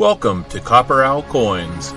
Welcome to CopperOwlCoins.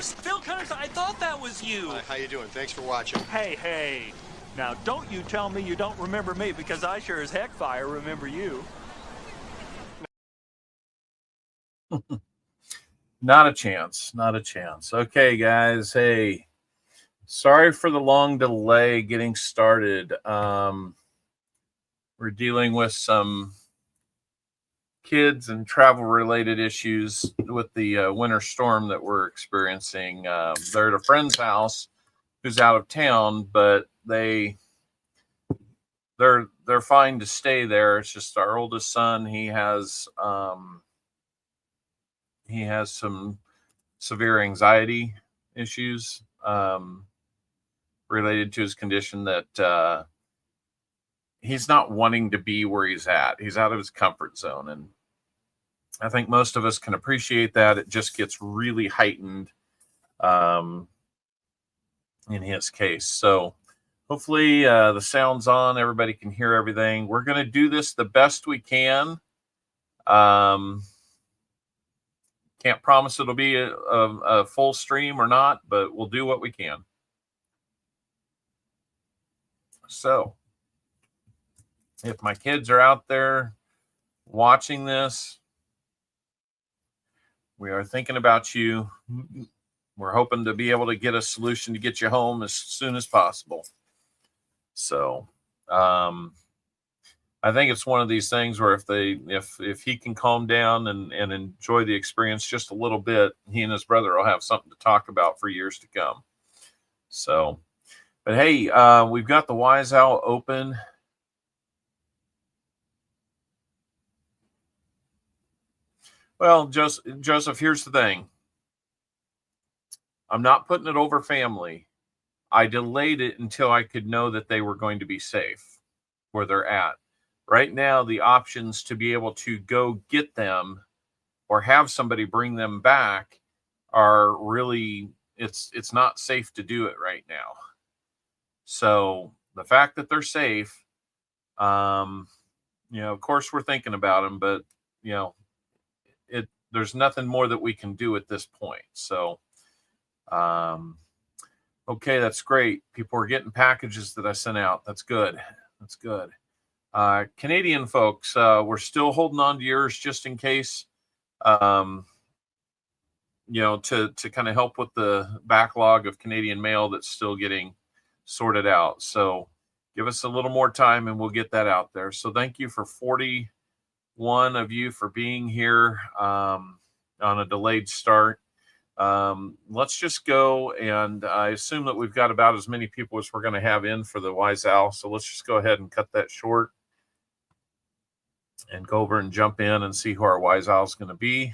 Phil Connors, I thought that was you. How you doing? Thanks for watching. Hey. Now, don't you tell me you don't remember me, because I sure as heck fire remember you. Not a chance. Not a chance. Okay, guys. Hey, sorry for the long delay getting started. We're dealing with some kids and travel-related issues with the winter storm that we're experiencing. They're at a friend's house who's out of town, but they're fine to stay there. It's just our oldest son. He has some severe anxiety issues related to his condition that he's not wanting to be where he's at. He's out of his comfort zone. And I think most of us can appreciate that. It just gets really heightened in his case. So hopefully the sound's on. Everybody can hear everything. We're going to do this the best we can. Can't promise it'll be a full stream or not, but we'll do what we can. So if my kids are out there watching this, we are thinking about you. We're hoping to be able to get a solution to get you home as soon as possible. So I think it's one of these things where if he can calm down and enjoy the experience just a little bit, he and his brother will have something to talk about for years to come. So, but hey, we've got the Wise Owl open. Well, Joseph, here's the thing. I'm not putting it over family. I delayed it until I could know that they were going to be safe where they're at. Right now, the options to be able to go get them or have somebody bring them back are really, it's not safe to do it right now. So the fact that they're safe, of course we're thinking about them, but there's nothing more that we can do at this point. So, okay, that's great. People are getting packages that I sent out. That's good. That's good. Canadian folks, we're still holding on to yours just in case, to kind of help with the backlog of Canadian mail that's still getting sorted out. So give us a little more time and we'll get that out there. So thank you for 41 of you for being here on a delayed start. Let's just go, and I assume that we've got about as many people as we're going to have in for the Wise Owl. So let's just go ahead and cut that short and go over and jump in and see who our Wise Owl is going to be.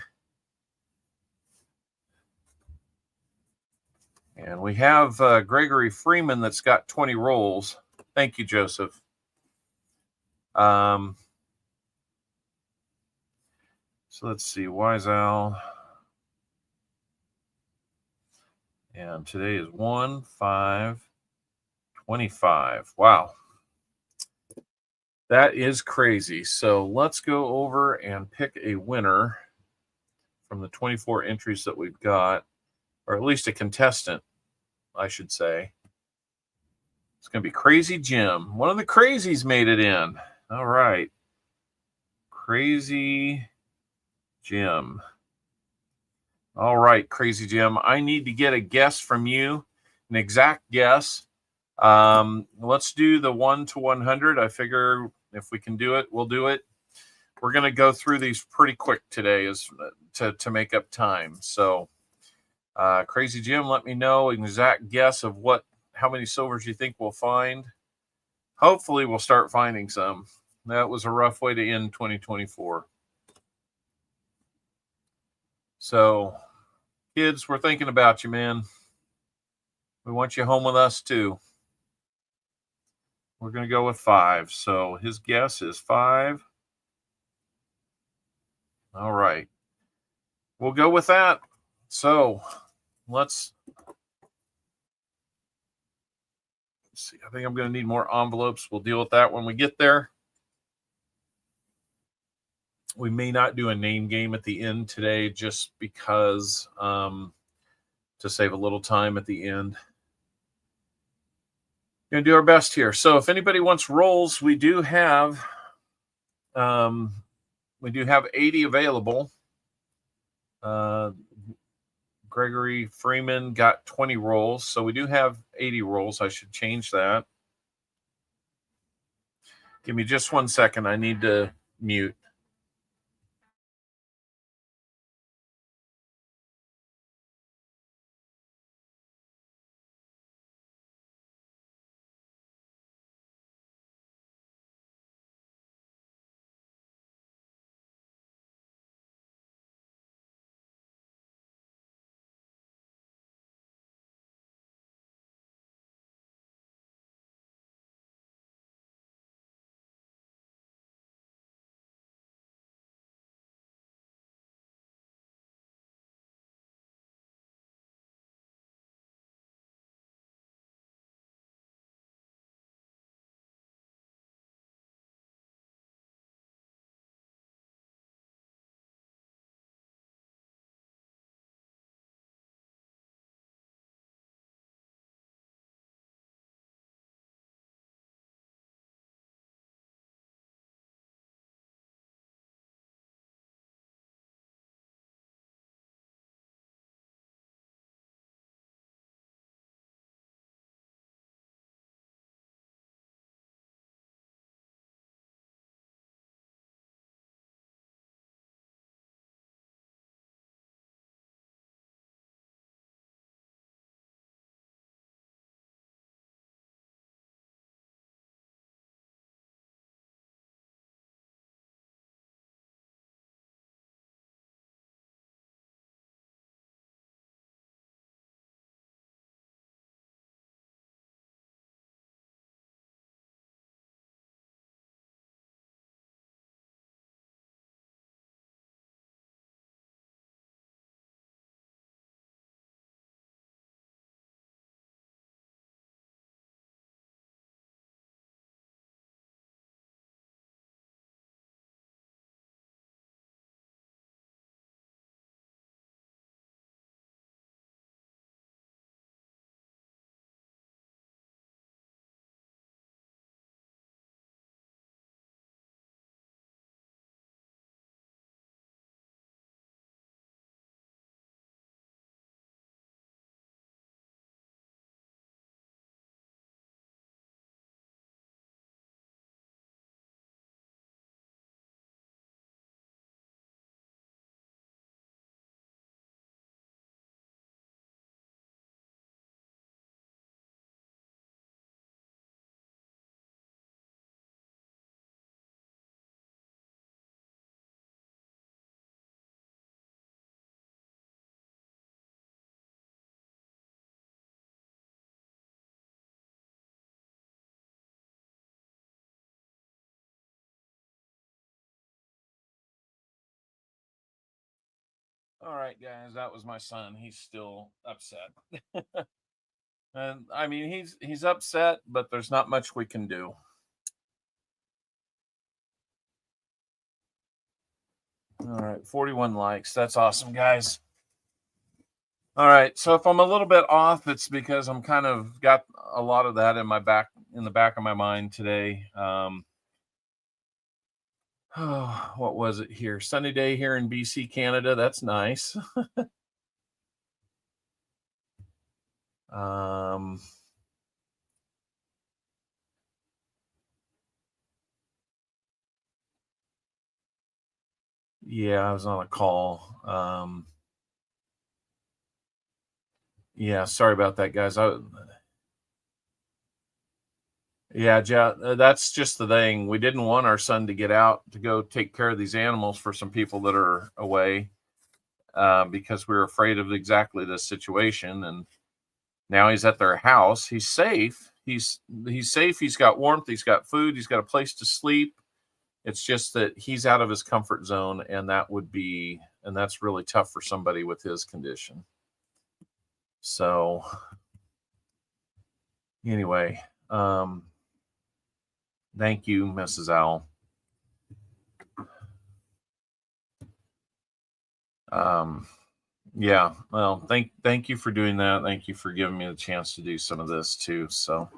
And we have Gregory Freeman that's got 20 rolls. Thank you, Joseph. So let's see, Wise Owl. And today is 1/5/25. Wow. That is crazy. So let's go over and pick a winner from the 24 entries that we've got, or at least a contestant, I should say. It's going to be Crazy Jim. One of the crazies made it in. All right. Crazy Jim. All right, Crazy Jim. I need to get a guess from you, an exact guess. Let's do the 1 to 100. I figure if we can do it, we'll do it. We're going to go through these pretty quick today to make up time. So, Crazy Jim, let me know an exact guess of how many silvers you think we'll find. Hopefully we'll start finding some. That was a rough way to end 2024. So, kids, we're thinking about you, man. We want you home with us too. We're going to go with 5. So his guess is 5. All right. We'll go with that. So let's see. I think I'm going to need more envelopes. We'll deal with that when we get there. We may not do a name game at the end today just because to save a little time at the end. Going to do our best here. So if anybody wants rolls, we do have 80 available. Gregory Freeman got 20 rolls, so we do have 80 rolls. I should change that. Give me just 1 second. I need to mute. All right, guys, that was my son. He's still upset. And I mean, he's upset, but there's not much we can do. All right, 41 likes. That's awesome, guys. All right, so if I'm a little bit off, it's because I'm kind of got a lot of that in the back of my mind today. What was it here? Sunny day here in BC, Canada. That's nice. Yeah, I was on a call. Yeah, sorry about that, guys. Yeah, that's just the thing. We didn't want our son to get out to go take care of these animals for some people that are away, because we were afraid of exactly this situation. And now he's at their house. He's safe. He's safe. He's got warmth. He's got food. He's got a place to sleep. It's just that he's out of his comfort zone, and that's really tough for somebody with his condition. So anyway, thank you, Mrs. Owl. Yeah, well, thank you for doing that. Thank you for giving me the chance to do some of this too. So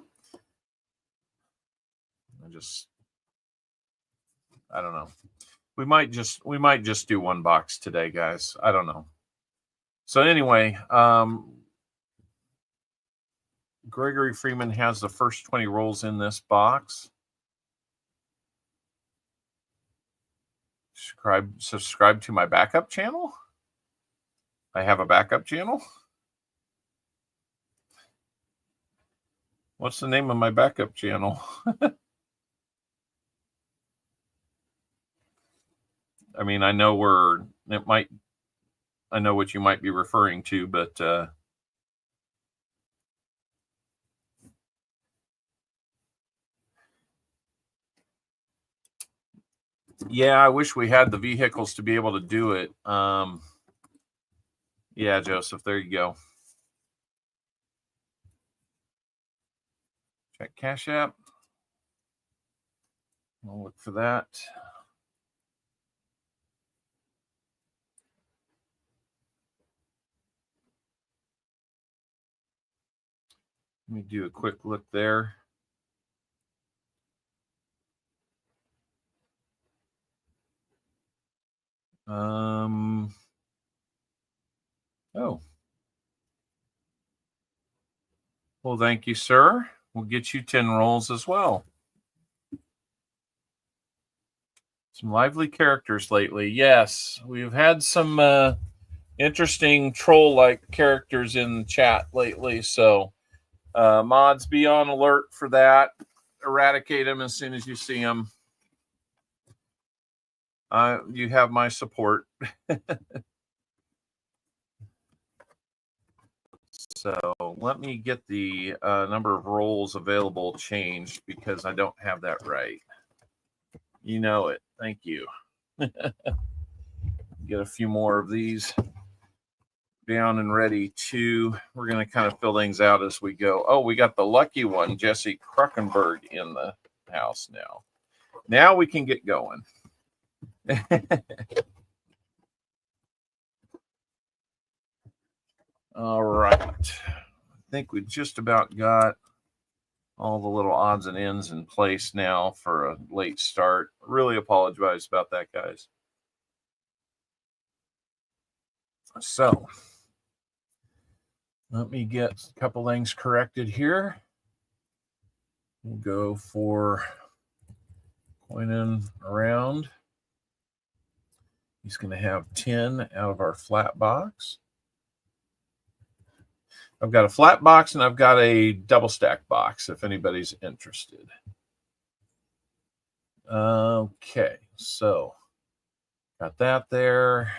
I don't know. We might just do one box today, guys. I don't know. So anyway, Gregory Freeman has the first 20 rolls in this box. Subscribe to my backup channel. I have a backup channel. What's the name of my backup channel? I mean, I know I know what you might be referring to, but yeah, I wish we had the vehicles to be able to do it. Yeah, Joseph, there you go. Check Cash App. I'll look for that. Let me do a quick look there. Oh. Well, thank you, sir. We'll get you 10 rolls as well. Some lively characters lately. Yes, we've had some interesting troll-like characters in the chat lately. So mods, be on alert for that. Eradicate them as soon as you see them. You have my support. So let me get the number of rolls available changed, because I don't have that right. You know it. Thank you. Get a few more of these down and ready too. We're going to kind of fill things out as we go. Oh, we got the lucky one, Jesse Kruckenberg, in the house now. Now we can get going. All right. I think we just about got all the little odds and ends in place now for a late start. Really apologize about that, guys. So let me get a couple things corrected here. We'll go for coining around. He's going to have 10 out of our flat box. I've got a flat box and I've got a double stack box if anybody's interested. Okay, so got that there.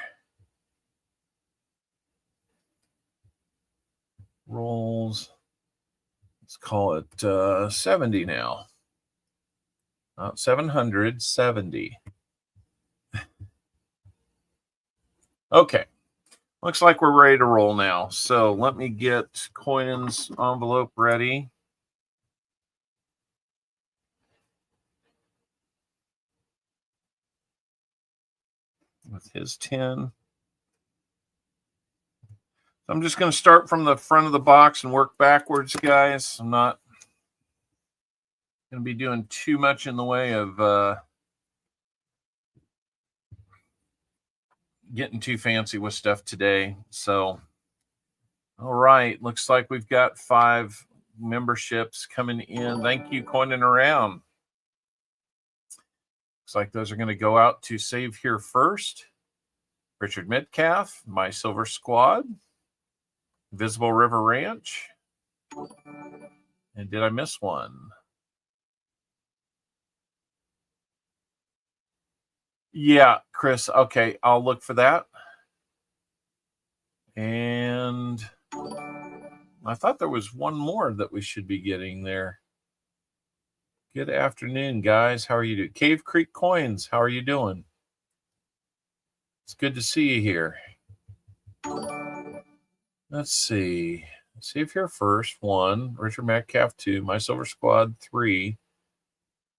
Rolls. Let's call it 70 now. Not 700, 70. Okay. Looks like we're ready to roll now. So let me get Coin's envelope ready. With his 10. I'm just going to start from the front of the box and work backwards, guys. I'm not going to be doing too much in the way of getting too fancy with stuff today. So, all right. Looks like we've got 5 memberships coming in. Thank you, Coining Around. Looks like those are going to go out to Save Here First. Richard Metcalf, My Silver Squad, Visible River Ranch. And did I miss one? Yeah, Chris. Okay, I'll look for that. And I thought there was one more that we should be getting there. Good afternoon, guys. How are you doing? Cave Creek Coins, how are you doing? It's good to see you here. Let's see. Save here first. 1. Richard Metcalf 2. My Silver Squad 3.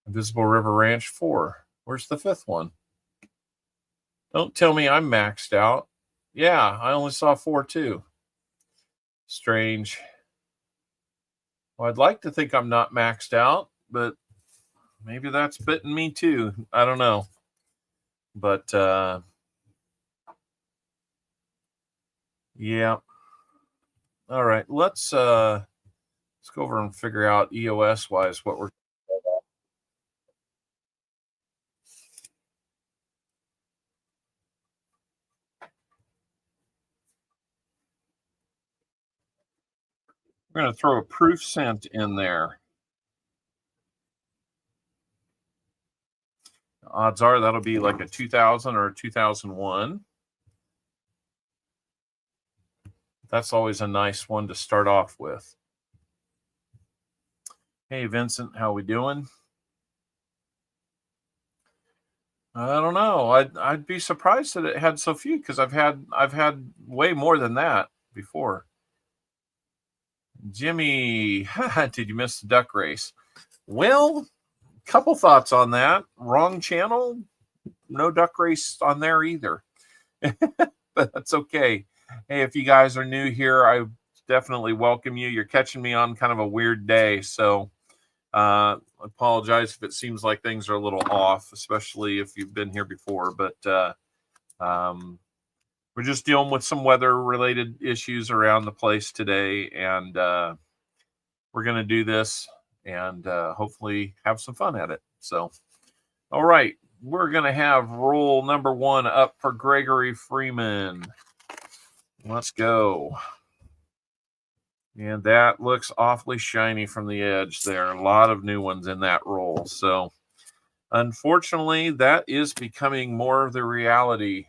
Invisible River Ranch 4. Where's the 5th one? Don't tell me I'm maxed out. Yeah, I only saw 4 too. Strange. Well, I'd like to think I'm not maxed out, but maybe that's bitten me too. I don't know. But yeah. All right. Let's go over and figure out EOS wise what we're going to throw a proof cent in there. Odds are that'll be like a 2000 or a 2001. That's always a nice one to start off with. Hey, Vincent, how we doing? I don't know. I'd be surprised that it had so few because I've had way more than that before. Jimmy, did you miss the duck race? Well, couple thoughts on that. Wrong channel. No duck race on there either. But that's okay. Hey, if you guys are new here, I definitely welcome you. You're catching me on kind of a weird day, so I apologize if it seems like things are a little off, especially if you've been here before. But we're just dealing with some weather-related issues around the place today, and we're going to do this and hopefully have some fun at it. So, all right, we're going to have roll number 1 up for Gregory Freeman. Let's go. And that looks awfully shiny from the edge there. A lot of new ones in that roll. So, unfortunately, that is becoming more of the reality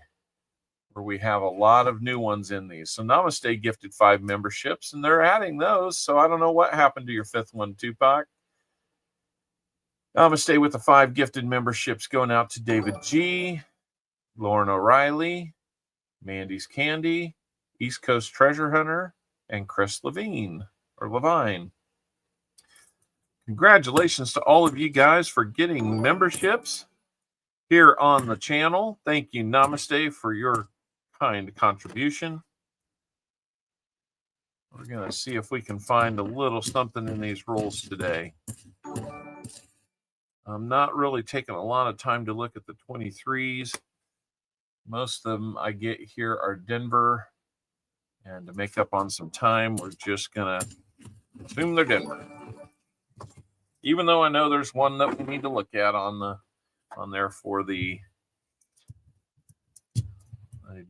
where we have a lot of new ones in these. So, Namaste gifted 5 memberships, and they're adding those. So, I don't know what happened to your 5th one, Tupac. Namaste with the 5 gifted memberships going out to David G., Lauren O'Reilly, Mandy's Candy, East Coast Treasure Hunter, and Chris Levine. Congratulations to all of you guys for getting memberships here on the channel. Thank you, Namaste, for your kind contribution. We're going to see if we can find a little something in these rolls today. I'm not really taking a lot of time to look at the 23s. Most of them I get here are Denver. And to make up on some time, we're just going to assume they're Denver. Even though I know there's one that we need to look at on there for the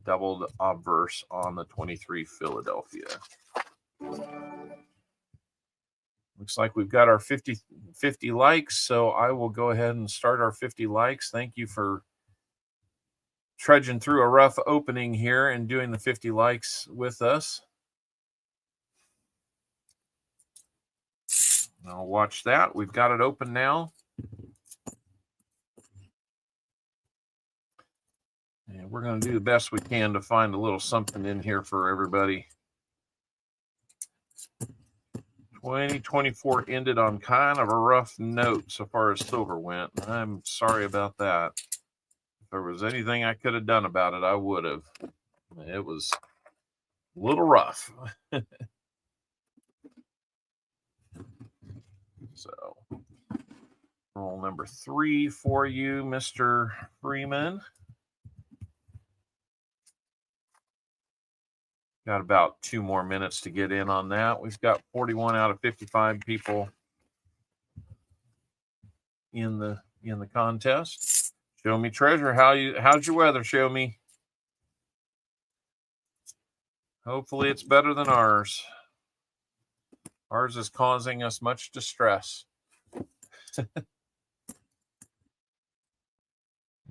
doubled obverse on the 23 Philadelphia. Looks like we've got our 50 likes, so I will go ahead and start our 50 likes. Thank you for trudging through a rough opening here and doing the 50 likes with us. Now watch that. We've got it open now. And we're going to do the best we can to find a little something in here for everybody. 2024 ended on kind of a rough note so far as silver went. I'm sorry about that. If there was anything I could have done about it, I would have. It was a little rough. So, roll number 3 for you, Mr. Freeman. Got about 2 more minutes to get in on that. We've got 41 out of 55 people in the contest. Show me treasure. How's your weather? Show me. Hopefully it's better than ours. Ours is causing us much distress.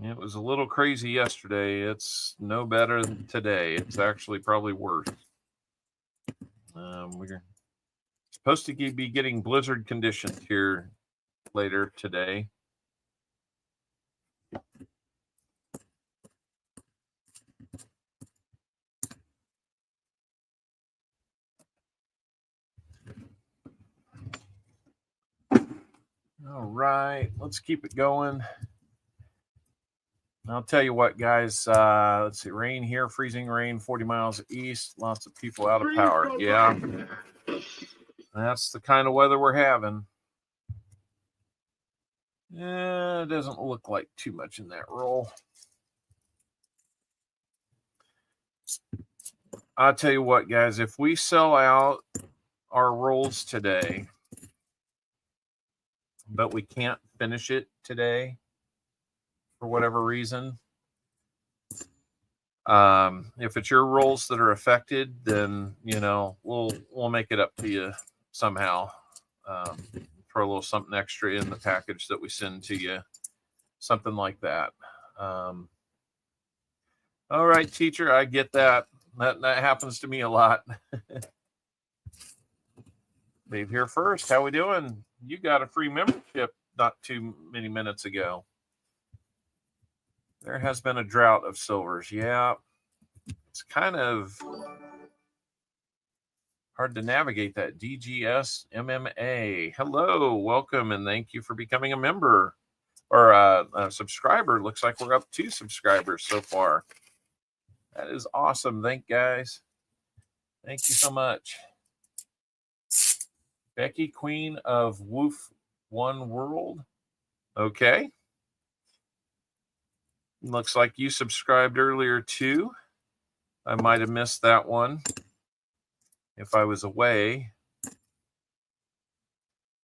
It was a little crazy yesterday. It's no better than today. It's actually probably worse. We're supposed to be getting blizzard conditions here later today. All right, let's keep it going. I'll tell you what, guys. Let's see, rain here, freezing rain, 40 miles east. Lots of people out of power. Yeah, that's the kind of weather we're having. It doesn't look like too much in that roll. I'll tell you what, guys. If we sell out our rolls today, but we can't finish it today for whatever reason, if it's your rolls that are affected, then we'll make it up to you somehow. Throw a little something extra in the package that we send to you, something like that. All right, teacher, I get that. That happens to me a lot. Dave here first. How we doing? You got a free membership not too many minutes ago. There has been a drought of silvers. Yeah, it's kind of hard to navigate that. DGS MMA. Hello, welcome, and thank you for becoming a member or a subscriber. Looks like we're up 2 subscribers so far. That is awesome. Thank guys. Thank you so much. Becky, Queen of Woof One World. Okay. Looks like you subscribed earlier too. I might have missed that one if I was away.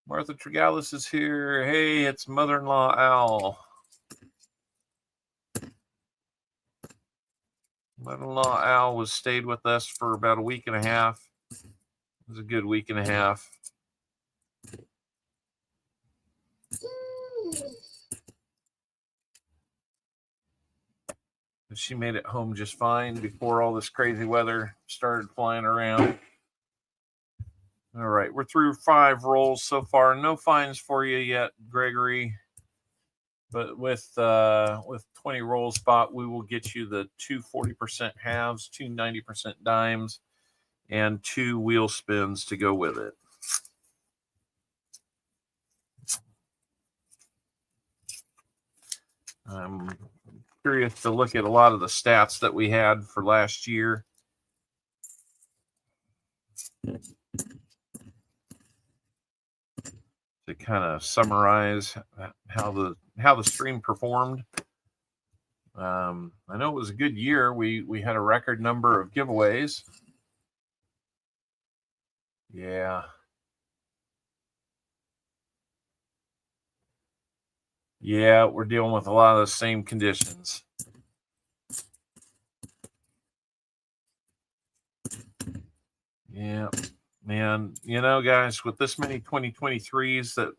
Martha Tregalis is here. Hey, it's mother-in-law Al. Mother-in-law Al stayed with us for about a week and a half. It was a good week and a half. She made it home just fine before all this crazy weather started flying around. All right, we're through 5 rolls so far. No fines for you yet, Gregory. But with 20 rolls spot, we will get you the 2 40% halves, 2 90% dimes, and 2 wheel spins to go with it. I'm curious to look at a lot of the stats that we had for last year. To kind of summarize how the stream performed. I know it was a good year. We had a record number of giveaways. Yeah. Yeah, we're dealing with a lot of the same conditions. Yeah, man. Guys, with this many 2023s that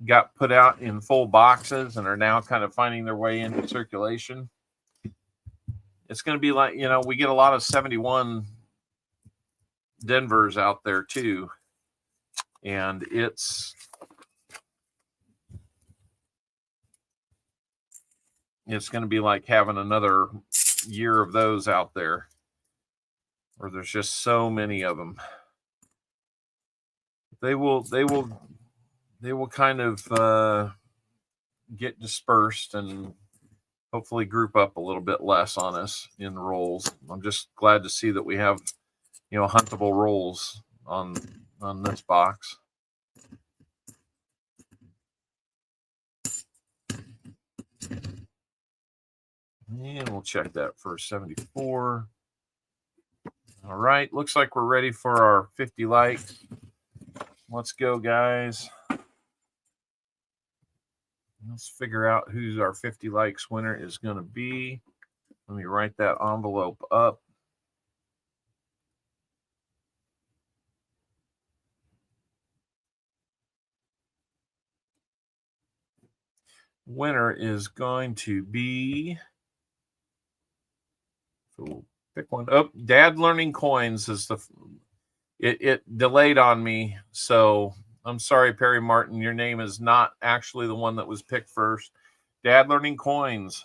got put out in full boxes and are now kind of finding their way into circulation, it's going to be like, we get a lot of 71 Denvers out there too. And it's going to be like having another year of those out there where there's just so many of them. They will kind of get dispersed and hopefully group up a little bit less on us in rolls. I'm just glad to see that we have, huntable rolls on this box. And we'll check that for 74. All right, looks like we're ready for our 50 likes. Let's go, guys. Let's figure out who our 50 likes winner is going to be. Let me write that envelope up. winner is going to be, so we'll pick one. Oh, Dad Learning Coins is the, it delayed on me. So I'm sorry, Perry Martin, your name is not actually the one that was picked first. Dad Learning Coins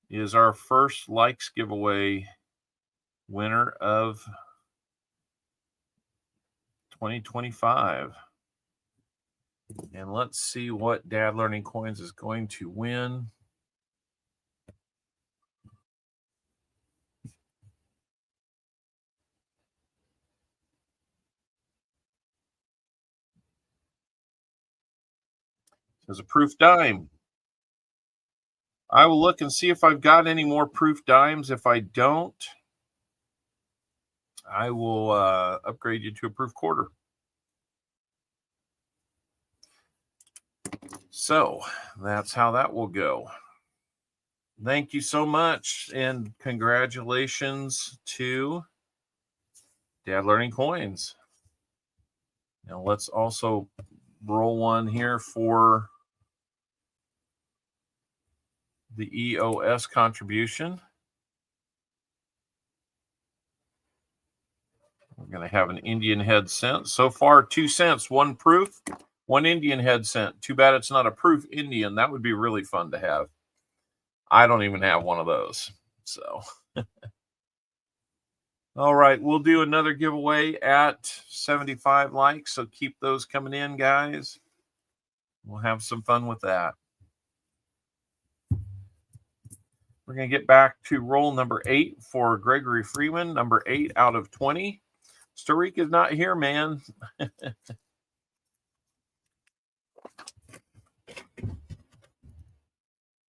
is our first likes giveaway winner of 2025. And let's see what Dad Learning Coins is going to win. There's a proof dime. I will look and see if I've got any more proof dimes. If I don't, I will upgrade you to a proof quarter. So that's how that will go. Thank you so much, and congratulations to Dad Learning Coins. Now let's also roll one here for the EOS contribution. We're going to have an Indian head sent. So far, 2 cents, 1 proof, 1 Indian head sent. Too bad it's not a proof Indian. That would be really fun to have. I don't even have one of those. So, all right, we'll do another giveaway at 75 likes. So keep those coming in, guys. We'll have some fun with that. We're going to get back to roll number 8 for Gregory Freeman, number 8 out of 20. Starik is not here, man.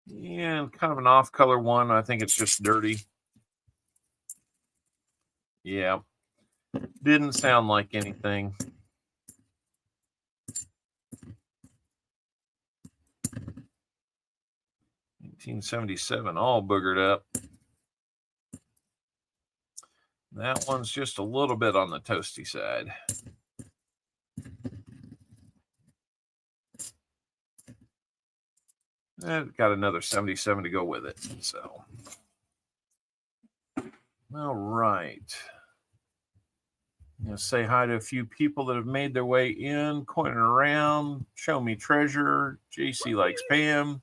Yeah, kind of an off-color one. I think it's just dirty. Yeah. Didn't sound like anything. $1977, all boogered up. That one's just a little bit on the toasty side. I've got another 77 to go with it. So, all right. I'm going to say hi to a few people that have made their way in, coining around. Show Me Treasure, JC Likes Pam.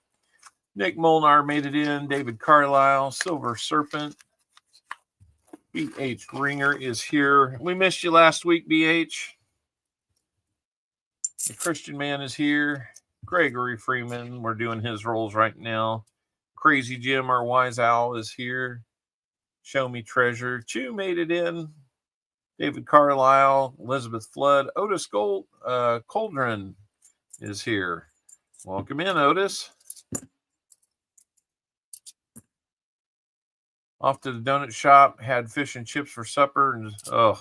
Nick Molnar made it in. David Carlisle, Silver Serpent. BH Ringer is here. We missed you last week, BH. The Christian Man is here. Gregory Freeman, we're doing his rolls right now. Crazy Jim, our wise owl, is here. Show Me Treasure. Chew made it in. David Carlisle, Elizabeth Flood, Otis Coldren is here. Welcome in, Otis. Off to the donut shop, had fish and chips for supper, and oh,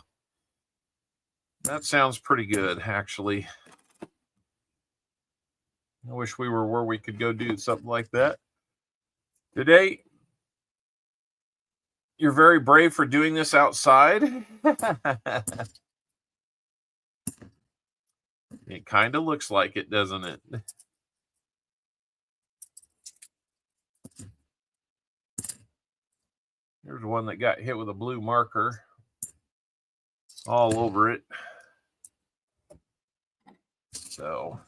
that sounds pretty good, actually. I wish we were where we could go do something like that. Today, you're very brave for doing this outside. It kind of looks like it, doesn't it? Here's one that got hit with a blue marker all over it. So,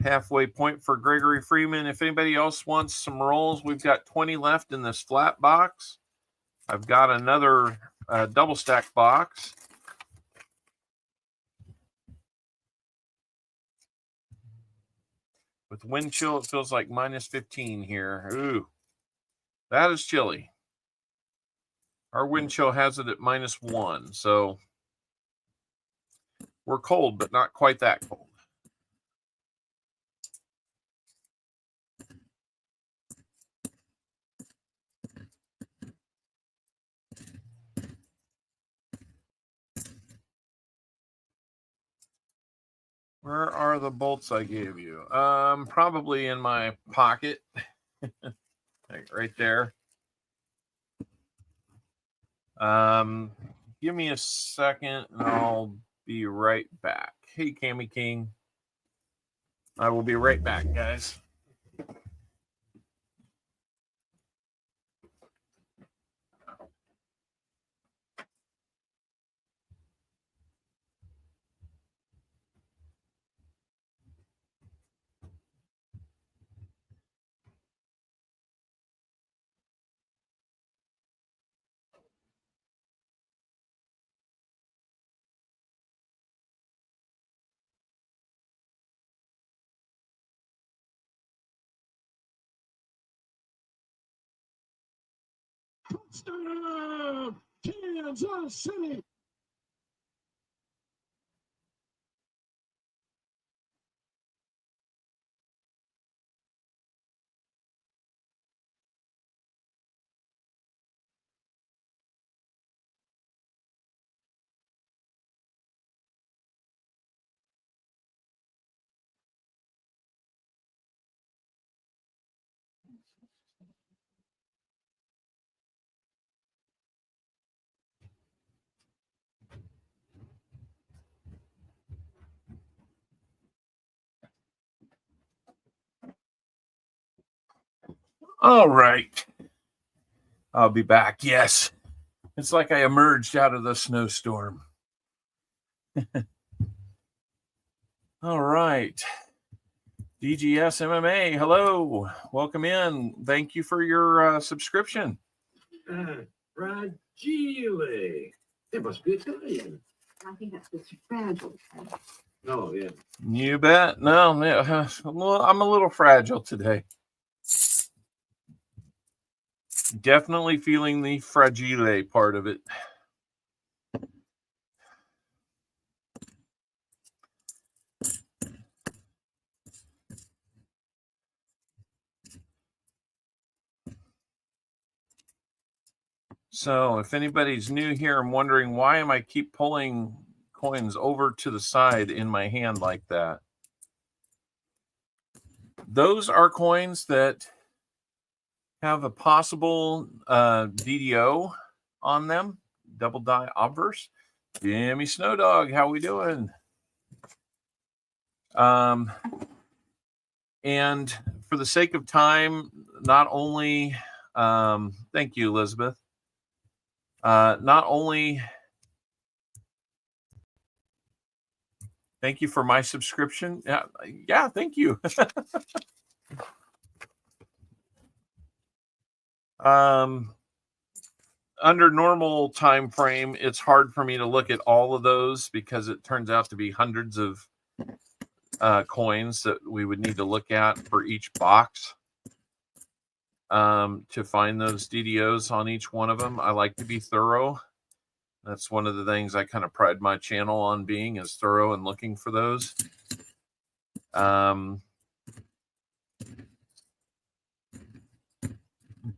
halfway point for Gregory Freeman. If anybody else wants some rolls, we've got 20 left in this flat box. I've got another double stack box. With wind chill, it feels like minus 15 here. Ooh, that is chilly. Our wind chill has it at -1, so we're cold, but not quite that cold. Where are the bolts I gave you? Probably in my pocket. Right there. Give me a second and I'll be right back. Hey, Cammy King. I will be right back, guys. Touchdown, Kansas City. All right. I'll be back. Yes. It's like I emerged out of the snowstorm. All right. DGS MMA, hello. Welcome in. Thank you for your subscription. Fragile. It must be Italian. I think that's what's fragile. Oh, yeah. You bet. No, yeah. Well, I'm a little fragile today. Definitely feeling the fragile part of it. So if anybody's new here and wondering why am I keep pulling coins over to the side in my hand like that, those are coins that have a possible DDO on them, double die obverse. Jimmy Snowdog, how we doing? And for the sake of time, not only thank you, Elizabeth. Not only thank you for my subscription. Yeah, thank you. Under normal time frame, it's hard for me to look at all of those because it turns out to be hundreds of coins that we would need to look at for each box to find those DDOs on each one of them. I like to be thorough. That's one of the things I kind of pride my channel on being, is thorough and looking for those.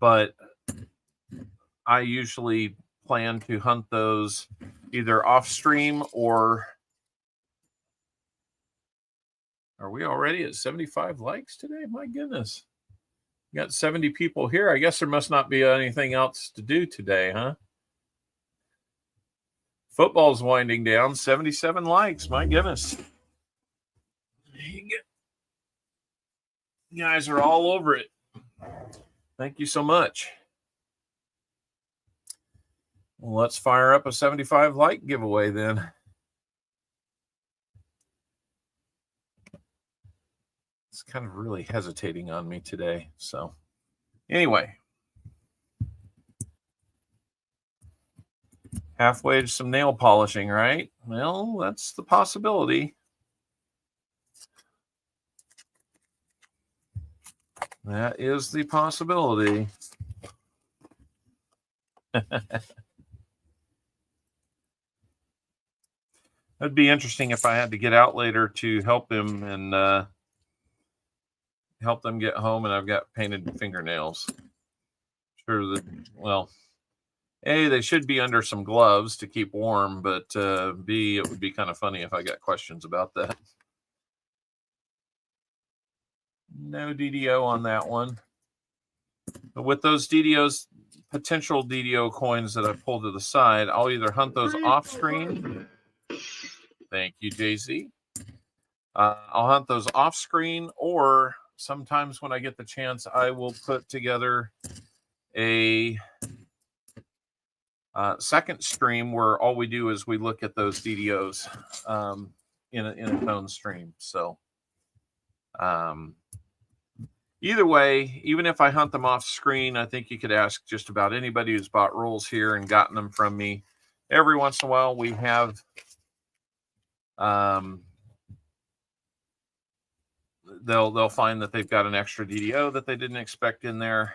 But I usually plan to hunt those either off stream or... Are we already at 75 likes today? My goodness. We got 70 people here. I guess there must not be anything else to do today, huh? Football's winding down. 77 likes. My goodness. You guys are all over it. Thank you so much. Well, let's fire up a 75 like giveaway then. It's kind of really hesitating on me today. So anyway, halfway to some nail polishing, right? Well, that's the possibility. That is the possibility. It'd be interesting if I had to get out later to help him and help them get home, and I've got painted fingernails. Sure that, well, A, they should be under some gloves to keep warm, but B, it would be kind of funny if I got questions about that. No DDO on that one. But with those DDOs, potential DDO coins that I pulled to the side, I'll either hunt those off screen Thank you, Jay-Z. I'll hunt those off screen, or sometimes when I get the chance, I will put together a second stream where all we do is we look at those DDOs in a phone stream. So either way, even if I hunt them off screen, I think you could ask just about anybody who's bought rolls here and gotten them from me. Every once in a while, we have they'll find that they've got an extra DDO that they didn't expect in there,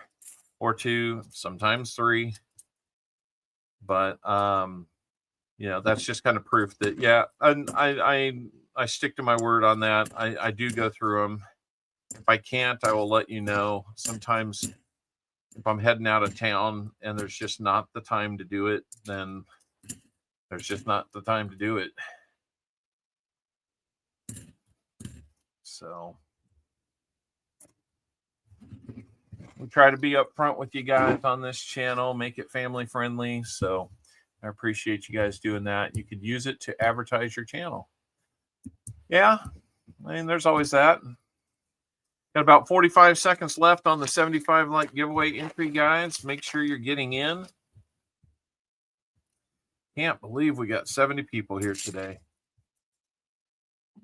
or two, sometimes three. But you know, that's just kind of proof that, yeah, and I stick to my word on that. I do go through them. If I can't, I will let you know. Sometimes if I'm heading out of town and there's just not the time to do it, then there's just not the time to do it. So we try to be upfront with you guys on this channel, make it family friendly. So I appreciate you guys doing that. You could use it to advertise your channel. Yeah, I mean, there's always that. Got about 45 seconds left on the 75 like giveaway entry, guys. Make sure you're getting in. Can't believe we got 70 people here today.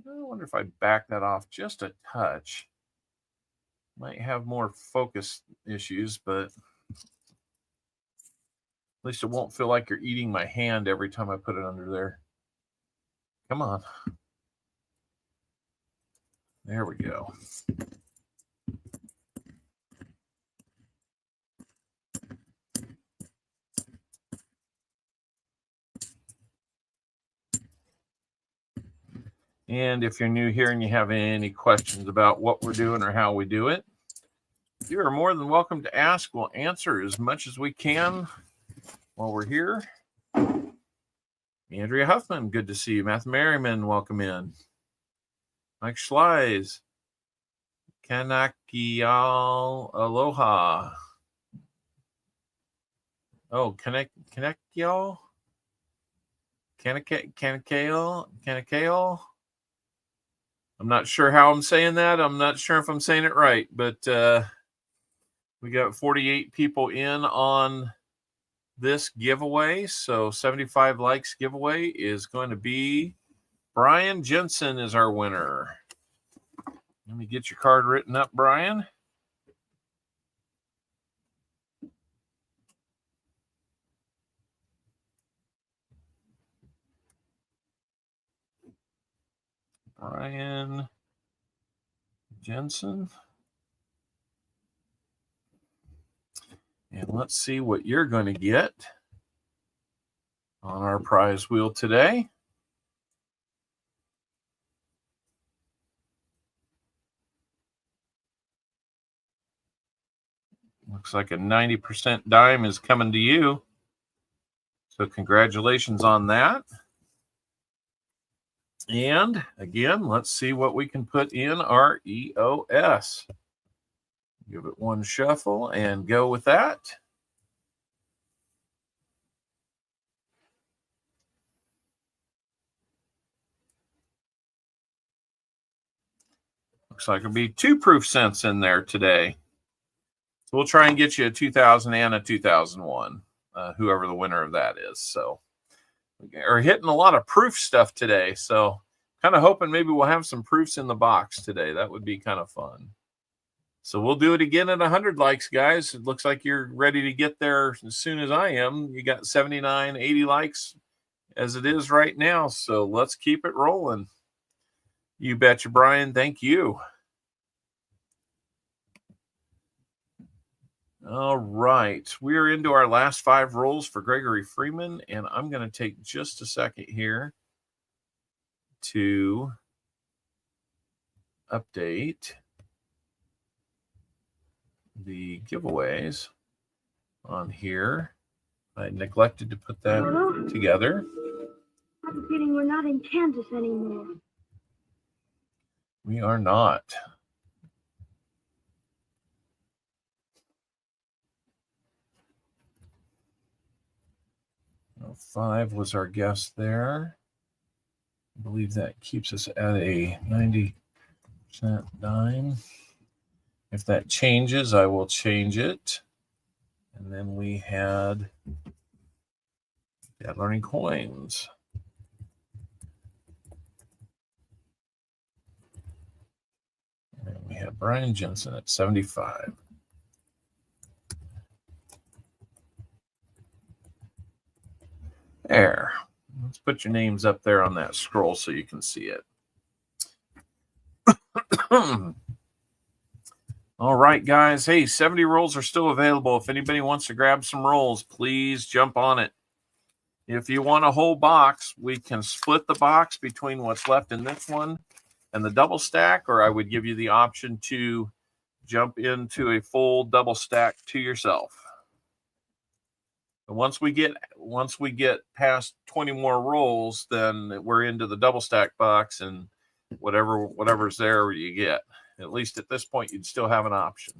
I wonder if I back that off just a touch. Might have more focus issues, but at least it won't feel like you're eating my hand every time I put it under there. Come on. There we go. And if you're new here and you have any questions about what we're doing or how we do it, you are more than welcome to ask. We'll answer as much as we can while we're here. Andrea Huffman, good to see you. Matthew Merriman, welcome in. Mike Schleiz. Kanakial Aloha. Oh, Kanakial? Kanakale? I'm not sure how I'm saying that. I'm not sure if I'm saying it right, but we got 48 people in on this giveaway. So 75 likes giveaway is going to be Brian Jensen is our winner. Let me get your card written up, Brian. Brian Jensen. And let's see what you're going to get on our prize wheel today. Looks like a 90% dime is coming to you. So congratulations on that. And again, let's see what we can put in our EOS. Give it one shuffle and go with that. Looks like it'll be 2 proof cents in there today. So we'll try and get you a 2000 and a 2001, whoever the winner of that is. So we're hitting a lot of proof stuff today. So kind of hoping maybe we'll have some proofs in the box today. That would be kind of fun. So we'll do it again at 100 likes, guys. It looks like you're ready to get there as soon as I am. You got 79, 80 likes as it is right now. So let's keep it rolling. You betcha, Brian. Thank you. All right. We're into our last 5 rolls for Gregory Freeman, and I'm going to take just a second here to update the giveaways on here. I neglected to put that together. I have a feeling we're not in Kansas anymore. We are not. Oh, 5 was our guess there. I believe that keeps us at a 90% dime. If that changes, I will change it. And then we had Dad Learning Coins. And we have Brian Jensen at 75. There. Let's put your names up there on that scroll so you can see it. All right, guys. Hey, 70 rolls are still available. If anybody wants to grab some rolls, please jump on it. If you want a whole box, we can split the box between what's left in this one and the double stack, or I would give you the option to jump into a full double stack to yourself. Once we get past 20 more rolls, then we're into the double stack box, and whatever's there you get. At least at this point, you'd still have an option.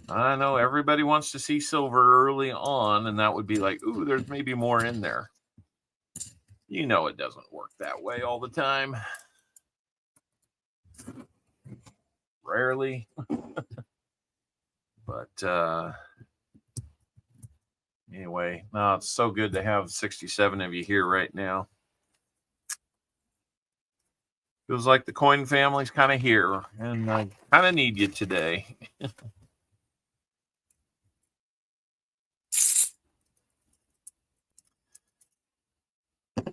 I know everybody wants to see silver early on, and that would be like, ooh, there's maybe more in there. You know it doesn't work that way all the time. Rarely. But anyway, no, it's so good to have 67 of you here right now. Feels like the coin family's kind of here, and I kind of need you today.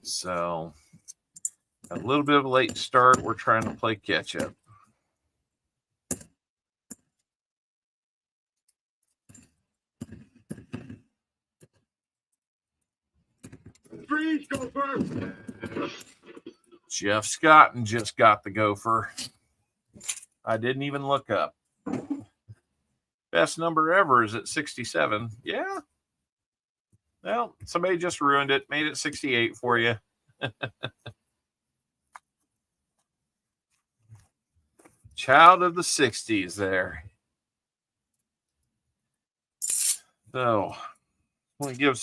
So, a little bit of a late start. We're trying to play catch up. Freeze, Gopher! Jeff Scott just got the gopher. I didn't even look up. Best number ever is at 67. Yeah. Well, somebody just ruined it, made it 68 for you. Child of the 60s there. So, I want to give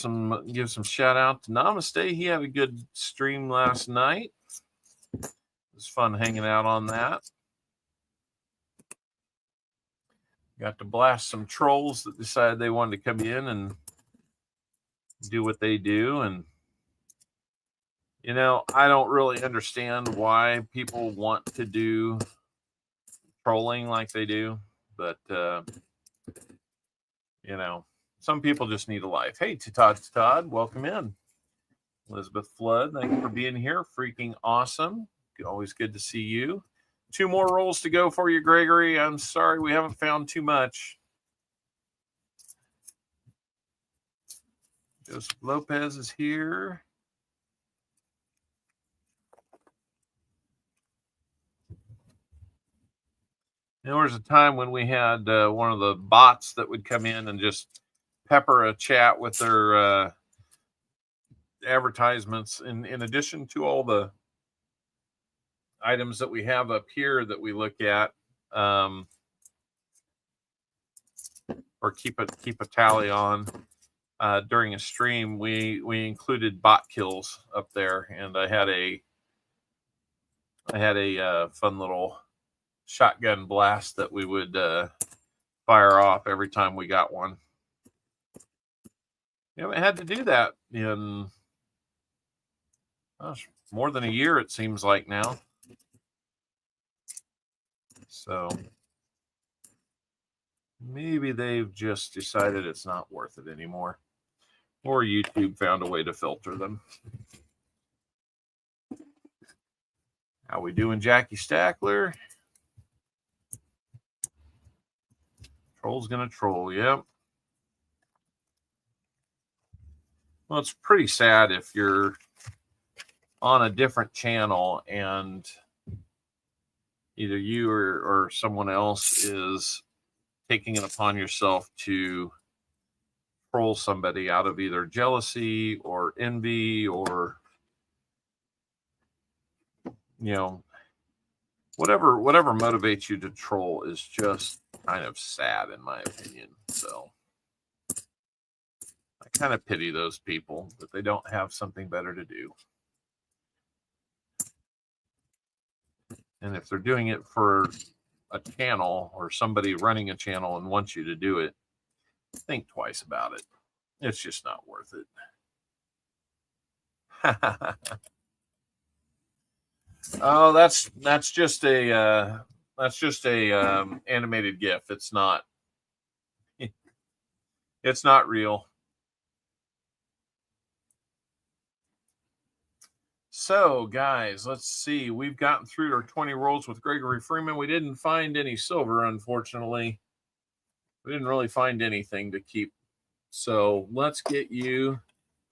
some shout out to Namaste. He had a good stream last night. It was fun hanging out on that. Got to blast some trolls that decided they wanted to come in and do what they do. And, you know, I don't really understand why people want to do trolling like they do. But, you know, some people just need a life. Hey, Todd, welcome in. Elizabeth Flood, thanks for being here. Freaking awesome. Always good to see you. 2 more rolls to go for you, Gregory. I'm sorry we haven't found too much. Joseph Lopez is here. There was a time when we had one of the bots that would come in and just pepper a chat with their advertisements in addition to all the items that we have up here that we look at or keep a tally on. During a stream, we included bot kills up there, and I had a fun little shotgun blast that we would fire off every time we got one. You know, I had to do that in more than a year, it seems like now. So maybe they've just decided it's not worth it anymore. Or YouTube found a way to filter them. How we doing, Jackie Stackler? Troll's gonna troll, yep. Well, it's pretty sad if you're on a different channel and either you or someone else is taking it upon yourself to troll somebody out of either jealousy or envy or, you know, whatever motivates you to troll is just kind of sad in my opinion. So I kind of pity those people that they don't have something better to do. And if they're doing it for a channel or somebody running a channel and wants you to do it, think twice about it. It's just not worth it. Oh, that's just a animated GIF. It's not real. So, guys, let's see. We've gotten through our 20 rolls with Gregory Freeman. We didn't find any silver, unfortunately. We didn't really find anything to keep. So let's get you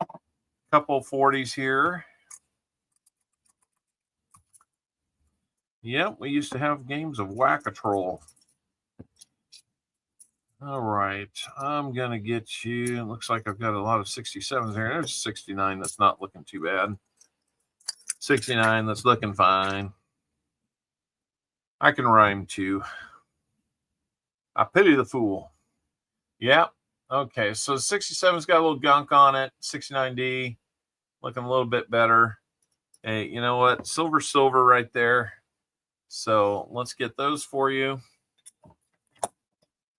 a couple 40s here. Yep, we used to have games of Whack-A-Troll. All right, I'm going to get you. It looks like I've got a lot of 67s here. There's 69. That's not looking too bad. 69, that's looking fine. I can rhyme too. I pity the fool. Yeah. Okay, so 67's got a little gunk on it. 69D, looking a little bit better. Hey, you know what? Silver right there. So let's get those for you.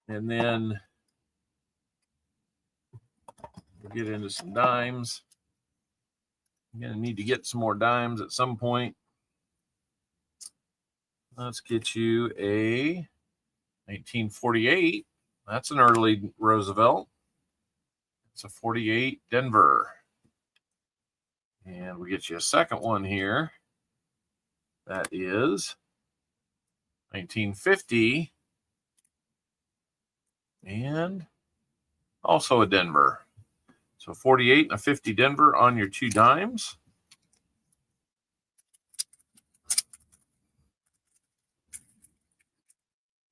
And then we'll get into some dimes. I'm going to need to get some more dimes at some point. Let's get you a 1948. That's an early Roosevelt. It's a 48 Denver. And we get you a second one here. That is 1950. And also a Denver. So 48 and a 50 Denver on your two dimes.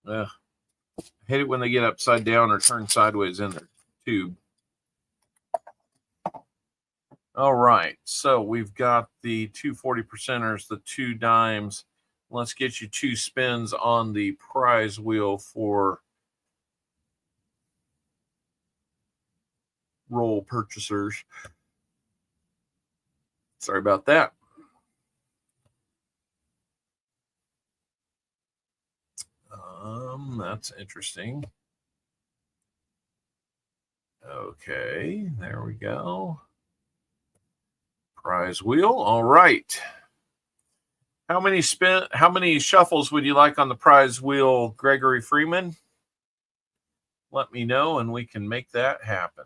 I hate it when they get upside down or turn sideways in their tube. All right, so we've got the two 40%ers, the two dimes. Let's get you two spins on the prize wheel for roll purchasers. Sorry about that. That's interesting. Okay, there we go. Prize wheel. All right. How many shuffles would you like on the prize wheel, Gregory Freeman? Let me know and we can make that happen.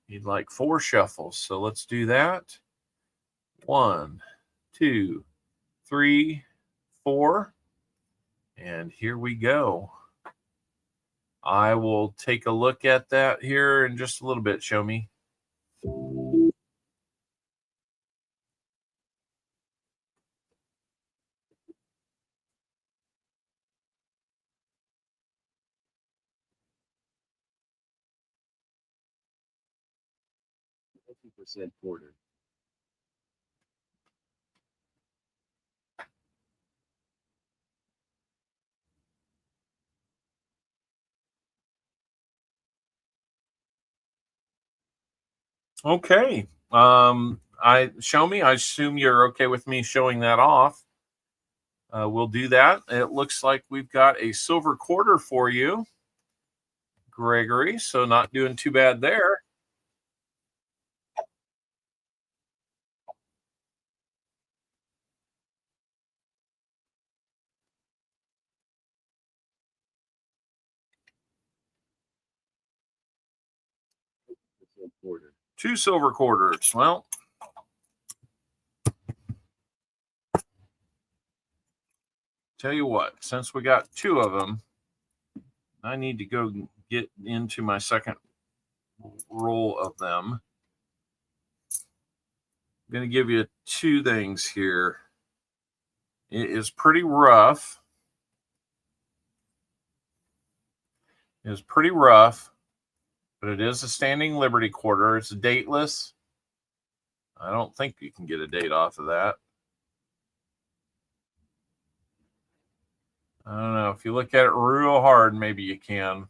You'd like 4 shuffles, so let's do that. 1, 2, 3, 4. And here we go. I will take a look at that here in just a little bit. Show me. % quarter. Okay. I assume you're okay with me showing that off. We'll do that. It looks like we've got a silver quarter for you, Gregory. So not doing too bad there. Quarter. 2 silver quarters. Well, tell you what, since we got 2 of them, I need to go get into my second roll of them. I'm going to give you 2 things here. It is pretty rough. It is pretty rough. But it is a standing Liberty quarter. It's dateless. I don't think you can get a date off of that. I don't know. If you look at it real hard, maybe you can.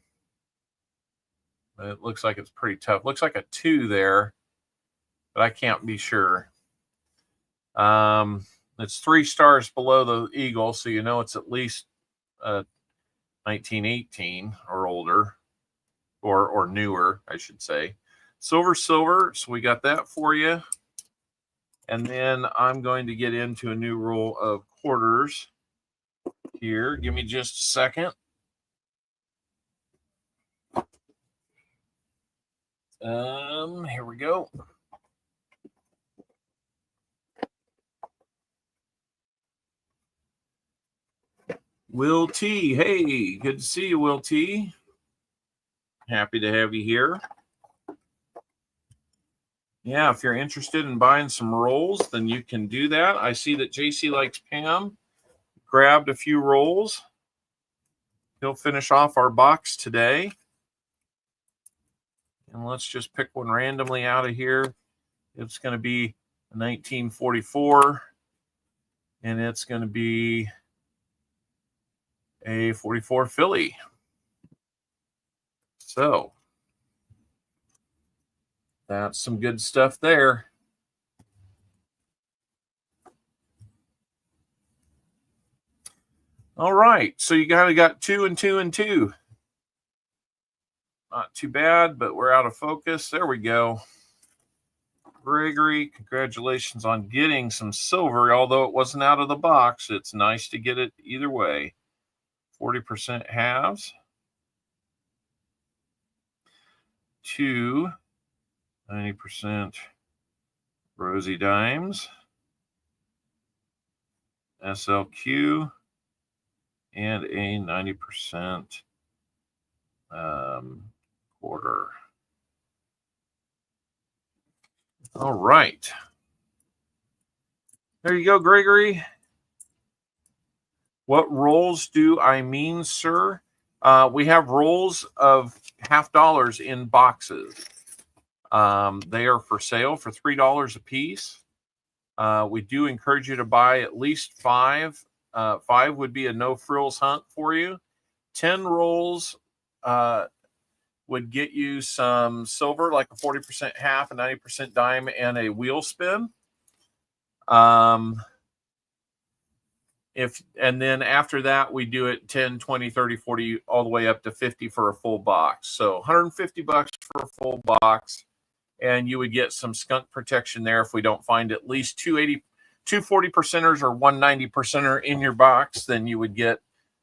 But it looks like it's pretty tough. Looks like a 2 there, but I can't be sure. It's 3 stars below the eagle, so you know it's at least 1918 or older, or newer, I should say. Silver, silver. So we got that for you. And then I'm going to get into a new roll of quarters here. Give me just a second. Here we go. Will T. Hey, good to see you, Will T. Happy to have you here. Yeah, if you're interested in buying some rolls, then you can do that. I see that JC Likes Pam grabbed a few rolls. He'll finish off our box today. And let's just pick one randomly out of here. It's going to be 1944. And it's going to be a 44 Philly. So that's some good stuff there. All right, so you kind of got 2 and 2 and 2. Not too bad, but we're out of focus. There we go. Gregory, congratulations on getting some silver, although it wasn't out of the box. It's nice to get it either way. 40% halves. 2 90% Rosy Dimes. SLQ. And a 90% quarter. All right. There you go, Gregory. What rolls do I mean, sir? We have rolls of $50 in boxes. They are for sale for $3 a piece. We do encourage you to buy at least 5. 5 would be a no frills hunt for you. 10 rolls would get you some silver, like a 40% half, a 90% dime, and a wheel spin. And then after that, we do it 10, 20, 30, 40, all the way up to 50 for a full box. So $150 for a full box, and you would get some skunk protection there if we don't find at least 2 40%ers or 1 90%er in your box, then you would get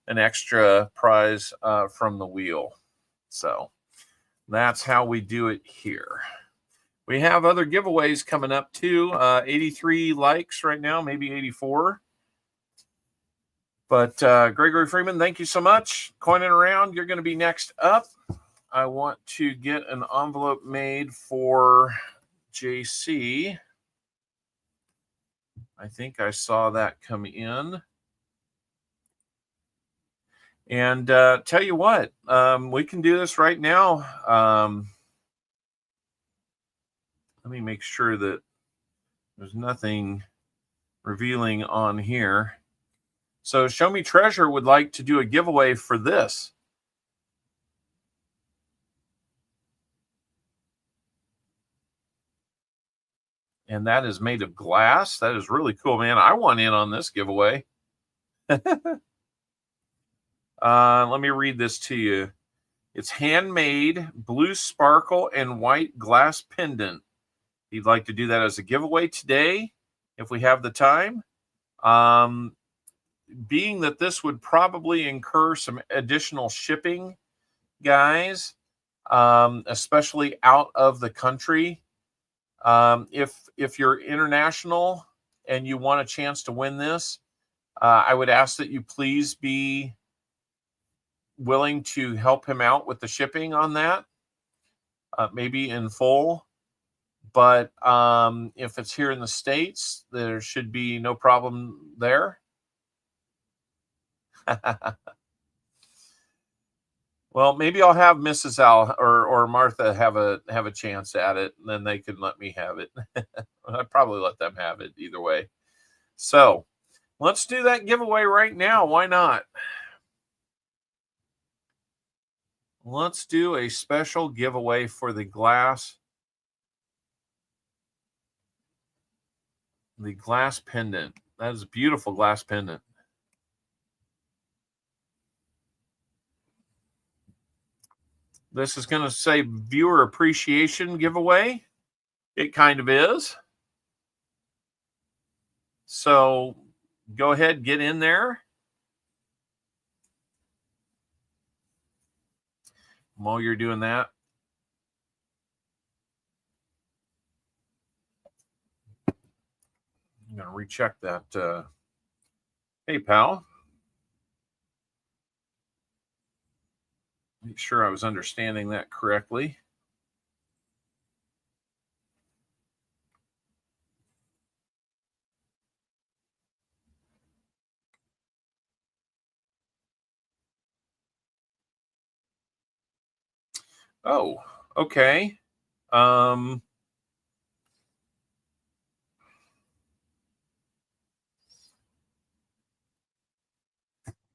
an extra prize from the wheel. So that's how we do it here. We have other giveaways coming up too. 83 likes right now, maybe 84. But Gregory Freeman, thank you so much. Coining around, you're going to be next up. I want to get an envelope made for JC. I think I saw that come in. And tell you what, we can do this right now. Let me make sure that there's nothing revealing on here. So Show Me Treasure would like to do a giveaway for this. And that is made of glass. That is really cool, man. I want in on this giveaway. Let me read this to you. It's handmade blue sparkle and white glass pendant. You'd like to do that as a giveaway today, if we have the time. Being that this would probably incur some additional shipping, guys, especially out of the country. If you're international and you want a chance to win this, I would ask that you please be willing to help him out with the shipping on that, maybe in full. But if it's here in the States, there should be no problem there. Well, maybe I'll have Mrs. Al or Martha have a chance at it, and then they can let me have it. I'd probably let them have it either way. So let's do that giveaway right now. Why not? Let's do a special giveaway for the glass pendant. That is a beautiful glass pendant. This is going to say viewer appreciation giveaway. It kind of is. So go ahead, get in there. While you're doing that, I'm going to recheck that. Hey, pal. Make sure I was understanding that correctly. Oh, okay.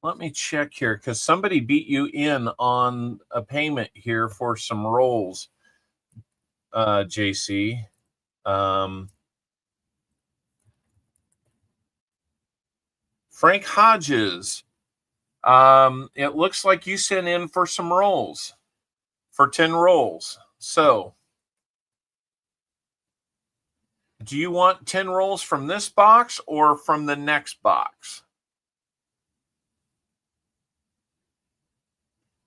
Let me check here because somebody beat you in on a payment here for some rolls, JC. Frank Hodges. It looks like you sent in for some rolls, for 10 rolls. So, do you want 10 rolls from this box or from the next box?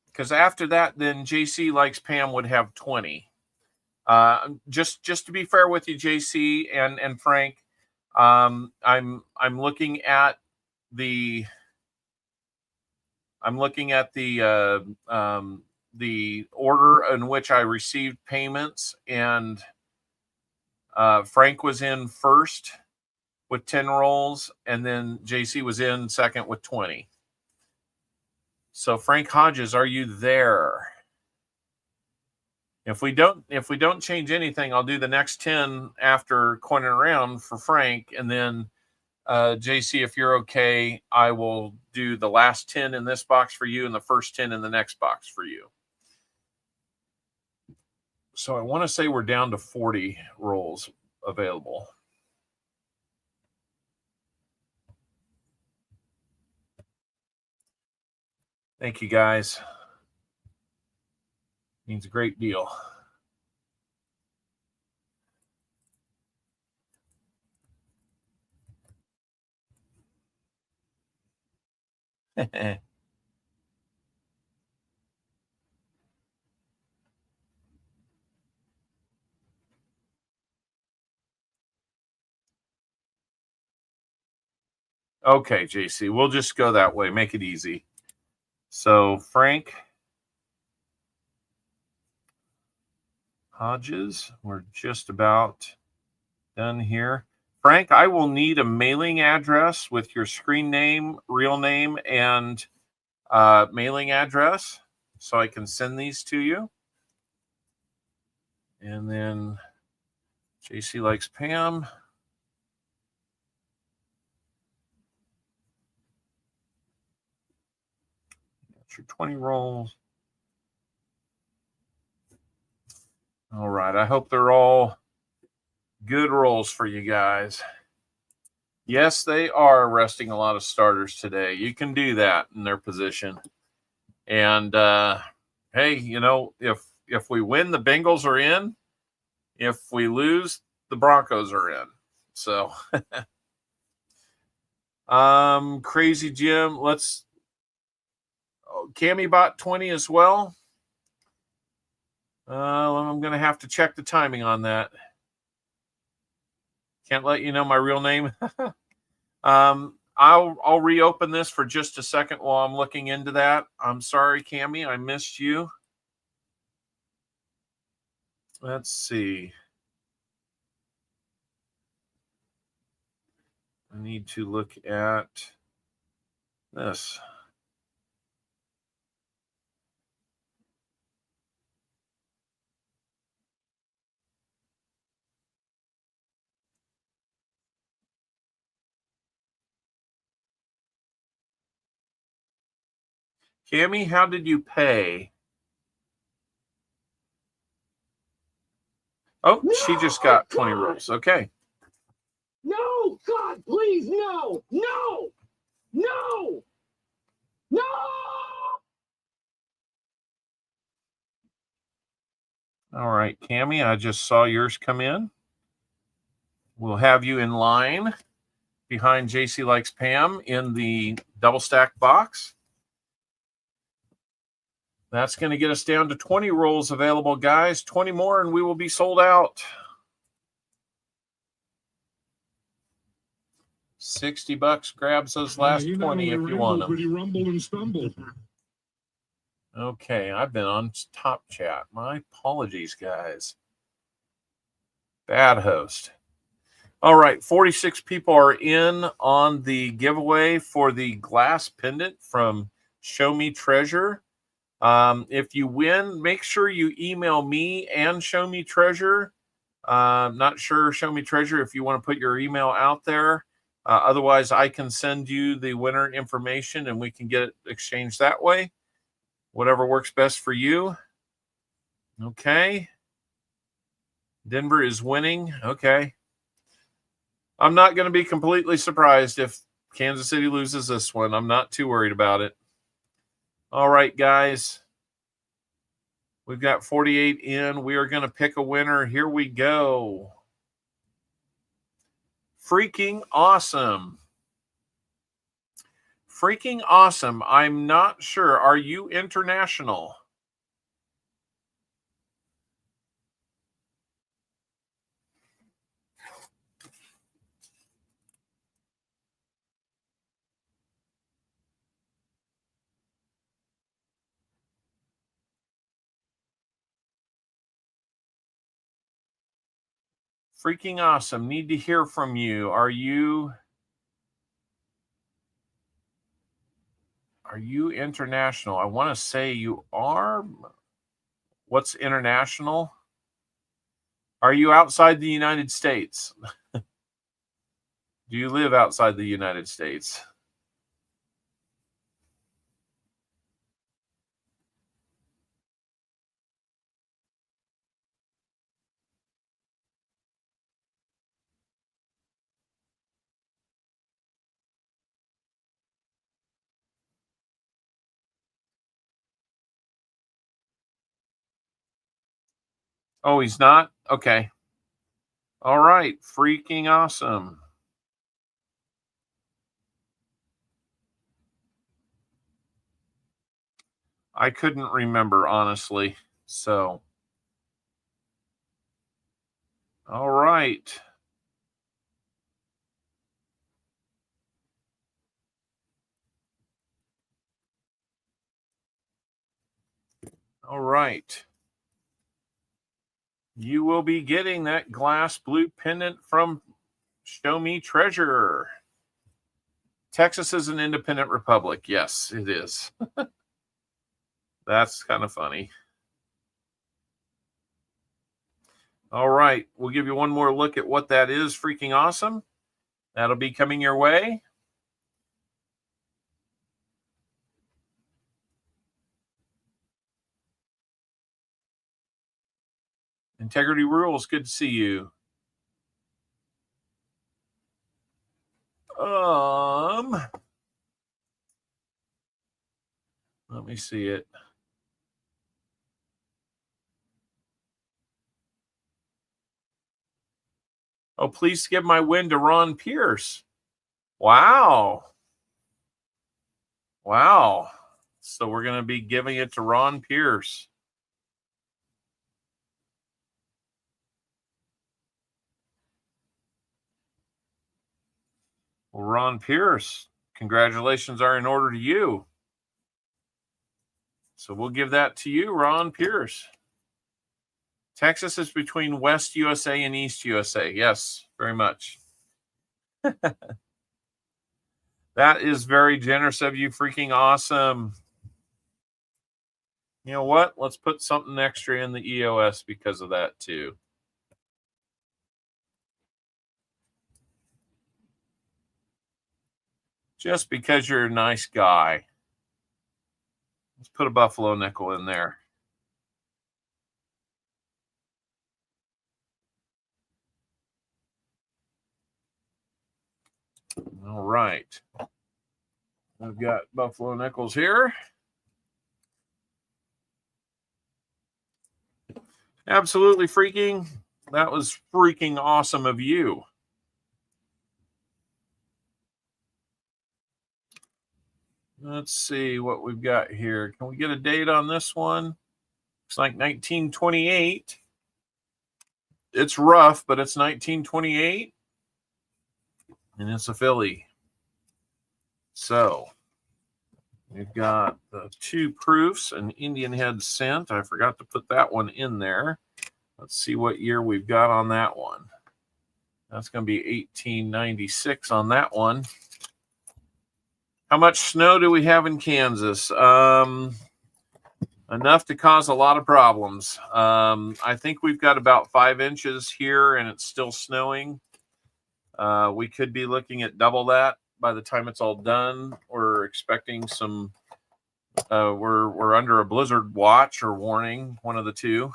Because after that, then JC Likes Pam would have 20. Just to be fair with you, JC and Frank, I'm looking at the the order in which I received payments, and Frank was in first with 10 rolls, and then JC was in second with 20. So Frank Hodges, are you there? If we don't change anything, I'll do the next 10 after coining around for Frank, and then JC, if you're okay, I will do the last 10 in this box for you and the first 10 in the next box for you. So I want to say we're down to 40 rolls available. Thank you, guys. Means a great deal. Okay, JC, we'll just go that way. Make it easy. So Frank Hodges, we're just about done here. Frank, I will need a mailing address with your screen name, real name, and mailing address so I can send these to you. And then JC Likes Pam. That's your 20 rolls. All right. I hope they're all good rolls for you guys. Yes, they are arresting a lot of starters today. You can do that in their position. And hey, you know, if we win, the Bengals are in. If we lose, the Broncos are in. So Crazy Jim, let's Cammy bought 20 as well. I'm gonna have to check the timing on that. Can't let you know my real name. I'll reopen this for just a second while I'm looking into that. I'm sorry, Cammy, I missed you. Let's see. I need to look at this. Cammy, how did you pay? Oh, she just got 20 rolls. Okay. No, God, please, no, no, no, no. All right, Cammie, I just saw yours come in. We'll have you in line behind JC Likes Pam in the double stack box. That's going to get us down to 20 rolls available, guys. 20 more and we will be sold out. $60 grabs those last 20 if you want them. But he rumbled and stumbled. Okay, I've been on top chat. My apologies, guys. Bad host. All right, 46 people are in on the giveaway for the glass pendant from Show Me Treasure. If you win, make sure you email me and Show Me Treasure. Not sure, Show Me Treasure, if you want to put your email out there. Otherwise, I can send you the winner information and we can get it exchanged that way. Whatever works best for you. Okay. Denver is winning. Okay. I'm not going to be completely surprised if Kansas City loses this one. I'm not too worried about it. All right, guys. We've got 48 in. We are going to pick a winner. Here we go. Freaking awesome. Freaking awesome. I'm not sure. Are you international? Freaking awesome. Need to hear from you. Are you international? I want to say you are. What's international? Are you outside the United States? Do you live outside the United States? Oh, he's not? Okay. All right. Freaking awesome. I couldn't remember, honestly. So, all right. All right. You will be getting that glass blue pendant from Show Me Treasure. Texas is an independent republic. Yes, it is. That's kind of funny. All right. We'll give you one more look at what that is. Freaking awesome. That'll be coming your way. Integrity Rules, good to see you. Let me see it. Oh, please give my win to Ron Pierce. Wow. Wow. So we're going to be giving it to Ron Pierce. Well, Ron Pierce, congratulations are in order to you. So we'll give that to you, Ron Pierce. Texas is between West USA and East USA. Yes, very much. That is very generous of you. Freaking awesome. You know what? Let's put something extra in the EOS because of that too. Just because you're a nice guy. Let's put a buffalo nickel in there. All right. I've got Buffalo Nickels here. Absolutely freaking. That was freaking awesome of you. Let's see what we've got here. Can we get a date on this one? It's like 1928. It's rough, but it's 1928. And it's a Philly. So we've got the 2 proofs, an Indian head cent. I forgot to put that one in there. Let's see what year we've got on that one. That's going to be 1896 on that one. How much snow do we have in Kansas? Enough to cause a lot of problems. I think we've got about 5 inches here, and it's still snowing. We could be looking at double that by the time it's all done. We're expecting some. We're under a blizzard watch or warning, one of the two.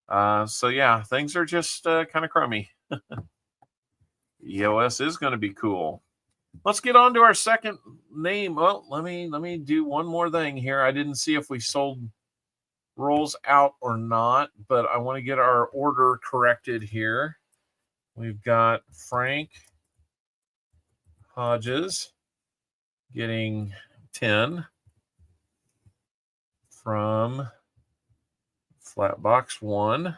So yeah, things are just kind of crummy. EOS is going to be cool. Let's get on to our second name. Well, let me do one more thing here. I didn't see if we sold rolls out or not, but I want to get our order corrected here. We've got Frank Hodges getting 10 from Flat Box 1.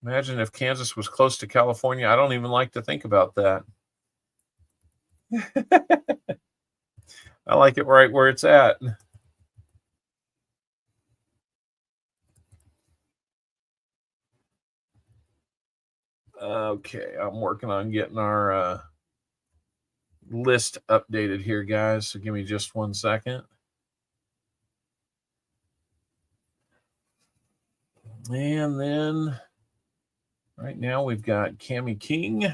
Imagine if Kansas was close to California. I don't even like to think about that. I like it right where it's at. Okay, I'm working on getting our list updated here, guys. So give me just 1 second. And then right now we've got Cammie King.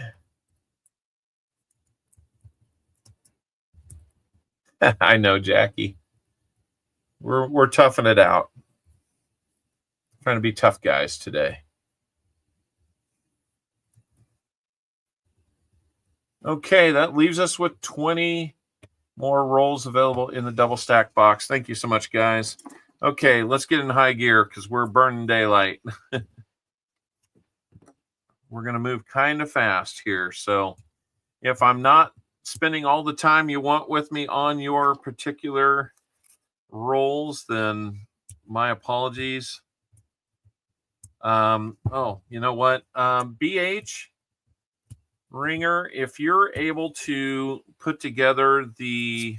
I know, Jackie. We're toughing it out. Trying to be tough guys today. Okay, that leaves us with 20 more rolls available in the double stack box. Thank you so much, guys. Okay, let's get in high gear because we're burning daylight. We're going to move kind of fast here. So if I'm not spending all the time you want with me on your particular rolls, then my apologies. Oh, you know what? BH, Ringer, if you're able to put together the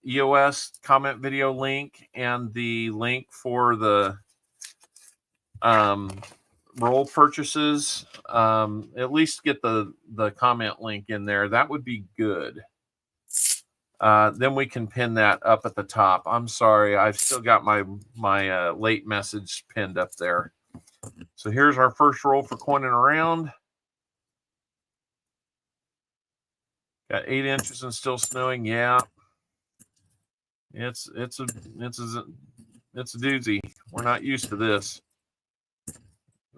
EOS comment video link and the link for the roll purchases, at least get the comment link in there. That would be good. Then we can pin that up at the top. I'm sorry, I've still got my late message pinned up there. So here's our first roll for coining around. Got 8 inches and still snowing. Yeah, it's a doozy. We're not used to this.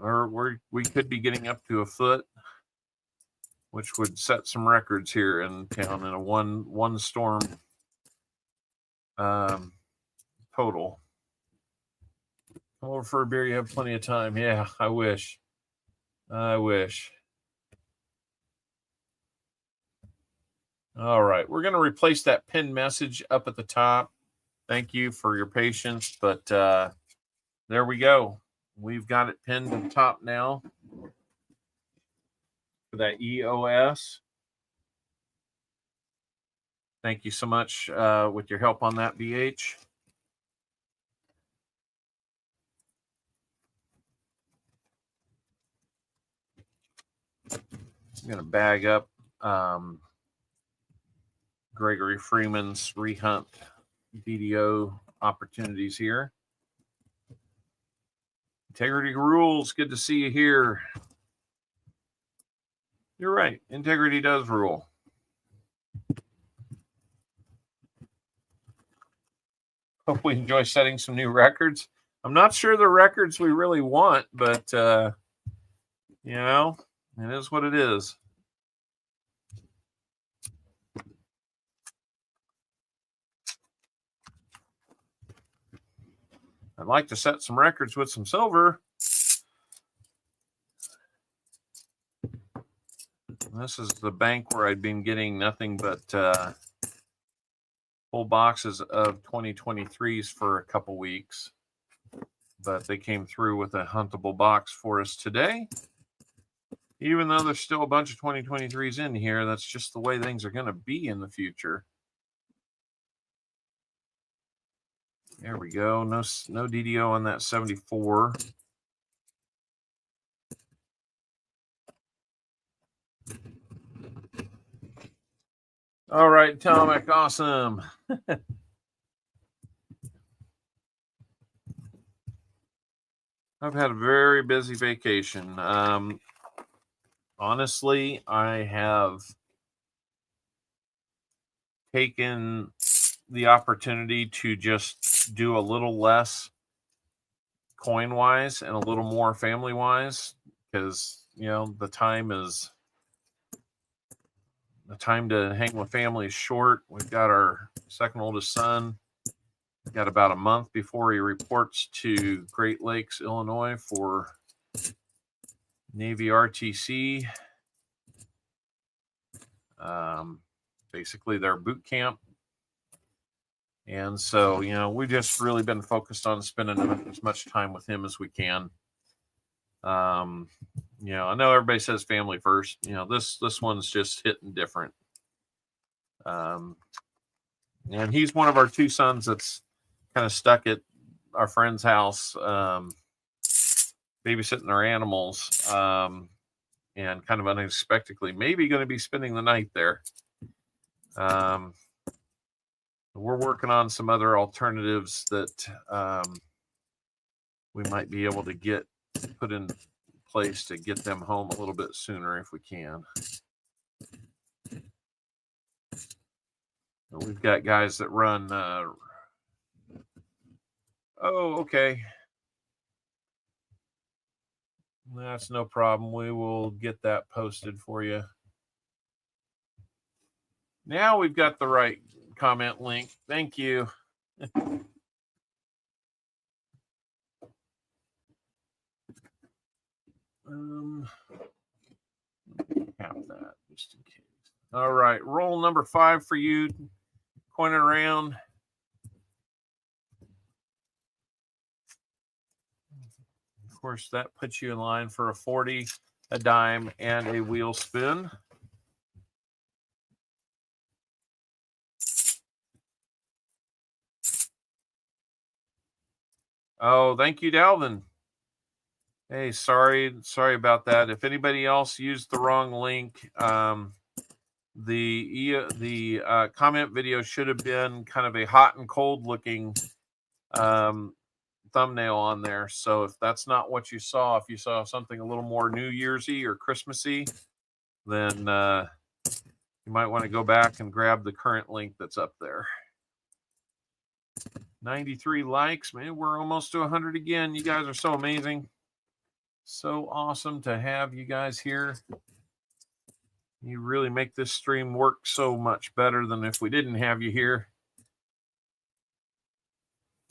Or we could be getting up to a foot, which would set some records here in town in a one storm total. Come over for a beer. You have plenty of time. Yeah, I wish. I wish. All right, we're going to replace that pinned message up at the top. Thank you for your patience, but there we go. We've got it pinned to the top now for that EOS. Thank you so much with your help on that, BH. I'm going to bag up Gregory Freeman's rehunt DDO opportunities here. Integrity rules. Good to see you here. You're right. Integrity does rule. Hope we enjoy setting some new records. I'm not sure the records we really want, but You know, it is what it is. I'd like to set some records with some silver. This is the bank where I'd been getting nothing but full boxes of 2023s for a couple weeks. But they came through with a huntable box for us today. Even though there's still a bunch of 2023s in here, that's just the way things are going to be in the future. There we go. No DDO on that 74. All right, Atomic, awesome. I've had a very busy vacation. Honestly, I have taken the opportunity to just do a little less coin-wise and a little more family-wise because, you know, the time to hang with family is short. We've got our second oldest son. We've got about a month before he reports to Great Lakes, Illinois for Navy RTC. Basically their boot camp. And so, you know, we've just really been focused on spending as much time with him as we can. You know, I know everybody says family first. You know, this one's just hitting different. And he's one of our two sons that's kind of stuck at our friend's house, babysitting our animals, and kind of unexpectedly, maybe going to be spending the night there. We're working on some other alternatives that we might be able to get put in place to get them home a little bit sooner if we can. We've got guys that run. Oh, okay. That's no problem. We will get that posted for you. Now we've got the right comment link. Thank you. Cap that just in case. All right, roll number 5 for you. Coin it around. Of course, that puts you in line for a 40, a dime, and a wheel spin. Oh, thank you, Dalvin. Hey, sorry about that. If anybody else used the wrong link, the comment video should have been kind of a hot and cold looking thumbnail on there. So if that's not what you saw, if you saw something a little more New Year's-y or Christmassy, then you might want to go back and grab the current link that's up there. 93 likes, man. We're almost to 100 again. You guys are so amazing. So awesome to have you guys here. You really make this stream work so much better than if we didn't have you here.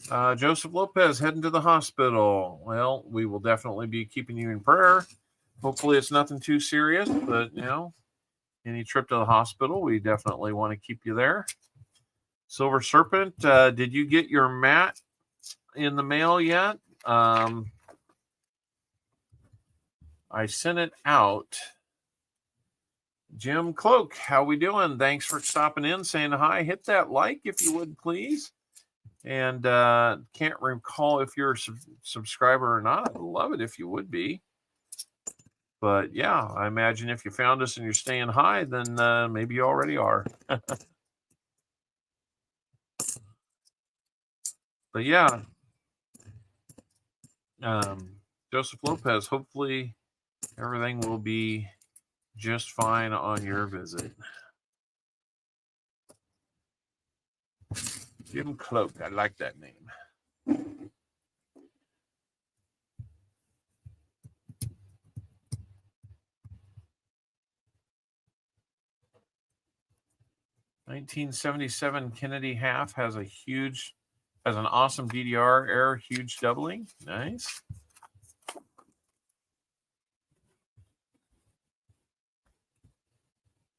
Joseph Lopez heading to the hospital. Well, we will definitely be keeping you in prayer. Hopefully it's nothing too serious, but, you know, any trip to the hospital, we definitely want to keep you there. Silver Serpent, did you get your mat in the mail yet? I sent it out. Jim Cloak, how we doing? Thanks for stopping in, saying hi. Hit that like if you would, please. And can't recall if you're a subscriber or not. I'd love it if you would be. But yeah, I imagine if you found us and you're staying high, then maybe you already are. But yeah, Joseph Lopez, hopefully everything will be just fine on your visit. Jim Cloak, I like that name. 1977 Kennedy half has an awesome DDR error, huge doubling. Nice.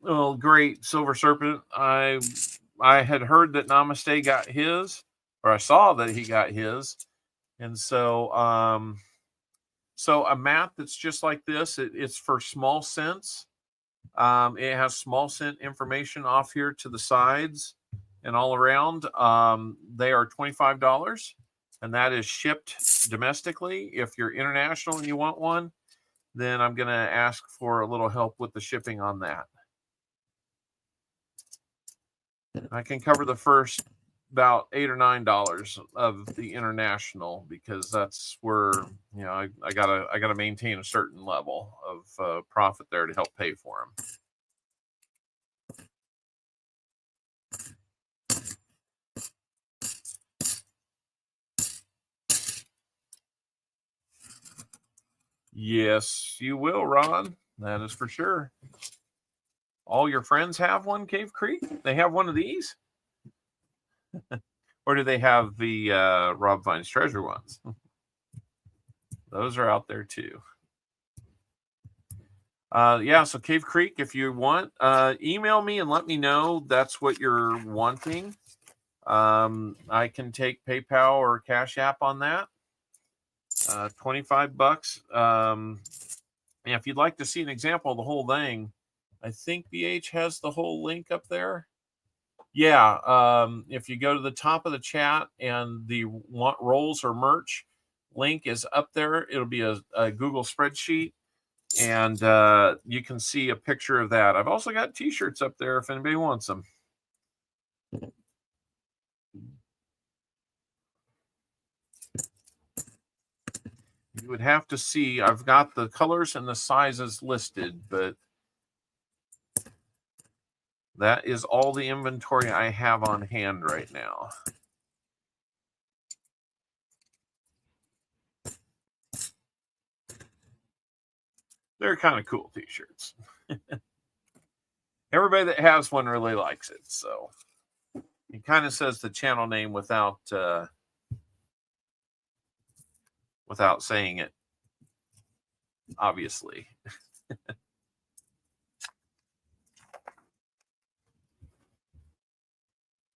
Well, great. Silver Serpent. I had heard that Namaste got his, or I saw that he got his. And so, so a mat that's just like this, it's for small cents. It has small cent information off here to the sides and all around. They are $25, and that is shipped domestically. If you're international and you want one, then I'm going to ask for a little help with the shipping on that. I can cover the first about $8 or $9 of the international, because that's where, you know, I gotta maintain a certain level of profit there to help pay for them. Yes, you will, Ron. That is for sure. All your friends have one, Cave Creek? They have one of these? Or do they have the Rob Vine's Treasure ones? Those are out there too. Yeah, so Cave Creek, if you want, email me and let me know that's what you're wanting. I can take PayPal or Cash App on that. $25. And if you'd like to see an example of the whole thing, I think BH has the whole link up there. Yeah, if you go to the top of the chat and the rolls or merch link is up there, it'll be a Google spreadsheet, and you can see a picture of that. I've also got t-shirts up there if anybody wants them. You would have to see, I've got the colors and the sizes listed, but that is all the inventory I have on hand right now. They're kind of cool t-shirts. Everybody that has one really likes it. So it kind of says the channel name without saying it, obviously.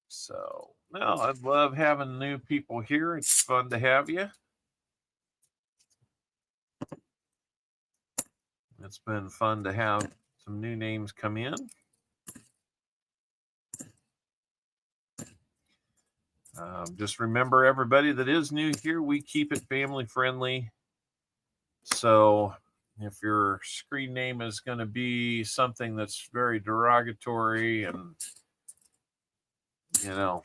So, no, I love having new people here. It's fun to have you. It's been fun to have some new names come in. Just remember, everybody that is new here, we keep it family friendly. So if your screen name is going to be something that's very derogatory and, you know,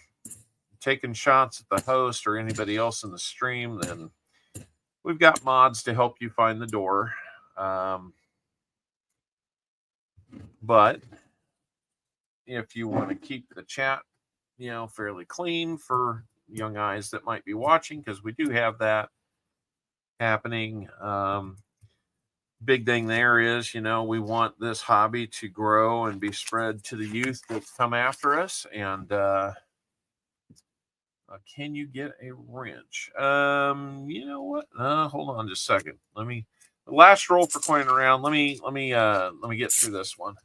taking shots at the host or anybody else in the stream, then we've got mods to help you find the door. But if you want to keep the chat, you know, fairly clean for young eyes that might be watching, because we do have that happening. Big thing there is, you know, we want this hobby to grow and be spread to the youth that come after us. And can you get a wrench? You know what? Hold on just a second. The last roll for coin around. Let me get through this one.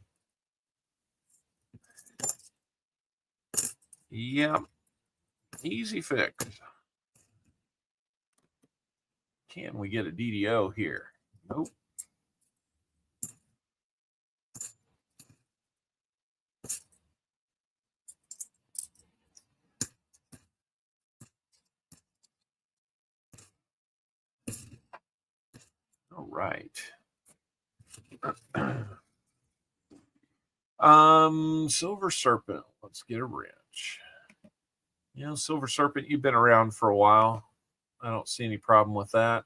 Yep. Easy fix. Can we get a DDO here? Nope. All right. Silver Serpent. Let's get a wrench. You know, Silver Serpent, you've been around for a while. I don't see any problem with that.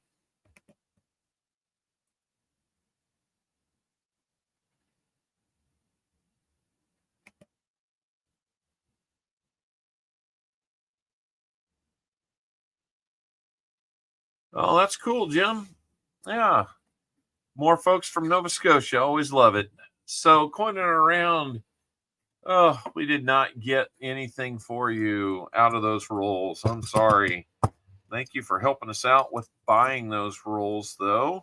Oh, that's cool, Jim. Yeah. More folks from Nova Scotia. Always love it. So, coining around, Oh, we did not get anything for you out of those rolls. I'm sorry. Thank you for helping us out with buying those rolls, though.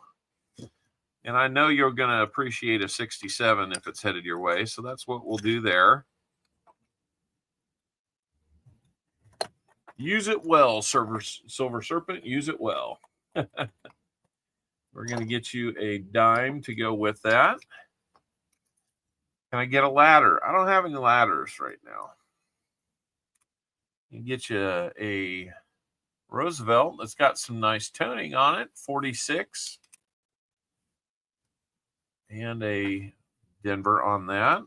And I know you're going to appreciate a 67 if it's headed your way. So that's what we'll do there. Use it well, Silver Serpent. Use it well. We're going to get you a dime to go with that. Can I get a ladder? I don't have any ladders right now. You get you a Roosevelt that's got some nice toning on it, 46. And a Denver on that.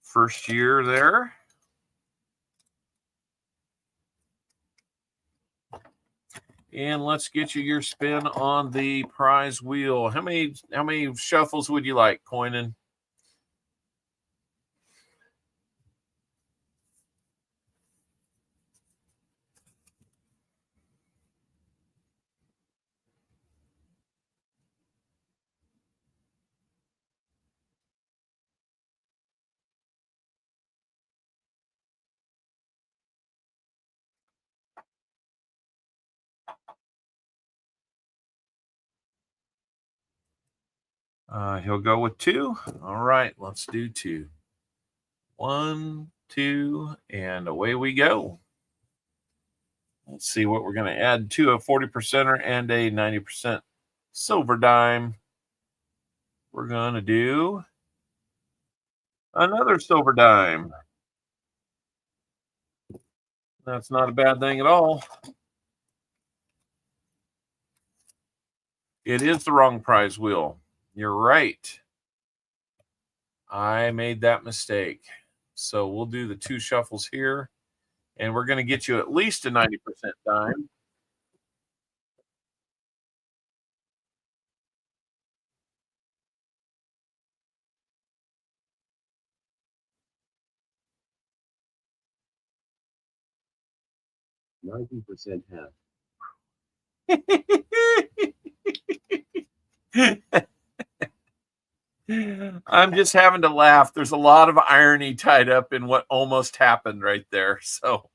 First year there. And let's get you your spin on the prize wheel. How many shuffles would you like, Coinan? He'll go with 2. All right, let's do 2. 1, 2, and away we go. Let's see what we're going to add to a 40%er and a 90% silver dime. We're going to do another silver dime. That's not a bad thing at all. It is the wrong prize wheel. You're right. I made that mistake. So we'll do the 2 shuffles here. And we're going to get you at least a 90% dime. $90% half. I'm just having to laugh. There's a lot of irony tied up in what almost happened right there. So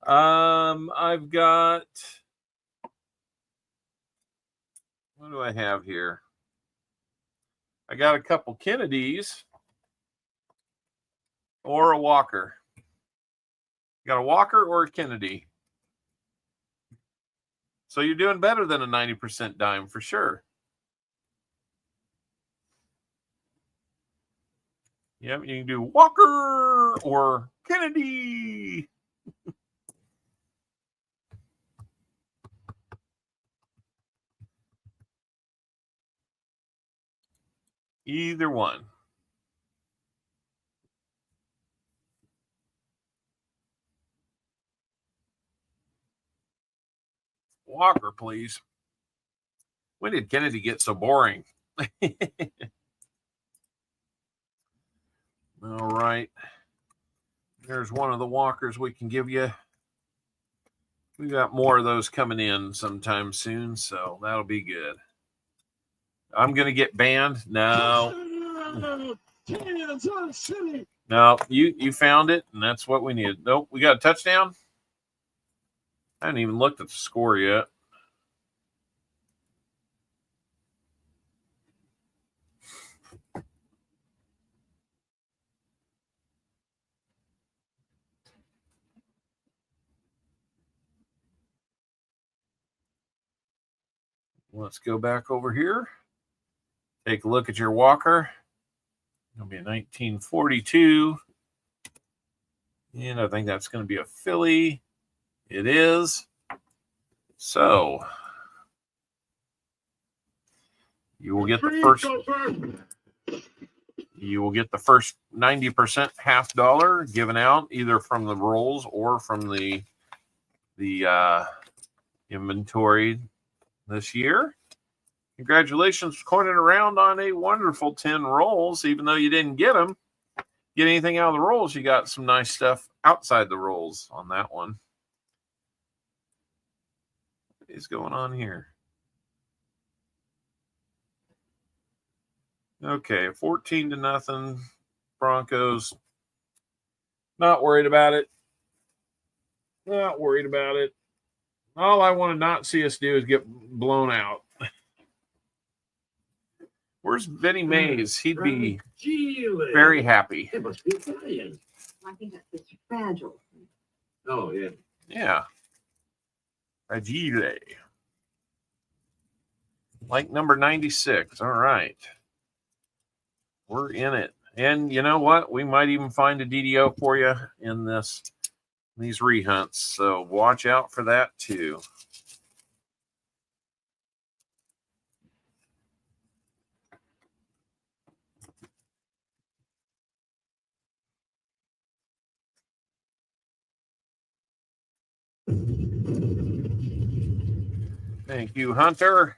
I've got, what do I have here? I got a couple Kennedys or a Walker. You got a Walker or a Kennedy? So you're doing better than a 90% dime for sure. Yep, you can do Walker or Kennedy. Either one. Walker, please. When did Kennedy get so boring? All right. There's one of the Walkers we can give you. We got more of those coming in sometime soon, so that'll be good. I'm going to get banned. No. No, you found it, and that's what we needed. Nope, we got a touchdown. I haven't even looked at the score yet. Let's go back over here. Take a look at your Walker. It'll be a 1942. And I think that's going to be a Philly. It is. So you will get the first. You will get the first 90% half dollar given out either from the rolls or from the inventory this year. Congratulations for coining around on a wonderful 10 rolls, even though you didn't get them. Get anything out of the rolls, you got some nice stuff outside the rolls on that one. What is going on here? Okay, 14-0. Broncos. Not worried about it. Not worried about it. All I want to not see us do is get blown out. Where's Benny Mays? He'd be very happy. It must be Italian. I think that's just fragile. Oh, yeah. Yeah. Fragile. Like number 96. All right. We're in it. And you know what? We might even find a DDO for you in these rehunts. So watch out for that too. Thank you, Hunter.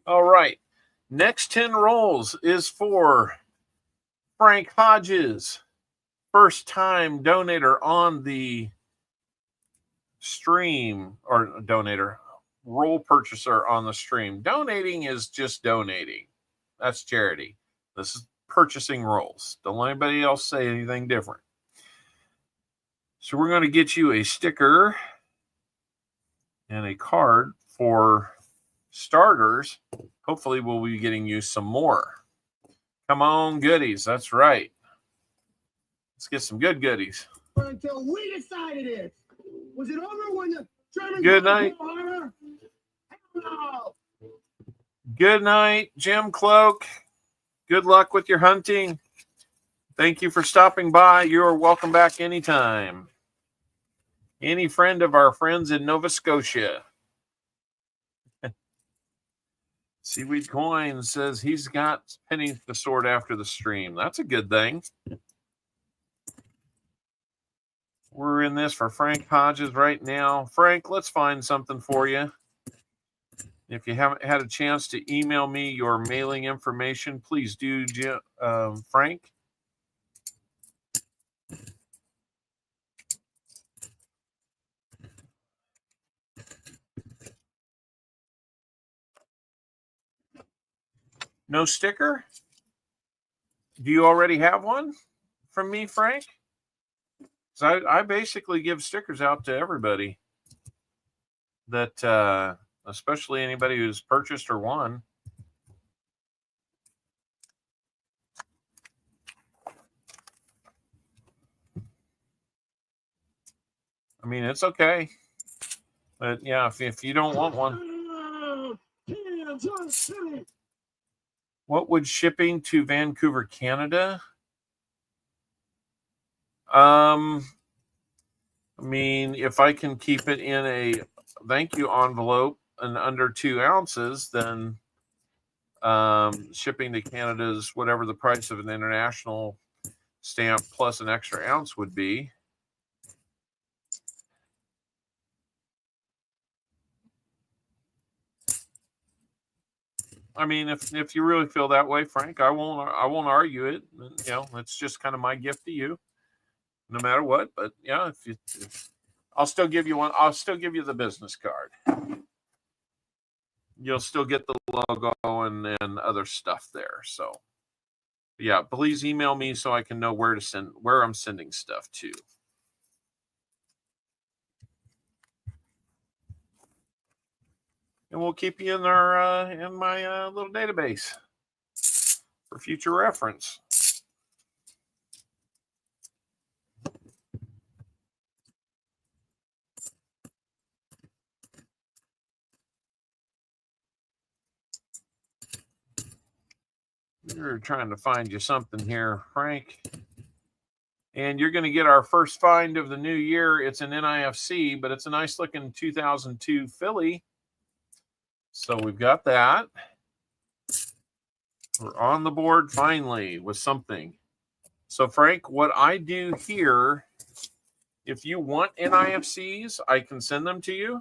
All right. Next 10 rolls is for Frank Hodges. First time donator on the stream, or donator, roll purchaser on the stream. Donating is just donating. That's charity. This is purchasing rolls. Don't let anybody else say anything different. So we're going to get you a sticker and a card for starters. Hopefully we'll be getting you some more. Come on, goodies. That's right. Let's get some good goodies. Until we decided it. Was it over when the Germans... Good night. No. Good night, Jim Cloak. Good luck with your hunting. Thank you for stopping by. You're welcome back anytime. Any friend of our friends in Nova Scotia. Seaweed Coin says he's got pennies to sort after the stream. That's a good thing. We're in this for Frank Hodges right now. Frank, let's find something for you. If you haven't had a chance to email me your mailing information, please do, Frank. No sticker? Do you already have one from me, Frank? So I basically give stickers out to everybody that, especially anybody who's purchased or won. I mean, it's okay. But yeah, if you don't want one. What would shipping to Vancouver, Canada? I mean, if I can keep it in a thank you envelope and under 2 ounces, then shipping to Canada is whatever the price of an international stamp plus an extra ounce would be. I mean, if you really feel that way, Frank, I won't argue it. You know, it's just kind of my gift to you, no matter what. But yeah, I'll still give you one. I'll still give you the business card. You'll still get the logo and other stuff there. So yeah, please email me so I can know where I'm sending stuff to. And we'll keep you in my little database for future reference. We're trying to find you something here, Frank. And you're going to get our first find of the new year. It's an NIFC, but it's a nice looking 2002 Philly. So we've got that. We're on the board finally with something. So Frank, what I do here, if you want NIFCs, I can send them to you.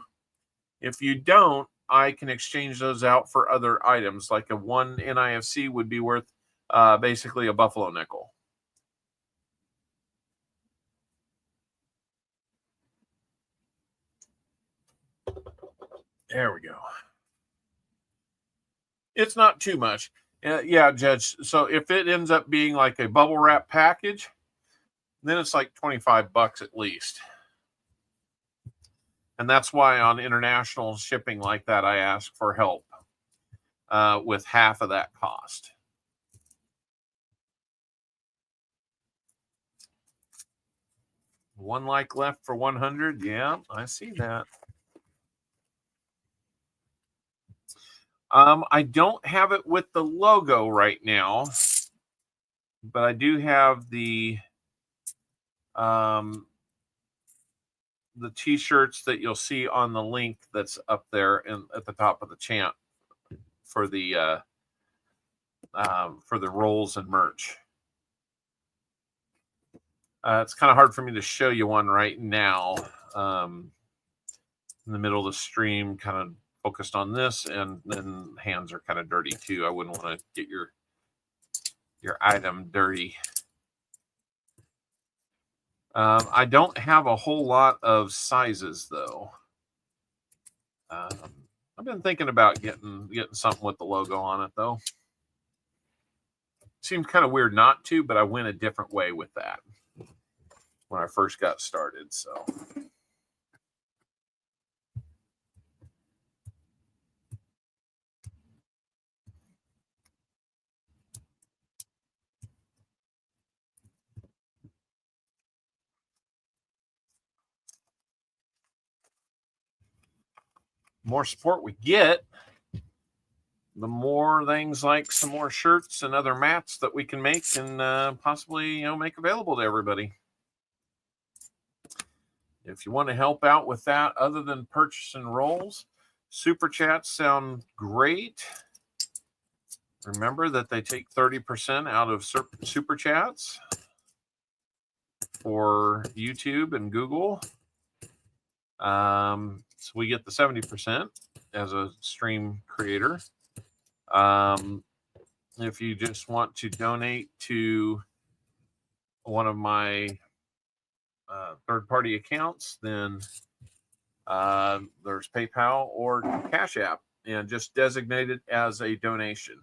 If you don't, I can exchange those out for other items. Like a 1 NIFC would be worth basically a buffalo nickel. There we go. It's not too much. Yeah, Judge. So if it ends up being like a bubble wrap package, then it's like $25 at least. And that's why on international shipping like that, I ask for help with half of that cost. One like left for 100. Yeah, I see that. I don't have it with the logo right now, but I do have the t-shirts that you'll see on the link that's up there and at the top of the chant for the rolls and merch. It's kind of hard for me to show you one right now. In the middle of the stream, kind of focused on this, and then hands are kind of dirty too. I wouldn't want to get your item dirty. I don't have a whole lot of sizes though. I've been thinking about getting something with the logo on it though. Seems kind of weird not to, but I went a different way with that when I first got started. So more support we get, the more things like some more shirts and other mats that we can make and possibly make available to everybody. If you want to help out with that, other than purchasing rolls, super chats sound great. Remember that they take 30% out of super chats for YouTube and Google. So we get the 70% as a stream creator. If you just want to donate to one of my third-party accounts, then there's PayPal or Cash App, and just designate it as a donation.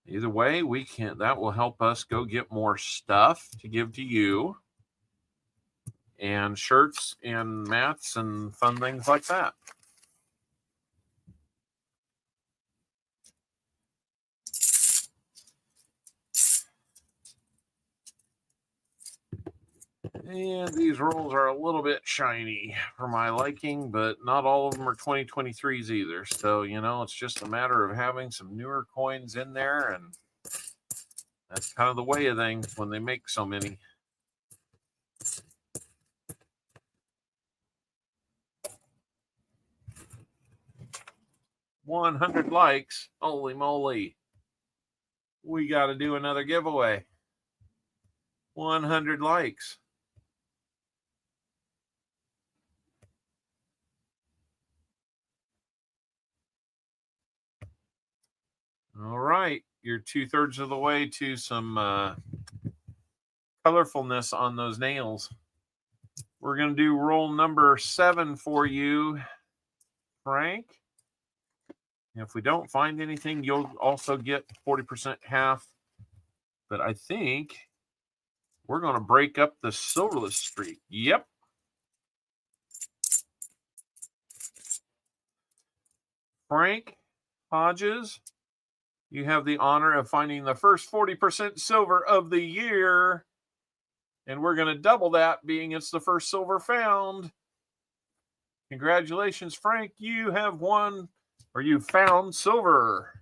Either way, that will help us go get more stuff to give to you, and shirts and mats and fun things like that. And these rolls are a little bit shiny for my liking, but not all of them are 2023s either. So, it's just a matter of having some newer coins in there, and that's kind of the way of things when they make so many. $100 likes. Holy moly. We got to do another giveaway. 100 likes. All right. You're 2/3 of the way to some colorfulness on those nails. We're going to do roll number 7 for you, Frank. If we don't find anything, you'll also get 40% half. But I think we're going to break up the silverless streak. Yep. Frank Hodges, you have the honor of finding the first 40% silver of the year. And we're going to double that, being it's the first silver found. Congratulations, Frank. You have won, or you found silver.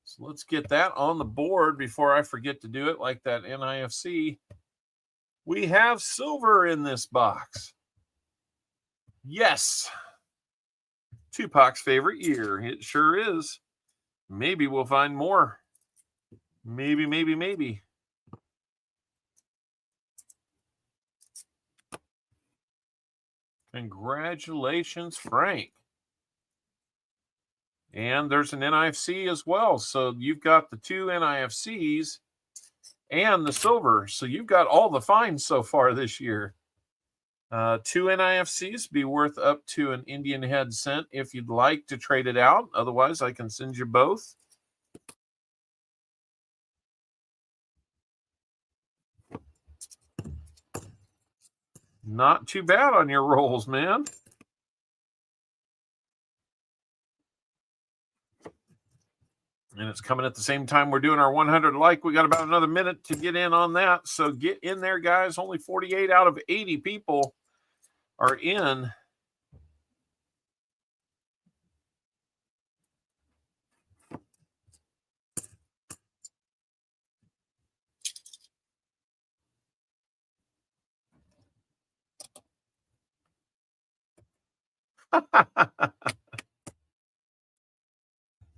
So let's get that on the board before I forget to do it like that NIFC. We have silver in this box. Yes. Tupac's favorite year. It sure is. Maybe we'll find more. Maybe. Congratulations, Frank. And there's an NIFC as well. So you've got the 2 NIFCs and the silver. So you've got all the finds so far this year. 2 NIFCs be worth up to an Indian head cent if you'd like to trade it out. Otherwise, I can send you both. Not too bad on your rolls, man. And it's coming at the same time we're doing our 100 like. We got about another minute to get in on that. So get in there, guys. Only 48 out of 80 people are in.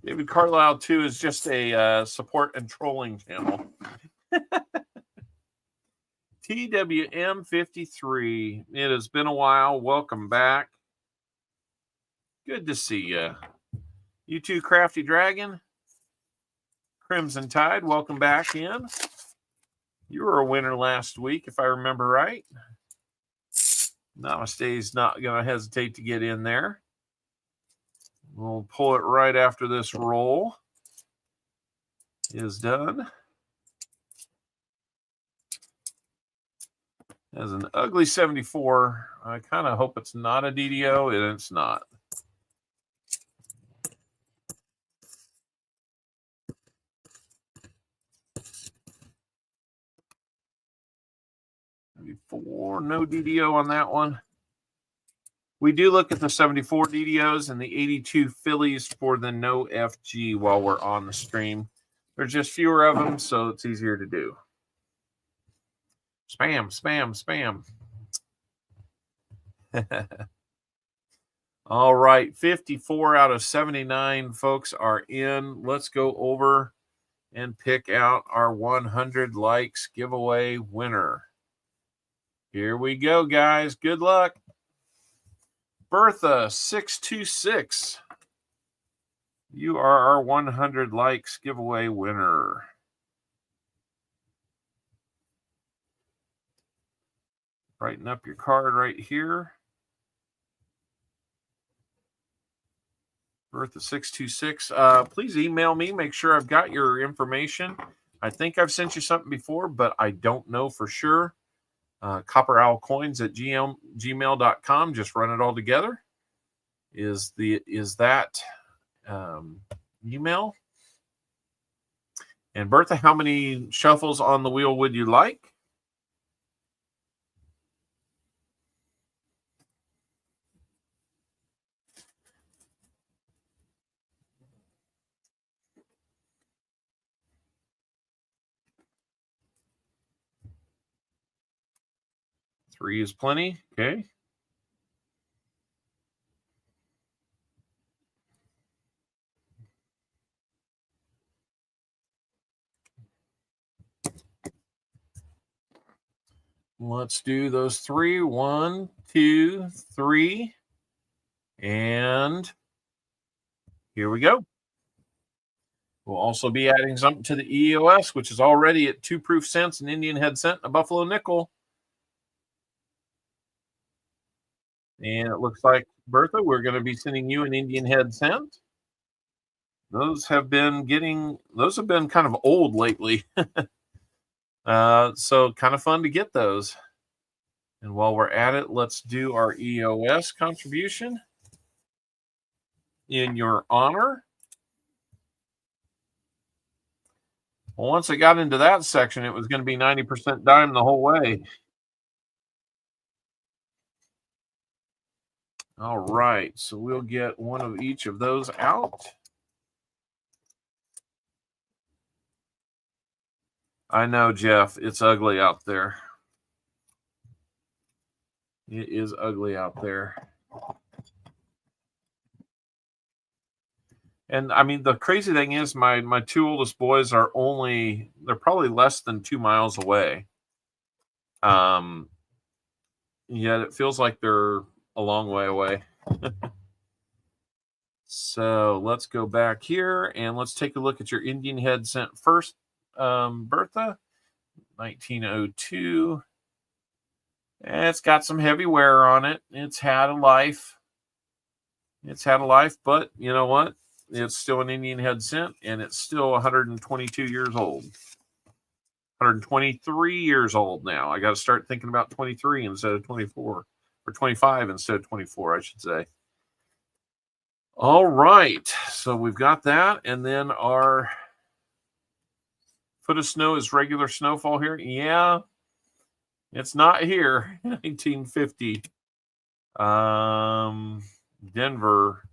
David Carlisle, too, is just a support and trolling channel. TWM53. It has been a while. Welcome back. Good to see you. You too, Crafty Dragon. Crimson Tide, welcome back in. You were a winner last week, if I remember right. Namaste's not going to hesitate to get in there. We'll pull it right after this roll is done. As an ugly 74, I kind of hope it's not a DDO, and it's not. Four, no DDO on that one. We do look at the 74 DDOs and the 82 Phillies for the no FG while we're on the stream. There's just fewer of them, so it's easier to do. Spam, spam, spam. All right, 54 out of 79 folks are in. Let's go over and pick out our 100 likes giveaway winner. Here we go, guys. Good luck. Bertha 626. You are our 100 likes giveaway winner. Writing up your card right here. Bertha 626. Please email me. Make sure I've got your information. I think I've sent you something before, but I don't know for sure. CopperOwlCoins at gmail.com. Just run it all together. Is that email? And Bertha, how many shuffles on the wheel would you like? Three is plenty. Okay. Let's do those three. 1, 2, 3. And here we go. We'll also be adding something to the EOS, which is already at 2 proof cents, an Indian head cent, a Buffalo nickel. And it looks like, Bertha, we're going to be sending you an Indian head cent. Those have been kind of old lately. So kind of fun to get those. And while we're at it, let's do our EOS contribution in your honor. Well, once I got into that section, it was going to be 90% dime the whole way. All right, so we'll get one of each of those out. I know, Jeff, it's ugly out there. It is ugly out there. And I mean, the crazy thing is my two oldest boys are they're probably less than 2 miles away. Yet it feels like they're a long way away. So let's go back here and let's take a look at your Indian head cent first, Bertha. 1902. It's got some heavy wear on it. It's had a life. It's had a life, but you know what? It's still an Indian head cent, and it's still 122 years old. 123 years old now. I got to start thinking about 23 instead of 24, or 25 instead of 24, I should say. All right, so we've got that, and then our foot of snow is regular snowfall here. Yeah, it's not here. 1950. Denver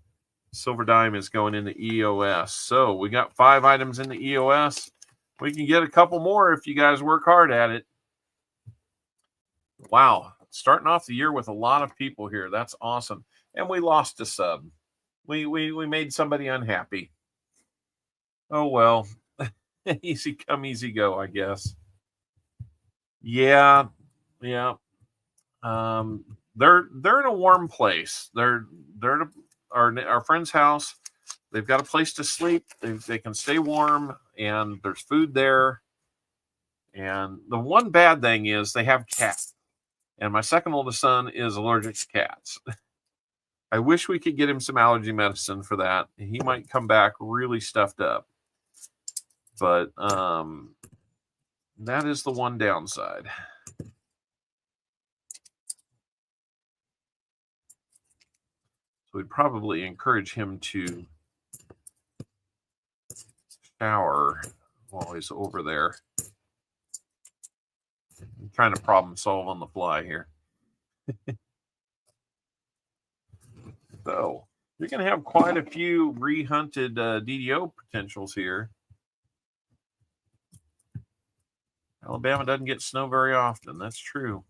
silver dime is going in the EOS. So we got 5 items in the EOS. We can get a couple more if you guys work hard at it. Wow, starting off the year with a lot of people here. That's awesome. And we lost a sub. We made somebody unhappy. Oh well. Easy come, easy go, I guess. Yeah. They're in a warm place. They're at our friend's house. They've got a place to sleep. They can stay warm, and there's food there. And the one bad thing is they have cats. And my second oldest son is allergic to cats. I wish we could get him some allergy medicine for that. He might come back really stuffed up. But that is the one downside. So we'd probably encourage him to shower while he's over there. I'm trying to problem solve on the fly here. So you're going to have quite a few rehunted DDO potentials here. Alabama doesn't get snow very often. That's true.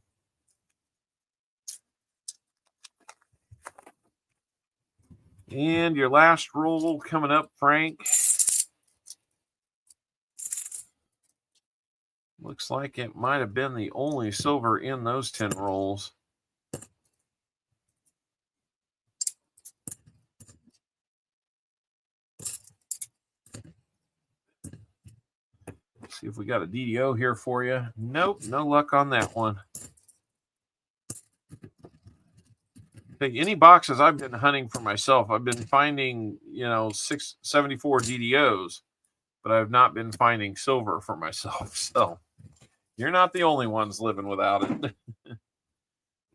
And your last roll coming up, Frank. Looks like it might have been the only silver in those 10 rolls. See if we got a DDO here for you. Nope, no luck on that one. Hey, any boxes I've been hunting for myself, I've been finding, 674 DDOs, but I've not been finding silver for myself. So you're not the only ones living without it.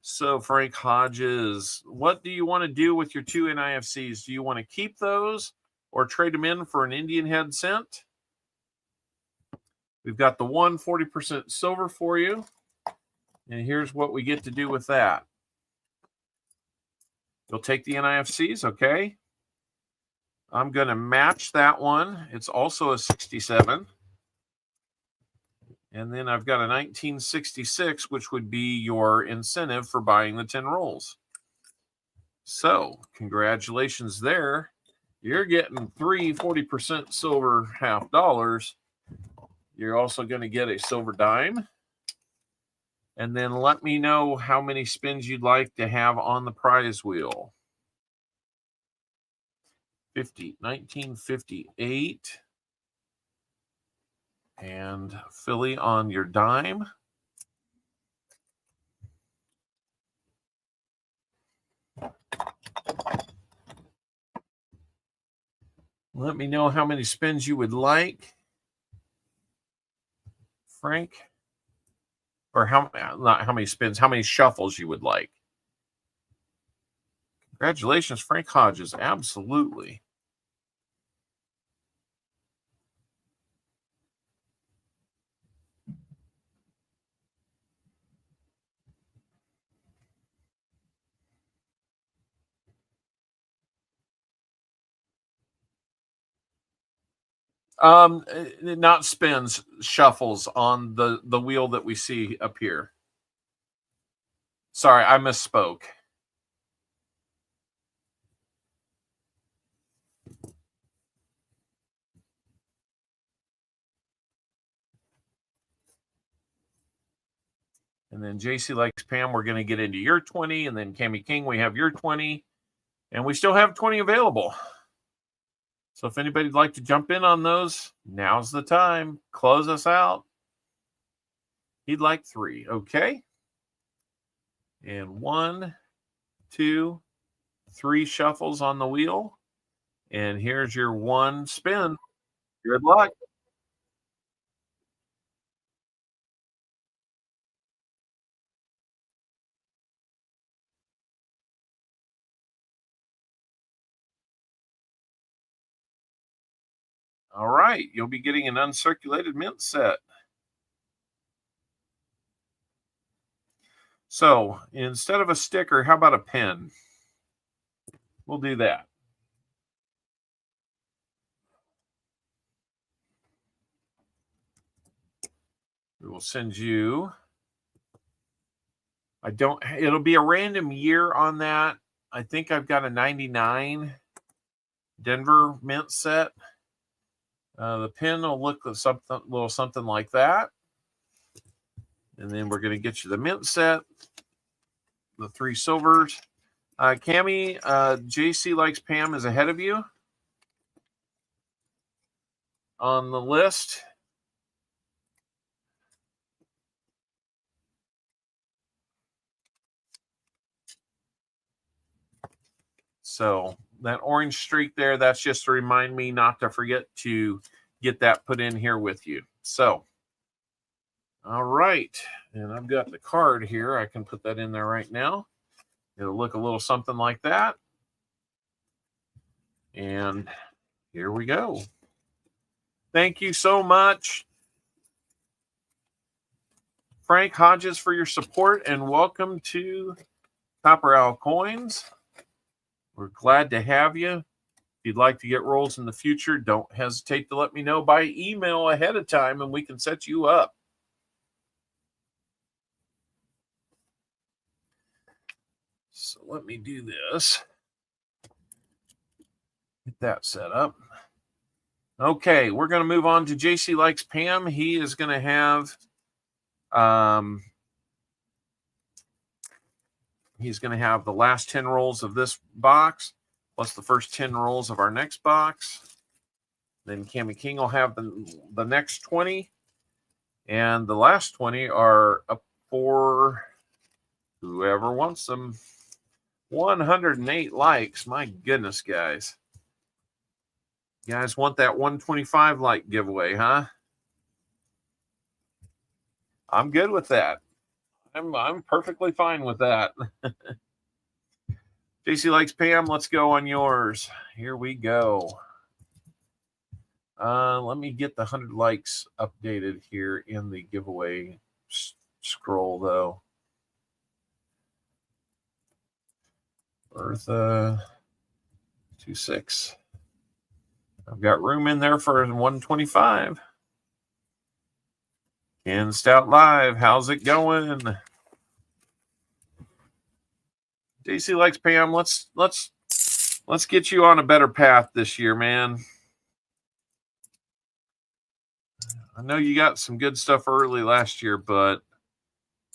So Frank Hodges, what do you want to do with your 2 NIFCs? Do you want to keep those or trade them in for an Indian head cent? We've got the 40% silver for you. And here's what we get to do with that. You'll take the NIFCs, okay? I'm going to match that one. It's also a 67. And then I've got a 1966, which would be your incentive for buying the 10 rolls. So, congratulations there. You're getting 3 40% silver half dollars. You're also going to get a silver dime. And then let me know how many spins you'd like to have on the prize wheel. 1958. And Philly on your dime. Let me know how many spins you would like, Frank. Or not how many spins, how many shuffles you would like. Congratulations, Frank Hodges. Absolutely. Not spins, shuffles on the wheel that we see up here. Sorry, I misspoke. And then JC Likes Pam, we're going to get into your 20. And then Cami King, we have your 20. And we still have 20 available. So if anybody'd like to jump in on those, now's the time. Close us out. He'd like 3. Okay. And 1, 2, 3 shuffles on the wheel. And here's your 1 spin. Good luck. All right. You'll be getting an uncirculated mint set. So instead of a sticker, how about a pen? We'll do that. We will send you. It'll be a random year on that. I think I've got a 99 Denver mint set. The pin will look something like that. And then we're going to get you the mint set, the 3 silvers. Cammie, JC Likes Pam is ahead of you on the list. So that orange streak there, that's just to remind me not to forget to get that put in here with you. So, all right. And I've got the card here. I can put that in there right now. It'll look a little something like that. And here we go. Thank you so much, Frank Hodges, for your support, and welcome to CopperOwlCoins. We're glad to have you. If you'd like to get rolls in the future, don't hesitate to let me know by email ahead of time, and we can set you up. So let me do this. Get that set up. Okay, we're going to move on to JC Likes Pam. He is going to have he's going to have the last 10 rolls of this box, plus the first 10 rolls of our next box. Then Cammie King will have the next 20. And the last 20 are up for whoever wants them. 108 likes. My goodness, guys. You guys want that 125 like giveaway, huh? I'm good with that. I'm perfectly fine with that. JC Likes Pam, let's go on yours. Here we go. Let me get the 100 likes updated here in the giveaway scroll, though. Bertha 26. I've got room in there for 125. Ken Stout Live, how's it going? JC Likes Pam, let's get you on a better path this year, man. I know you got some good stuff early last year, but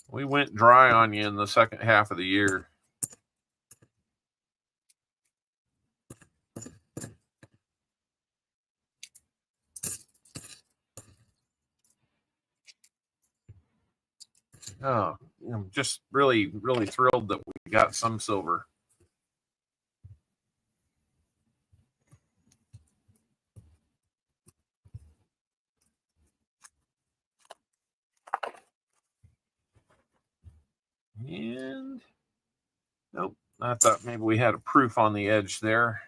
we went dry on you in the second half of the year. Oh, I'm just really, really thrilled that we got some silver. And nope, I thought maybe we had a proof on the edge there.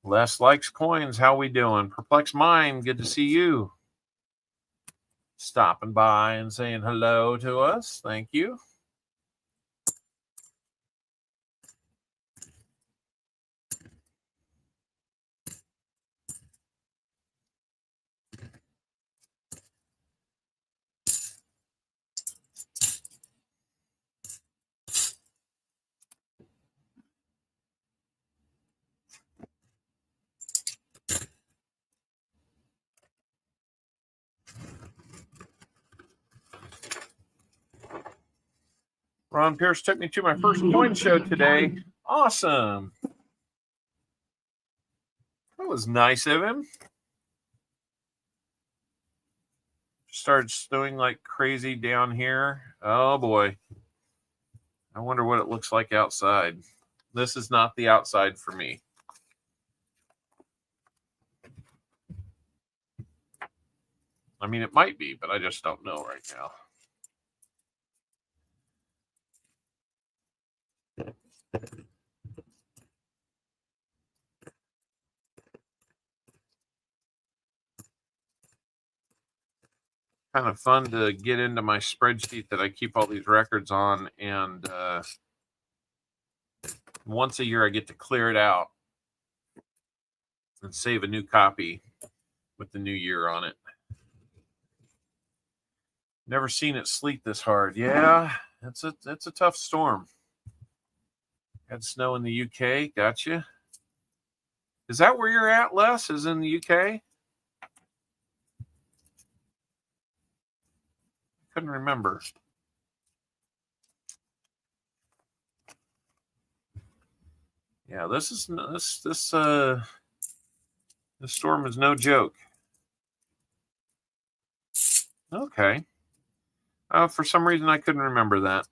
Les Likes Coins, how we doing? Perplexed Mind, good to see you. Stopping by and saying hello to us. Thank you. Ron Pierce took me to my first coin show today. Awesome. That was nice of him. Just started snowing like crazy down here. Oh boy. I wonder what it looks like outside. This is not the outside for me. I mean, it might be, but I just don't know right now. Kind of fun to get into my spreadsheet that I keep all these records on, and once a year I get to clear it out and save a new copy with the new year on it. Never seen it sleet this hard. Yeah, it's a tough storm. Had snow in the UK. Gotcha. Is that where you're at, Les? Is in the UK? Couldn't remember. Yeah, this storm is no joke. Okay. For some reason I couldn't remember that.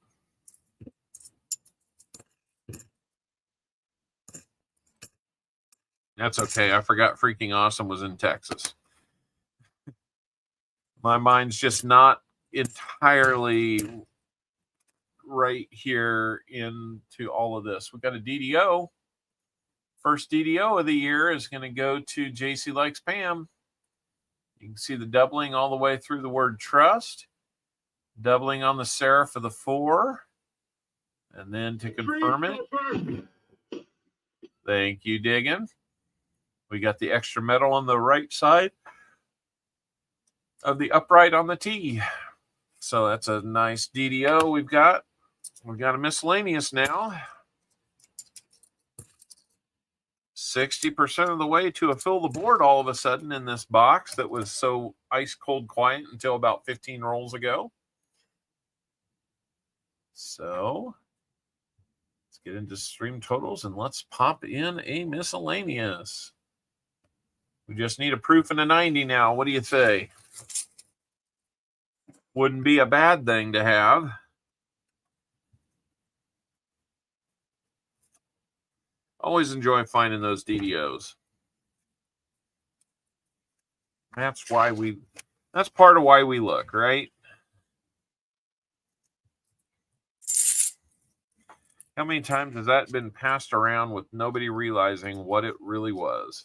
That's okay. I forgot Freaking Awesome was in Texas. My mind's just not entirely right here into all of this. We've got a DDO. First DDO of the year is going to go to JC Likes Pam. You can see the doubling all the way through the word trust. Doubling on the serif of the 4. And then to confirm it. Thank you, Diggin. We got the extra metal on the right side of the upright on the T. So that's a nice DDO we've got. We've got a miscellaneous now. 60% of the way to a fill the board all of a sudden in this box that was so ice cold quiet until about 15 rolls ago. So let's get into stream totals and let's pop in a miscellaneous. We just need a proof and a 90 now. What do you say? Wouldn't be a bad thing to have. Always enjoy finding those DDOs. That's part of why we look, right? How many times has that been passed around with nobody realizing what it really was?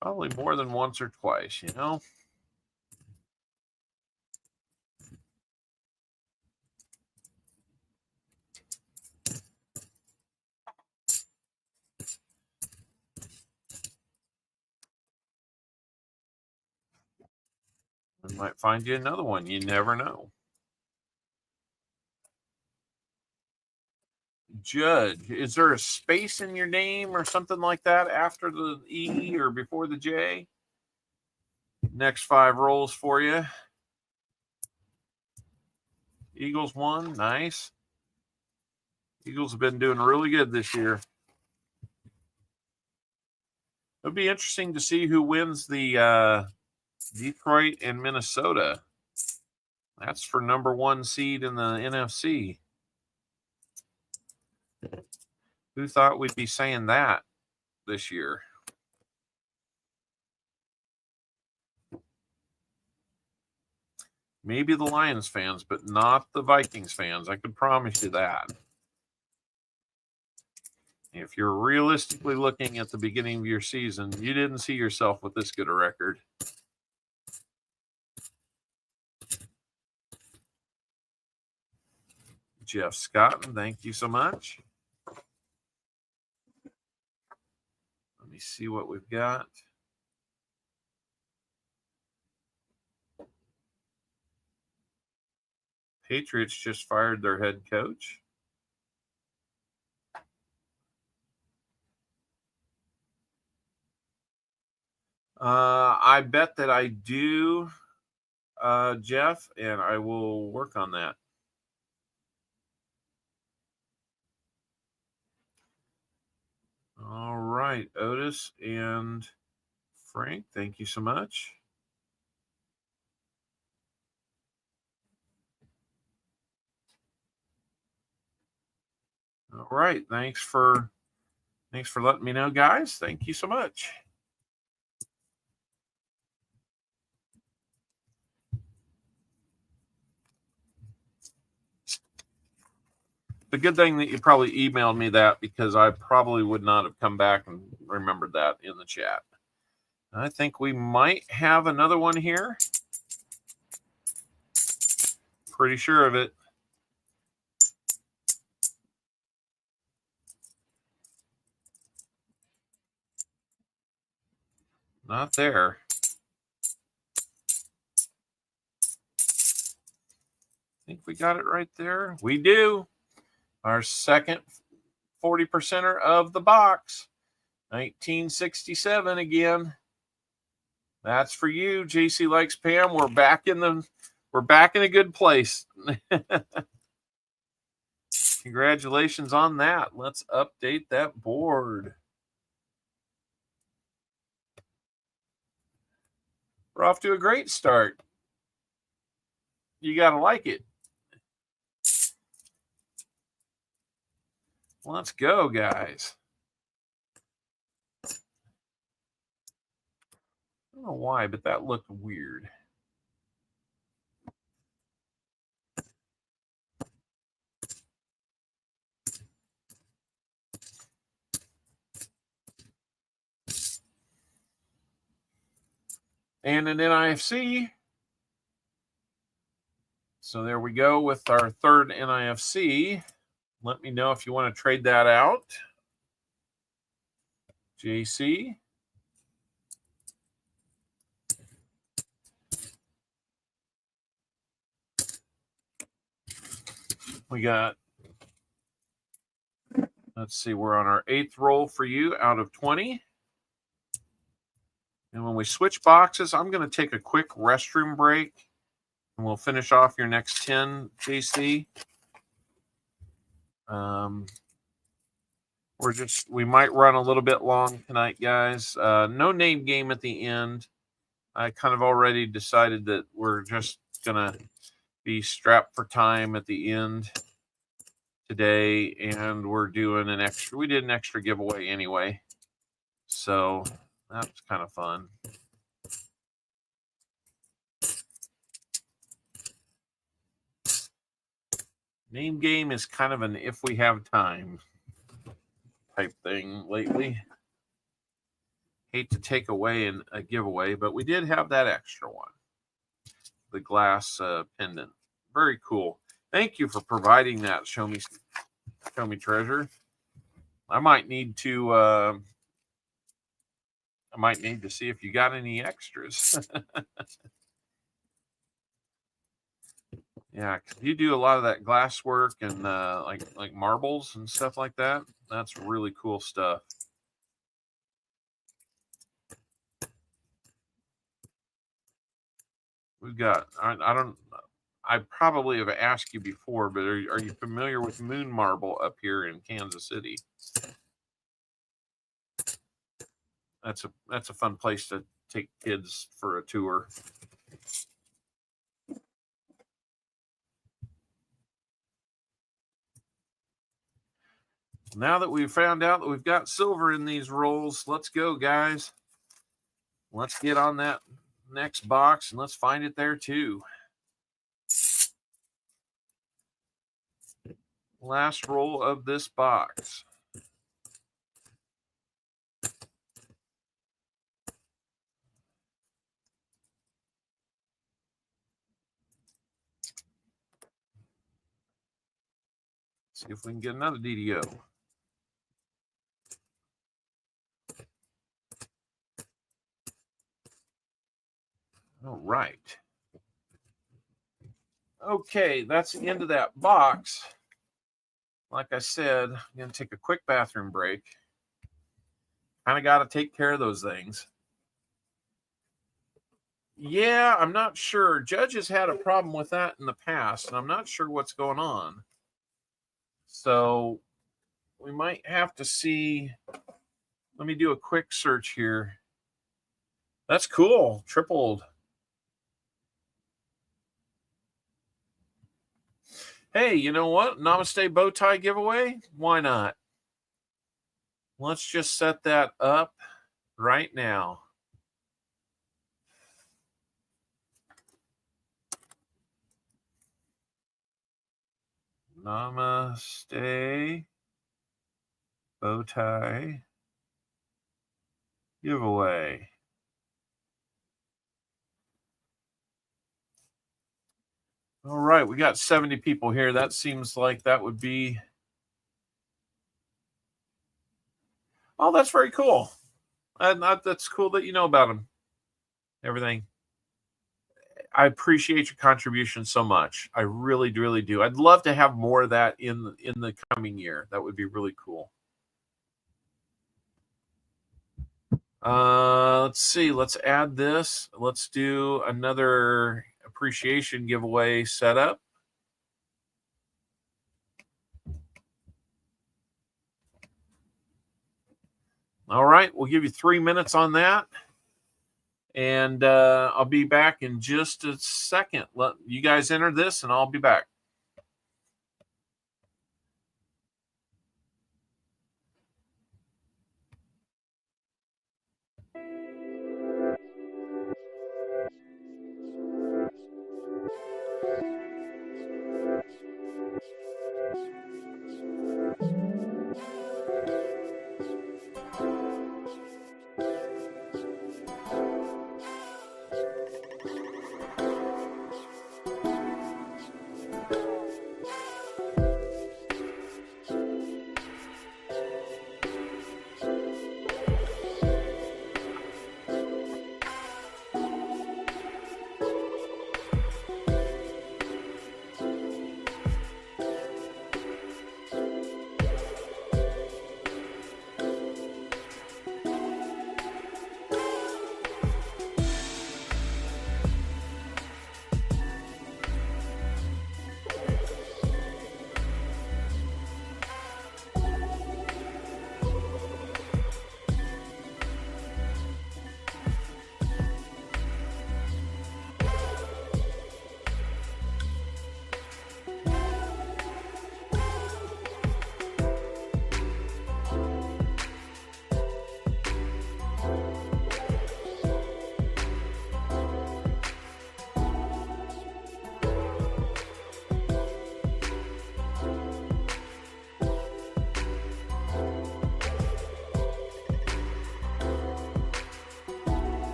Probably more than once or twice, you know? We might find you another one. You never know. Judge, is there a space in your name or something like that after the E or before the J? Next 5 rolls for you. Eagles won. Nice. Eagles have been doing really good this year. It'll be interesting to see who wins the Detroit and Minnesota. That's for #1 seed in the NFC. Who thought we'd be saying that this year? Maybe the Lions fans, but not the Vikings fans. I could promise you that. If you're realistically looking at the beginning of your season, you didn't see yourself with this good a record. Jeff Scott, thank you so much. Let me see what we've got. Patriots just fired their head coach. I bet that I do, Jeff, and I will work on that. All right, Otis and Frank, thank you so much. All right. Thanks for letting me know, guys. Thank you so much. The good thing that you probably emailed me that, because I probably would not have come back and remembered that in the chat. I think we might have another one here. Pretty sure of it. Not there. I think we got it right there. We do. Our second 40%er of the box. 1967 again. That's for you, JC Likes Pam. We're back in a good place. Congratulations on that. Let's update that board. We're off to a great start. You got to like it. Let's go, guys. I don't know why, but that looked weird. And an NIFC. So there we go with our third NIFC. Let me know if you want to trade that out. JC. We got, let's see, we're on our 8th roll for you out of 20. And when we switch boxes, I'm going to take a quick restroom break. And we'll finish off your next 10, JC. We might run a little bit long tonight, guys. No name game at the end. I kind of already decided that we're just going to be strapped for time at the end today. And we're doing we did an extra giveaway anyway. So that's kind of fun. Name game is kind of an if we have time type thing lately. Hate to take away a giveaway, but we did have that extra one. The glass pendant. Very cool. Thank you for providing that. Show me treasure. I might need to see if you got any extras. Yeah, cause you do a lot of that glass work and like marbles and stuff like that. That's really cool stuff. We've got, I probably have asked you before, but are you familiar with Moon Marble up here in Kansas City? That's a fun place to take kids for a tour. Now that we've found out that we've got silver in these rolls, let's go, guys. Let's get on that next box and let's find it there too. Last roll of this box. See if we can get another DDO. All right. Okay, that's the end of that box. Like I said, I'm going to take a quick bathroom break. Kind of got to take care of those things. Yeah, I'm not sure. Judge has had a problem with that in the past, and I'm not sure what's going on. So we might have to see. Let me do a quick search here. That's cool. Tripled. Hey, you know what? Namaste bow tie giveaway? Why not? Let's just set that up right now. Namaste bow tie giveaway. All right, we got 70 people here. That seems like that would be... Oh, that's very cool. That's cool that you know about them. Everything. I appreciate your contribution so much. I really, really do. I'd love to have more of that in the coming year. That would be really cool. Let's see. Let's add this. Let's do another appreciation giveaway setup. All right, we'll give you 3 minutes on that. And I'll be back in just a second. Let you guys enter this, and I'll be back.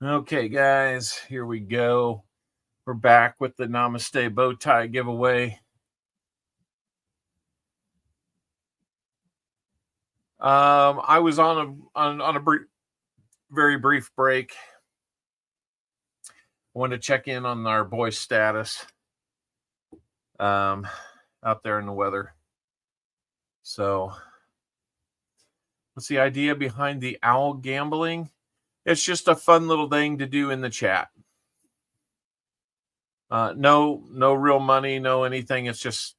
Okay, guys, here we go. We're back with the Namaste bow tie giveaway. I was on a very brief break. I wanted to check in on our boys' status out there in the weather. So, what's the idea behind the owl gambling? It's just a fun little thing to do in the chat. No real money, no anything. It's just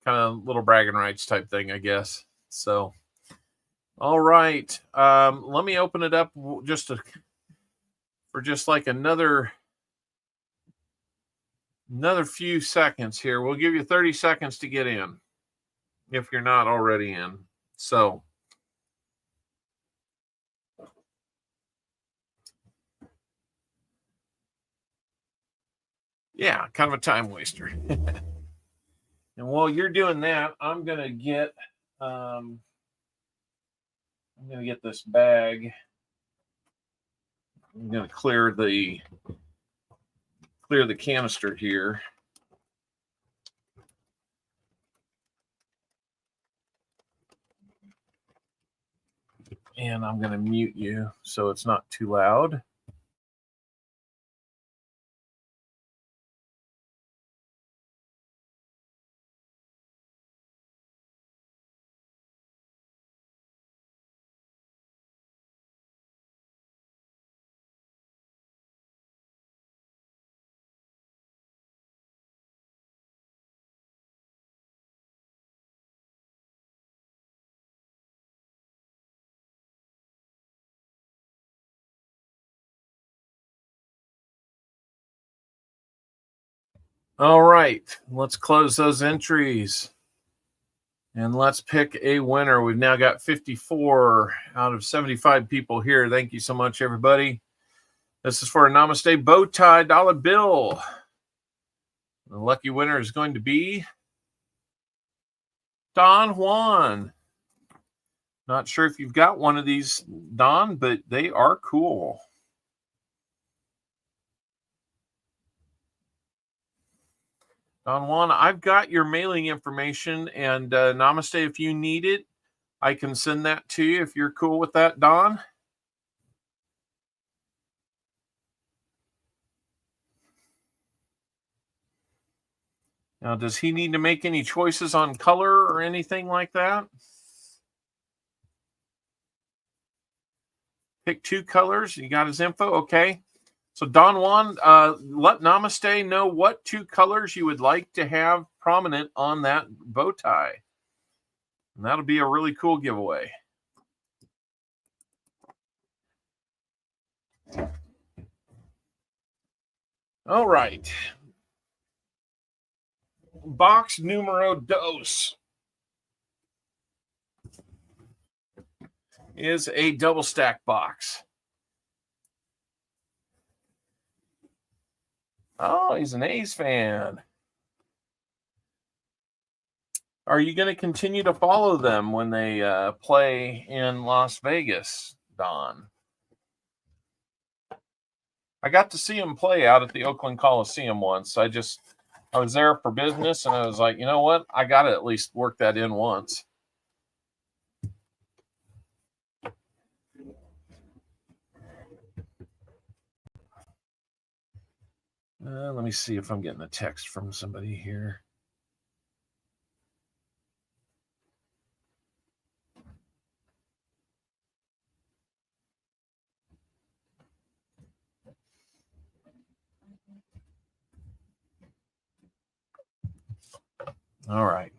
kind of little bragging rights type thing, I guess. So, all right. Let me open it up for just like another few seconds here. We'll give you 30 seconds to get in if you're not already in. So, yeah, kind of a time waster. And while you're doing that, I'm gonna get this bag. I'm gonna clear the canister here. And I'm gonna mute you so it's not too loud. All right, let's close those entries. And let's pick a winner. We've now got 54 out of 75 people here. Thank you so much, everybody. This is for a Namaste bow tie dollar bill. The lucky winner is going to be Don Juan. Not sure if you've got one of these, Don, but they are cool. Don Juan, I've got your mailing information, and Namaste, if you need it, I can send that to you if you're cool with that, Don. Now, does he need to make any choices on color or anything like that? Pick 2 colors. You got his info? Okay. So, Don Juan, let Namaste know what 2 colors you would like to have prominent on that bow tie. And that'll be a really cool giveaway. All right. Box numero dos is a double stack box. Oh, he's an A's fan. Are you going to continue to follow them when they play in Las Vegas, Don? I got to see him play out at the Oakland Coliseum once. I was there for business, and I was like, you know what? I got to at least work that in once. Let me see if I'm getting a text from somebody here. All right.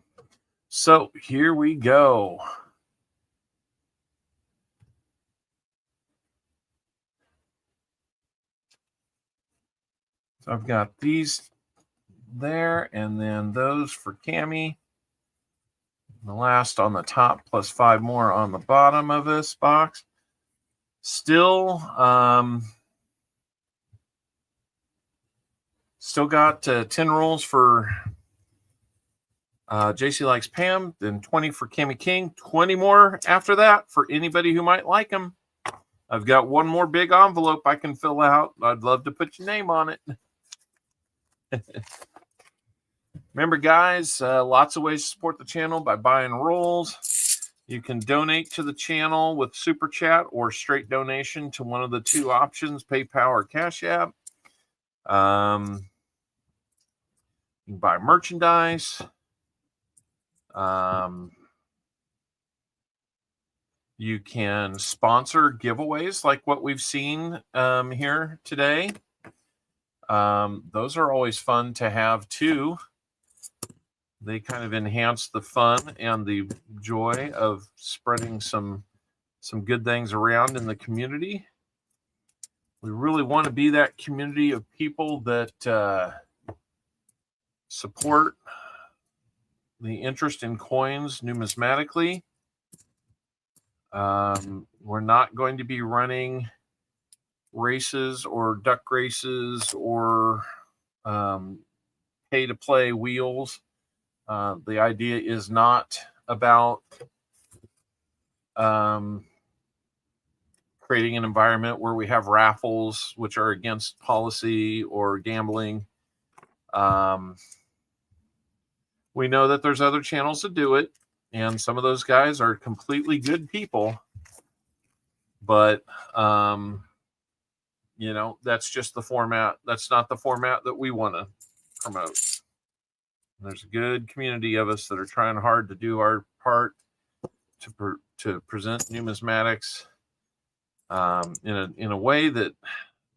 So here we go. So I've got these there, and then those for Cammie. The last on the top, plus 5 more on the bottom of this box. Still got 10 rolls for JC Likes Pam, then 20 for Cammie King, 20 more after that for anybody who might like them. I've got one more big envelope I can fill out. I'd love to put your name on it. Remember, guys, lots of ways to support the channel by buying rolls. You can donate to the channel with Super Chat or straight donation to one of the two options, PayPal or Cash App. You can buy merchandise. You can sponsor giveaways like what we've seen here today. Those are always fun to have too. They kind of enhance the fun and the joy of spreading some good things around in the community. We really want to be that community of people that support the interest in coins numismatically. We're not going to be running races or duck races or pay to play wheels. The idea is not about creating an environment where we have raffles, which are against policy or gambling. We know that there's other channels that do it, and some of those guys are completely good people. But, you know, that's just the format. That's not the format that we want to promote. There's a good community of us that are trying hard to do our part to present numismatics in a way that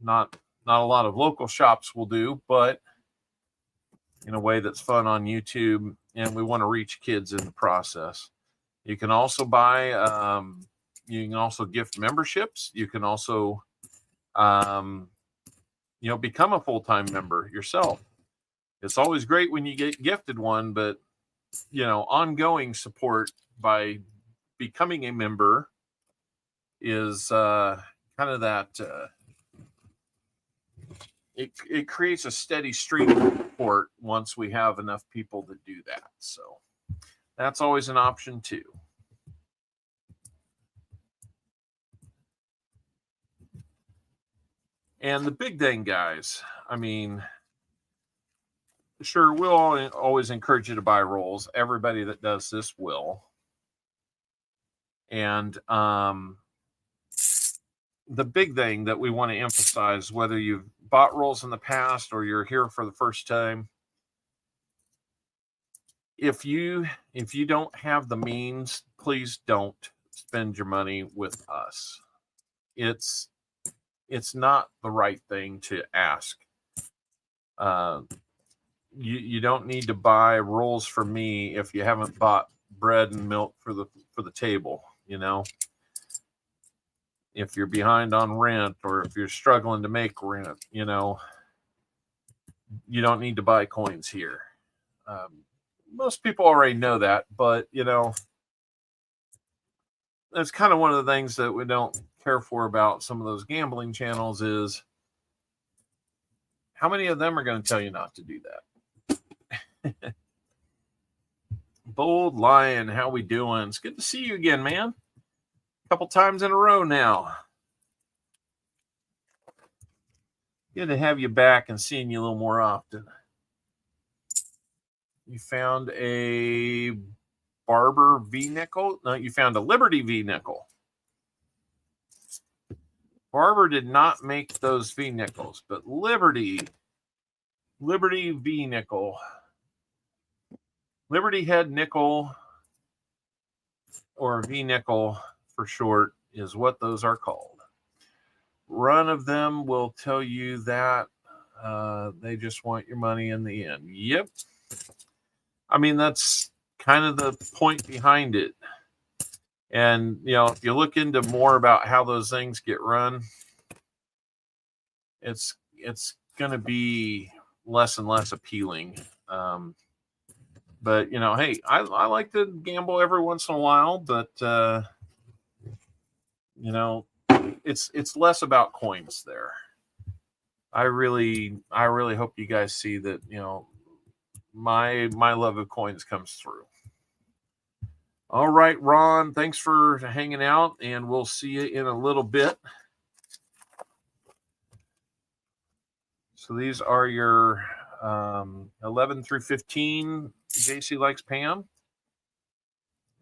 not a lot of local shops will do, but in a way that's fun on YouTube, and we want to reach kids in the process. You can also buy, you can also gift memberships. You can also, you know, become a full-time member yourself. It's always great when you get gifted one, but, you know, ongoing support by becoming a member is kind of that, it creates a steady stream of support once we have enough people to do that. So that's always an option too. And the big thing, guys, I mean, sure, we'll always encourage you to buy rolls. Everybody that does this will. And the big thing that we want to emphasize, whether you've bought rolls in the past or you're here for the first time, if you don't have the means, please don't spend your money with us. It's not the right thing to ask. You don't need to buy rolls for me if you haven't bought bread and milk for the table, you know. If you're behind on rent or if you're struggling to make rent, you know, you don't need to buy coins here. Most people already know that, but, you know, that's kind of one of the things that we don't care for about some of those gambling channels is how many of them are going to tell you not to do that? Bold Lion, how we doing? It's good to see you again, man. Couple times in a row now. Good to have you back and seeing you a little more often. You found a Barber V-nickel? No, you found a Liberty V-nickel. Barber did not make those V-nickels, but Liberty V-nickel. Liberty head nickel or V-nickel for short is what those are called. Run of them will tell you that they just want your money in the end. Yep. I mean, that's kind of the point behind it. And, you know, if you look into more about how those things get run, it's going to be less and less appealing. But, you know, hey, I like to gamble every once in a while, but, you know, it's less about coins there. I really hope you guys see that, you know, my love of coins comes through. All right, Ron, thanks for hanging out, and we'll see you in a little bit. So these are your 11 through 15 JC Likes Pam.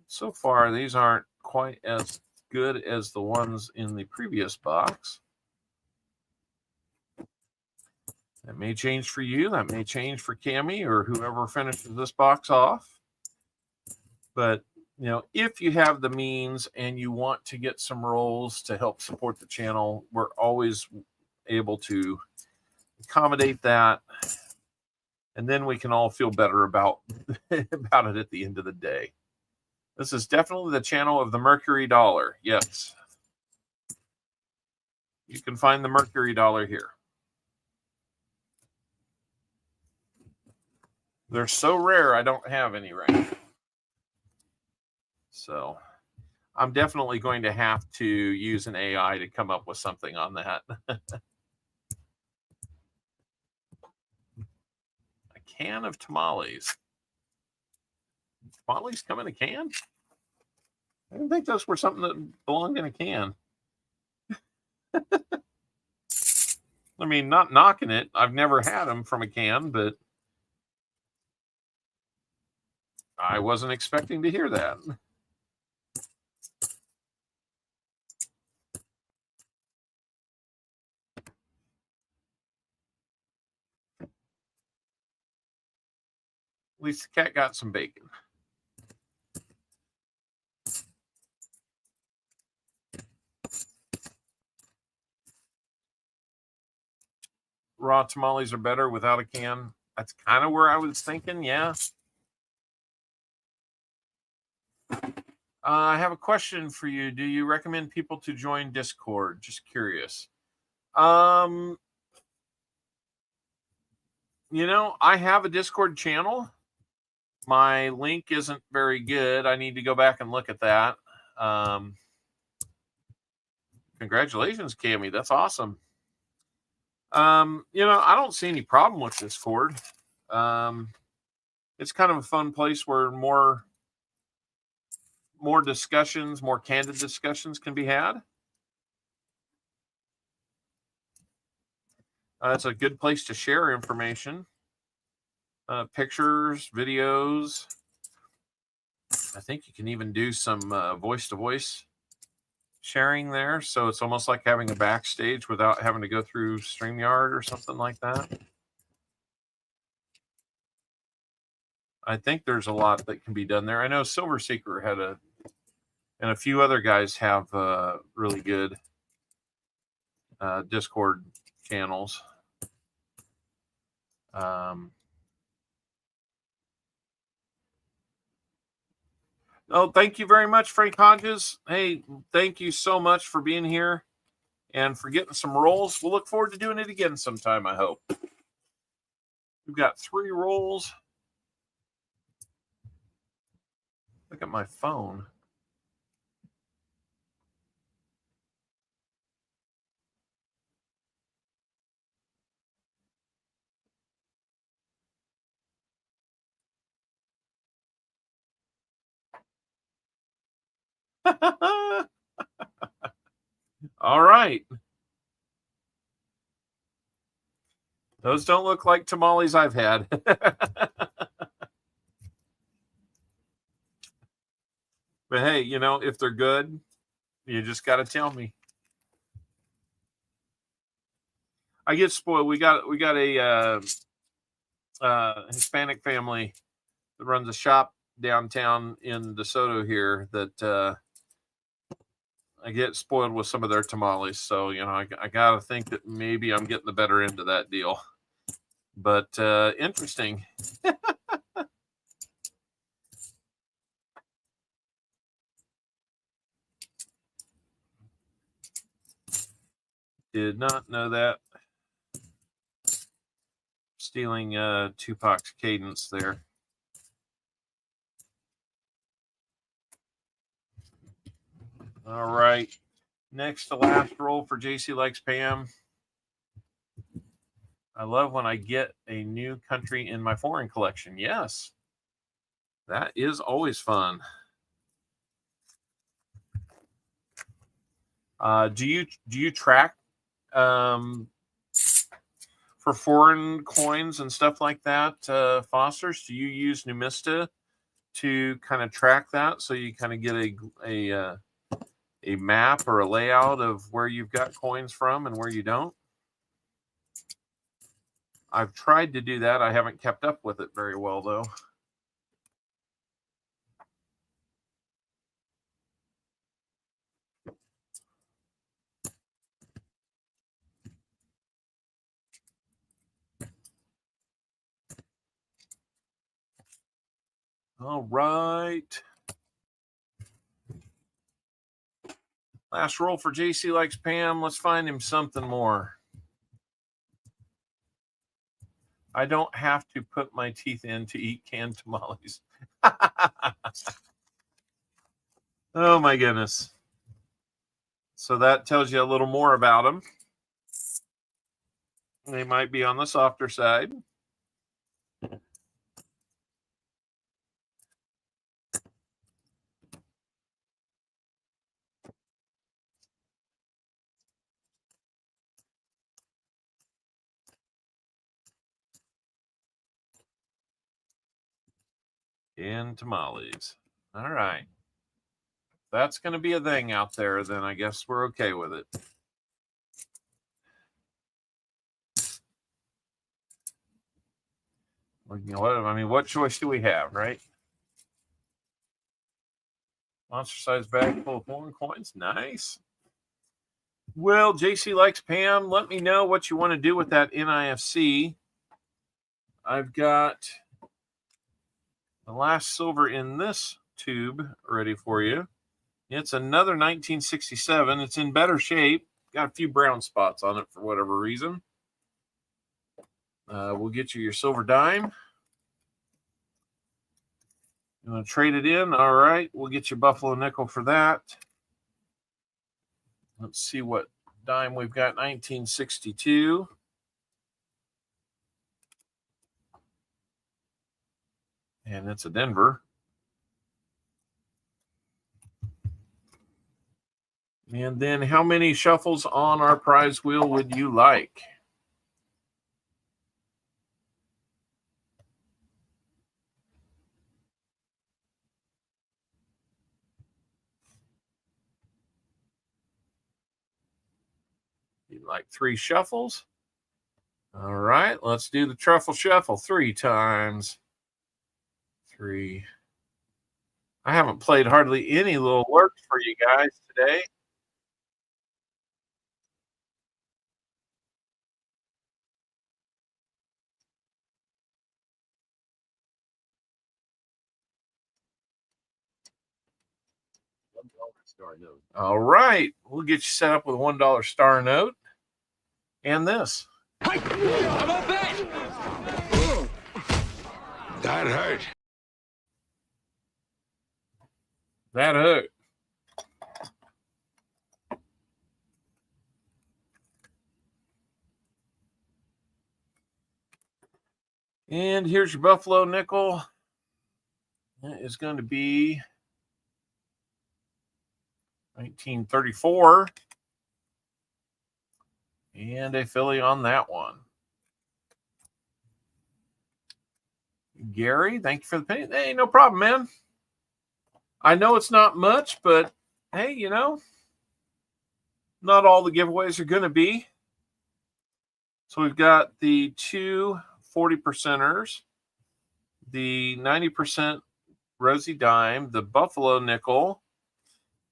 So far, these aren't quite as good as the ones in the previous box. That may change for you. That may change for Cammie or whoever finishes this box off. But, you know, if you have the means and you want to get some rolls to help support the channel, we're always able to accommodate that. And then we can all feel better about it at the end of the day. This is definitely the channel of the Mercury dollar. Yes. You can find the Mercury dollar here. They're so rare, I don't have any right now. So I'm definitely going to have to use an AI to come up with something on that. A can of tamales. Tamales come in a can? I didn't think those were something that belonged in a can. I mean, not knocking it. I've never had them from a can, but I wasn't expecting to hear that. At least the cat got some bacon. Raw tamales are better without a can. That's kind of where I was thinking, yeah. I have a question for you. Do you recommend people to join Discord? Just curious. You know, I have a Discord channel. My link isn't very good. I need to go back and look at that. Congratulations, Cammie. That's awesome. You know, I don't see any problem with Discord. It's kind of a fun place where more discussions, more candid discussions can be had. It's a good place to share information, pictures, videos. I think you can even do some voice-to-voice sharing there. So it's almost like having a backstage without having to go through StreamYard or something like that. I think there's a lot that can be done there. I know Silver Seeker had and a few other guys have really good Discord channels. Oh, thank you very much, Frank Hodges. Hey, thank you so much for being here and for getting some rolls. We'll look forward to doing it again sometime, I hope. We've got 3 rolls. Look at my phone. All right. Those don't look like tamales I've had. But hey, you know, if they're good, you just got to tell me. I get spoiled. We got a Hispanic family that runs a shop downtown in DeSoto here that I get spoiled with some of their tamales. So, you know, I got to think that maybe I'm getting the better end of that deal. But interesting. Did not know that. Stealing Tupac's cadence there. All right. Next to last roll for JC Likes Pam. I love when I get a new country in my foreign collection. Yes. That is always fun. Do you track for for foreign coins and stuff like that, Fosters? Do you use Namaste to kind of track that, so you kind of get a map or a layout of where you've got coins from and where you don't? I've tried to do that. I haven't kept up with it very well, though. All right. Last roll for JC Likes Pam. Let's find him something more. I don't have to put my teeth in to eat canned tamales. Oh, my goodness. So that tells you a little more about them. They might be on the softer side. And tamales. All right. If that's going to be a thing out there, then I guess we're okay with it. You know what? I mean, what choice do we have, right? Monster size bag full of foreign coins. Nice. Well, JC Likes Pam, let me know what you want to do with that NIFC. I've got the last silver in this tube ready for you. It's another 1967. It's in better shape. Got a few brown spots on it for whatever reason. We'll get you your silver dime. You want to trade it in? All right. We'll get you Buffalo nickel for that. Let's see what dime we've got. 1962. And it's a Denver. And then how many shuffles on our prize wheel would you like? You'd like 3 shuffles? All right, let's do the truffle shuffle 3 times. 3. I haven't played hardly any little works for you guys today. All right, we'll get you set up with a $1 star note and this. How about that? That hurt. That hurt. And here's your Buffalo nickel. That is going to be 1934. And a Philly on that one. Gary, thank you for the penny. Hey, no problem, man. I know it's not much, but hey, you know, not all the giveaways are going to be. So we've got the 2 40%ers, the 90% Rosie Dime, the Buffalo nickel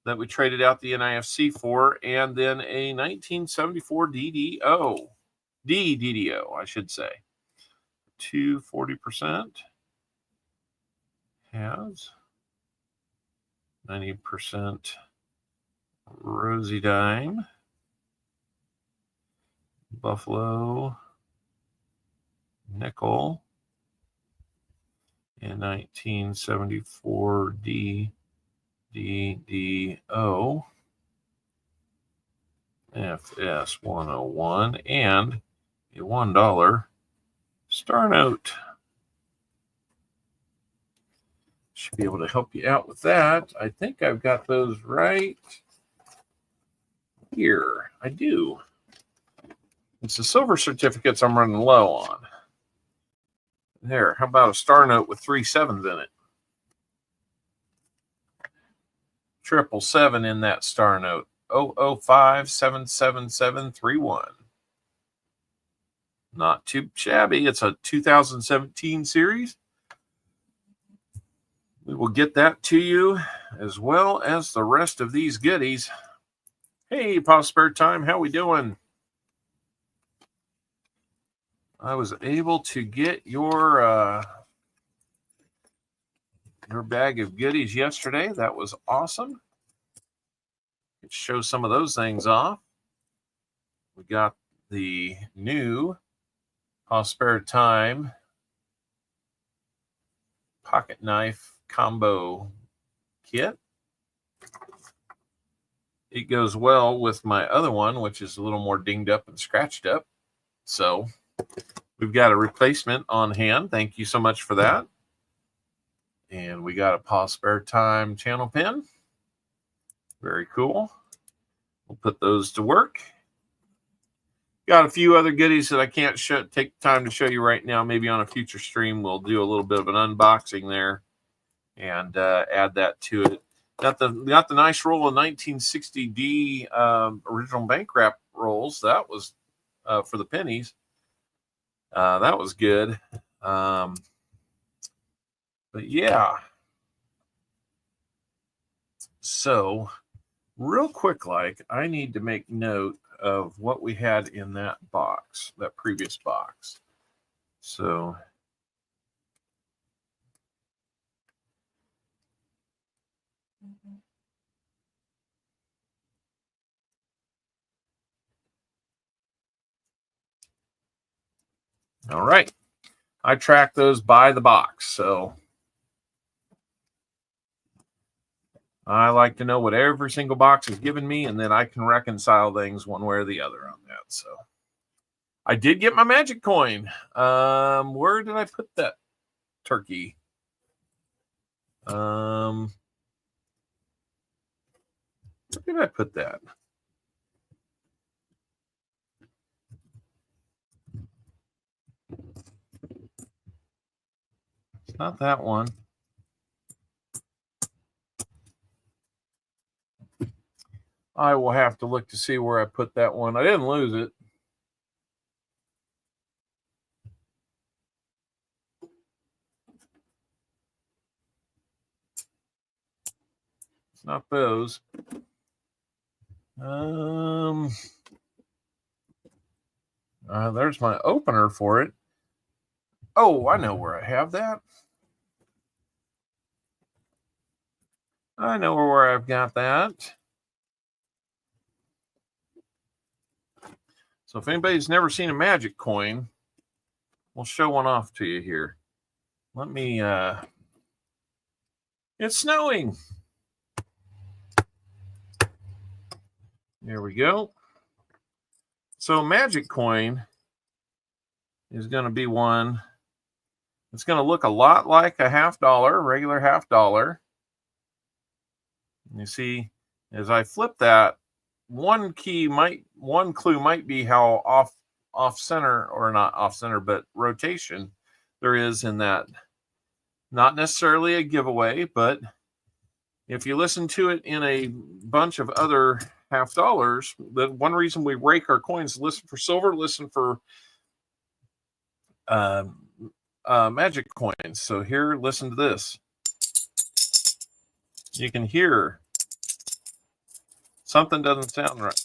that we traded out the NIFC for, and then a 1974 DDO. DDO, I should say. 2 40% has 90% Rosie Dime, Buffalo nickel, and 1974 DDO, FS101, and a $1 star note. Should be able to help you out with that. I think I've got those right here. I do. It's the silver certificates I'm running low on. There, how about a star note with 3 sevens in it? 777 in that star note. 005777731. Not too shabby. It's a 2017 series. We will get that to you as well as the rest of these goodies. Hey, Spare Time, how we doing? I was able to get your bag of goodies yesterday. That was awesome. Let's show some of those things off. We got the new Spare Time pocket knife combo kit. It goes well with my other one, which is a little more dinged up and scratched up. So we've got a replacement on hand. Thank you so much for that. And we got a Spare Time channel pin. Very cool. We'll put those to work. Got a few other goodies that I can't take time to show you right now. Maybe on a future stream, we'll do a little bit of an unboxing there and add that to it. Got the nice roll of 1960D original bank wrap rolls. That was for the pennies. That was good. But yeah. So real quick, I need to make note of what we had in that box, that previous box. So all right. I track those by the box. So I like to know what every single box is giving me, and then I can reconcile things one way or the other on that. So I did get my magic coin. Where did I put that turkey? Where did I put that? It's not that one. I will have to look to see where I put that one. I didn't lose it. It's not those. There's my opener for it. Oh, I know where I have that. I know where I've got that. So if anybody's never seen a magic coin, we'll show one off to you here. Let me, it's snowing. There we go. So magic coin is going to be one. It's going to look a lot like a $50, regular $50. You see, as I flip that, one clue might be how off center, or not off center, but rotation there is in that. Not necessarily a giveaway, but if you listen to it in a bunch of other $50, the one reason we rake our coins, listen for silver, listen for magic coins. So here, listen to this. You can hear something doesn't sound right.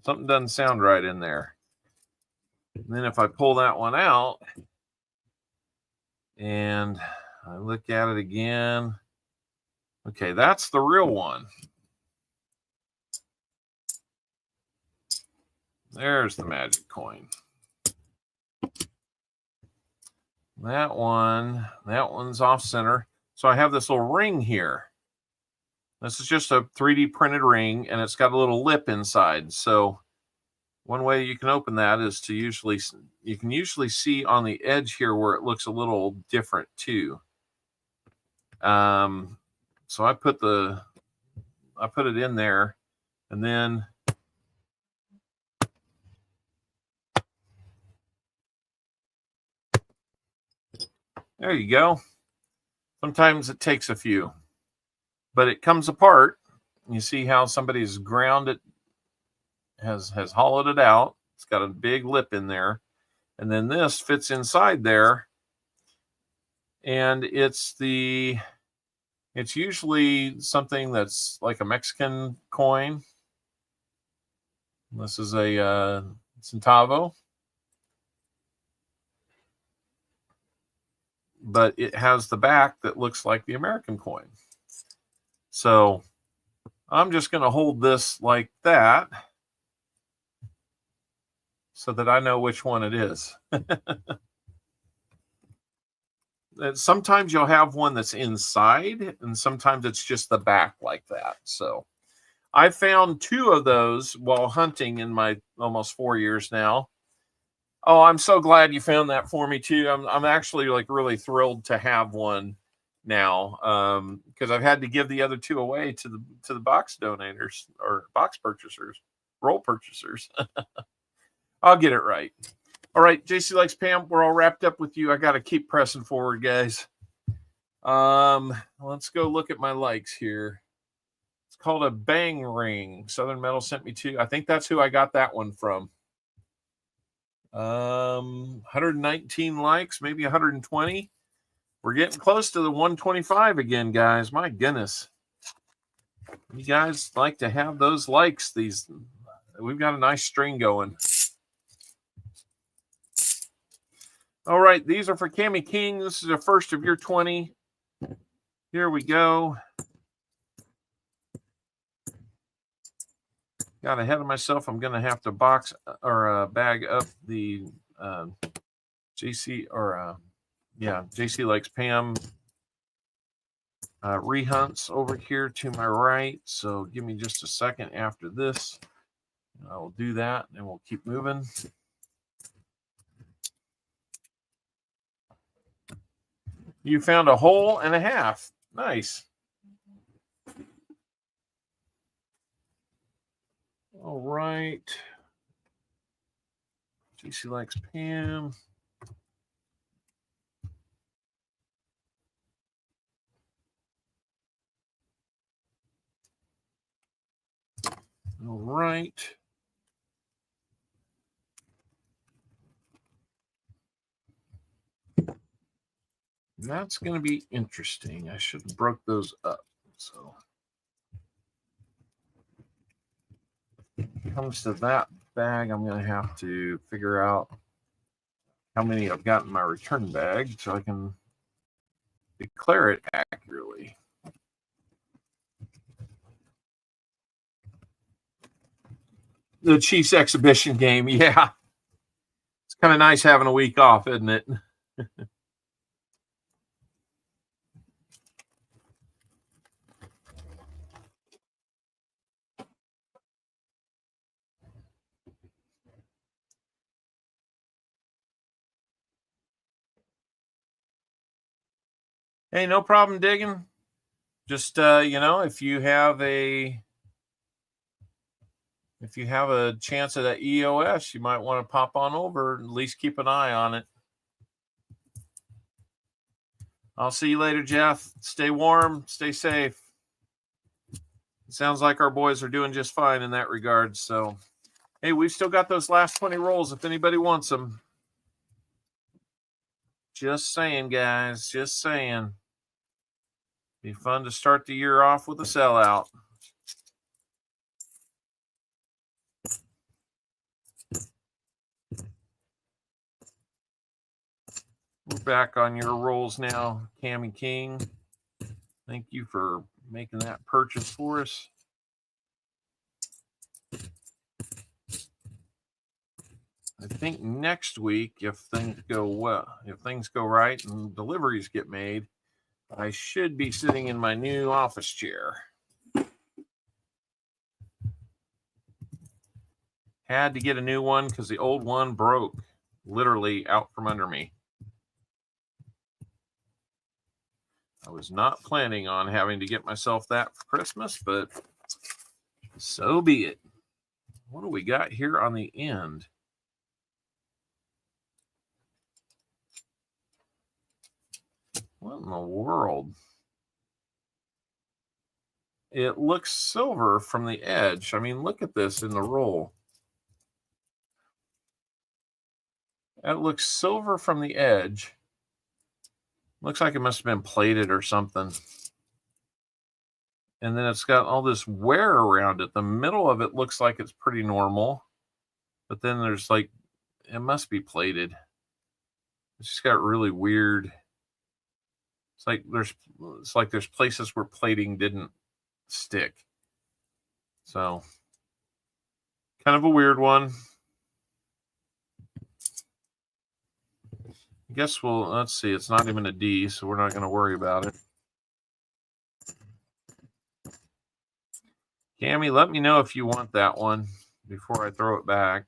Something doesn't sound right in there. And then if I pull that one out and I look at it again, okay, that's the real one. There's the magic coin. That one's off center. So I have this little ring here. This is just a 3D printed ring, and it's got a little lip inside. So one way you can open that is to you can usually see on the edge here where it looks a little different too. So I put it in there, and then There you go. Sometimes it takes a few, but it comes apart. You see how somebody's ground it, has hollowed it out. It's got a big lip in there. And then this fits inside there. And it's usually something that's like a Mexican coin. This is a centavo. But it has the back that looks like the American coin. So I'm just going to hold this like that so that I know which one it is. Sometimes you'll have one that's inside, and sometimes it's just the back like that. So I found 2 of those while hunting in my almost 4 years now. Oh, I'm so glad you found that for me too. I'm actually like really thrilled to have one now, because I've had to give the other 2 away to the box donators or box purchasers, roll purchasers. I'll get it right. All right, JC Likes Pam, we're all wrapped up with you. I got to keep pressing forward, guys. Let's go look at my likes here. It's called a Bang Ring. Southern Metal sent me 2. I think that's who I got that one from. 119 likes, maybe 120. We're getting close to the 125 again, guys. My goodness. You guys like to have those likes. We've got a nice string going. All right, these are for Cami King. This is the first of your 20. Here we go. Got ahead of myself. I'm going to have to box or bag up the JC Likes Pam rehunts over here to my right. So give me just a second after this. I will do that and we'll keep moving. You found a hole and a half. Nice. All right. JC Likes Pam. All right. That's going to be interesting. I should have broke those up. So when it comes to that bag, I'm going to have to figure out how many I've got in my return bag so I can declare it accurately. The Chiefs exhibition game. Yeah. It's kind of nice having a week off, isn't it? Hey, no problem digging. Just, if you have a chance at that EOS, you might want to pop on over, at least keep an eye on it. I'll see you later, Jeff. Stay warm, stay safe. It sounds like our boys are doing just fine in that regard. So, hey, we've still got those last 20 rolls if anybody wants them. Just saying, guys. Just saying. Be fun to start the year off with a sellout. We're back on your rolls now, Cami King. Thank you for making that purchase for us. I think next week, if things go well, if things go right and deliveries get made, I should be sitting in my new office chair. Had to get a new one because the old one broke literally out from under me. I was not planning on having to get myself that for Christmas, but so be it. What do we got here on the end? What in the world? It looks silver from the edge. I mean, look at this in the roll. It looks silver from the edge. Looks like it must have been plated or something. And then it's got all this wear around it. The middle of it looks like it's pretty normal. But then there's like, it must be plated. It's just got really weird. It's like there's places where plating didn't stick. So kind of a weird one. I guess let's see, it's not even a D, so we're not going to worry about it. Cammy, let me know if you want that one before I throw it back.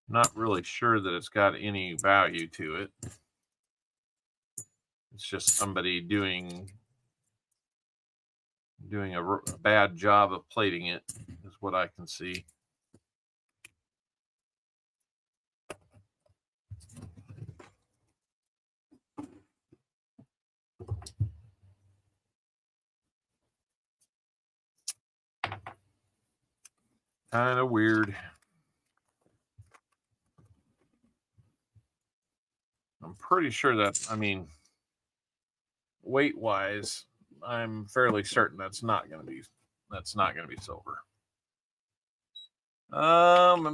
Not really sure that it's got any value to it. It's just somebody doing a bad job of plating it, is what I can see. Kind of weird. I'm pretty sure that, I mean, weight-wise, I'm fairly certain that's not going to be silver.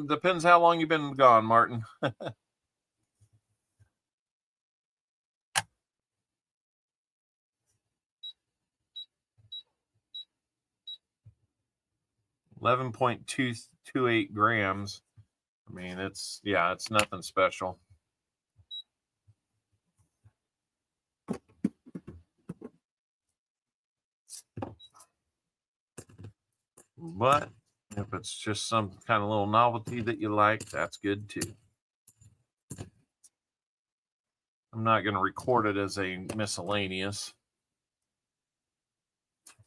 Depends how long you've been gone, Martin. $11.228 grams. I mean, it's nothing special. But if it's just some kind of little novelty that you like, that's good too. I'm not going to record it as a miscellaneous,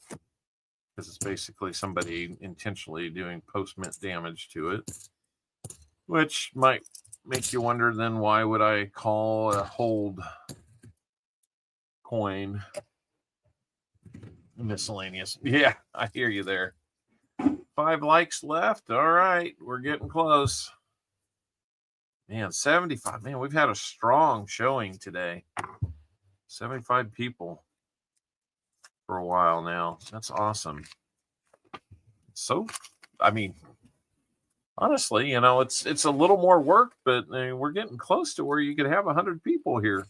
because it's basically somebody intentionally doing post-mint damage to it, which might make you wonder then why would I call a hold coin miscellaneous? Yeah, I hear you there. 5 likes left. All right, we're getting close. Man, 75. Man, we've had a strong showing today. 75 people for a while now. That's awesome. So, I mean, honestly, you know, it's a little more work, but we're getting close to where you could have 100 people here.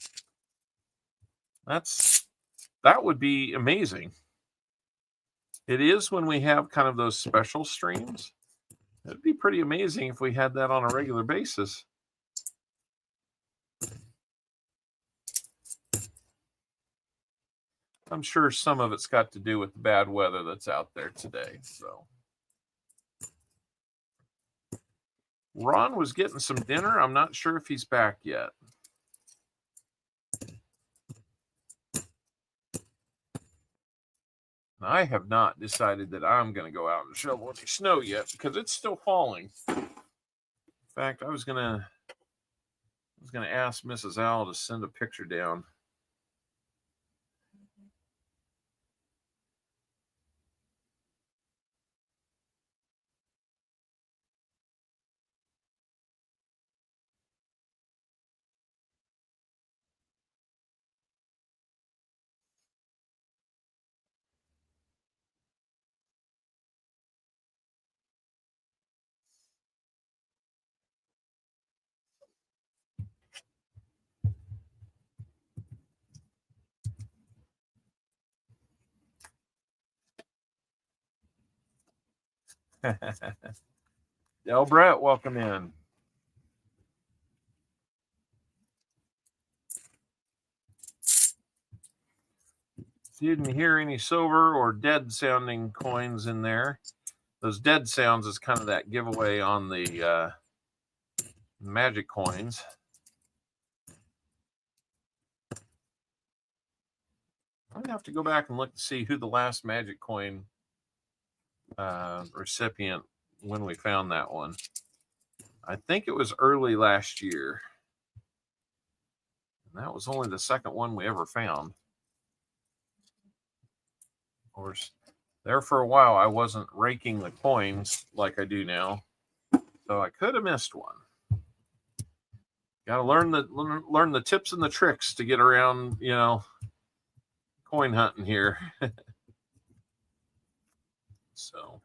That would be amazing. It is when we have kind of those special streams. It'd be pretty amazing if we had that on a regular basis. I'm sure some of it's got to do with the bad weather that's out there today. So Ron was getting some dinner. I'm not sure if he's back yet. I have not decided that I'm going to go out and shovel any snow yet because it's still falling. In fact, I was going to ask Mrs. Owl to send a picture down. Del Brett, welcome in. Didn't hear any silver or dead sounding coins in there. Those dead sounds is kind of that giveaway on the magic coins. I'm gonna have to go back and look to see who the last magic coin recipient when we found that one. I think it was early last year. And that was only the second one we ever found. Of course, there for a while, I wasn't raking the coins like I do now. So I could have missed one. Got to learn the tips and the tricks to get around, you know, coin hunting here. So,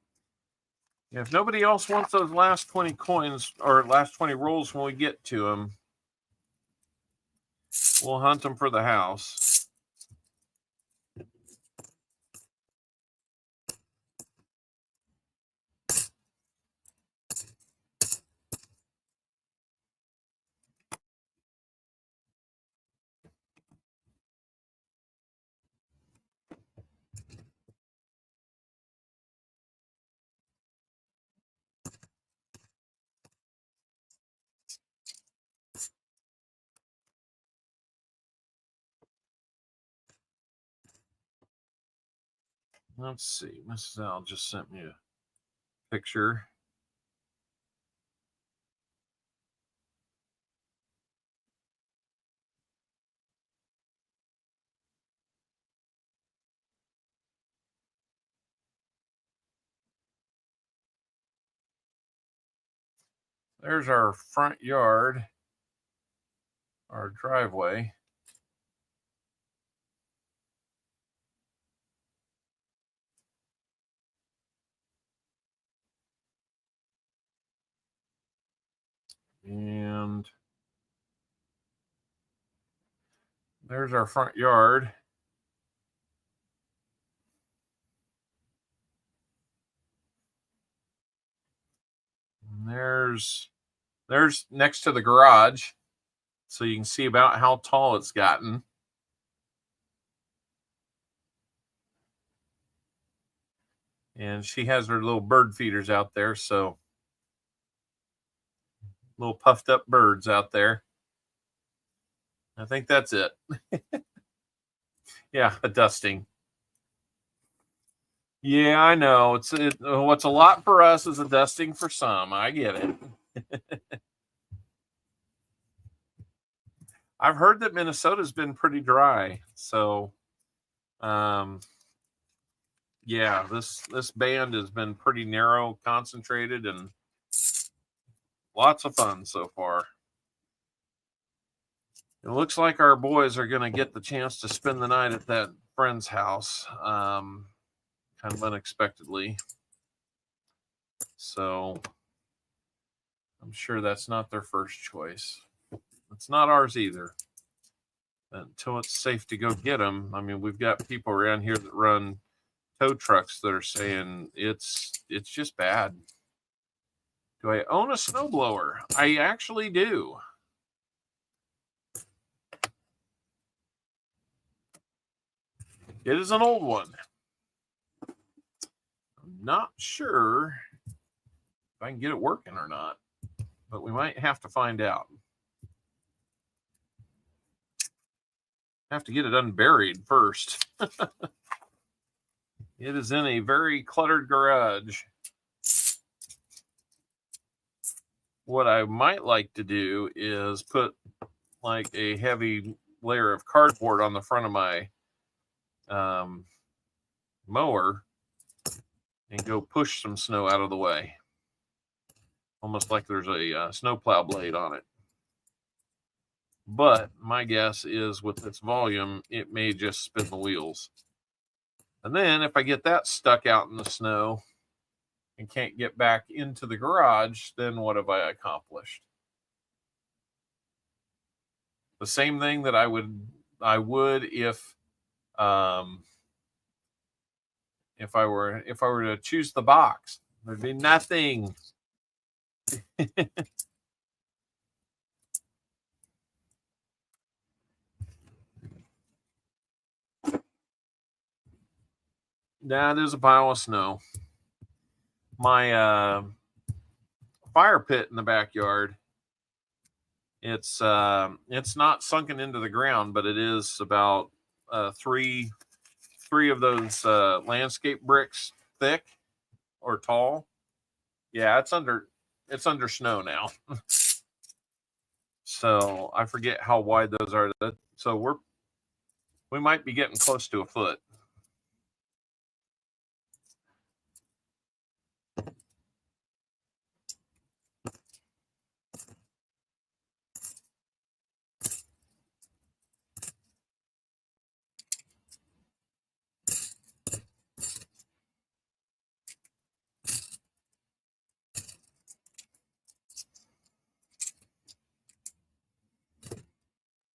yeah, if nobody else wants those last 20 coins or last 20 rolls when we get to them, we'll hunt them for the house. Let's see. Mrs. Al just sent me a picture. There's our front yard, our driveway. And there's our front yard. And there's next to the garage. So you can see about how tall it's gotten. And she has her little bird feeders out there. So little puffed up birds out there. I think that's it. Yeah, a dusting. Yeah, I know. What's a lot for us is a dusting for some. I get it. I've heard that Minnesota's been pretty dry. So, yeah, this band has been pretty narrow, concentrated, and lots of fun so far. It looks like our boys are going to get the chance to spend the night at that friend's house, kind of unexpectedly. So I'm sure that's not their first choice. It's not ours either. Until it's safe to go get them. I mean, we've got people around here that run tow trucks that are saying it's just bad. Do I own a snowblower? I actually do. It is an old one. I'm not sure if I can get it working or not, but we might have to find out. Have to get it unburied first. It is in a very cluttered garage. What I might like to do is put like a heavy layer of cardboard on the front of my mower and go push some snow out of the way. Almost like there's a snowplow blade on it. But my guess is with its volume, it may just spin the wheels. And then if I get that stuck out in the snow and can't get back into the garage, then what have I accomplished? The same thing that I would if I were to choose the box. There'd be nothing. That is a pile of snow. My fire pit in the backyard, it's not sunken into the ground, but it is about three of those landscape bricks thick or tall. Yeah, it's under it's under snow now. So I forget how wide those are. So we might be getting close to a foot.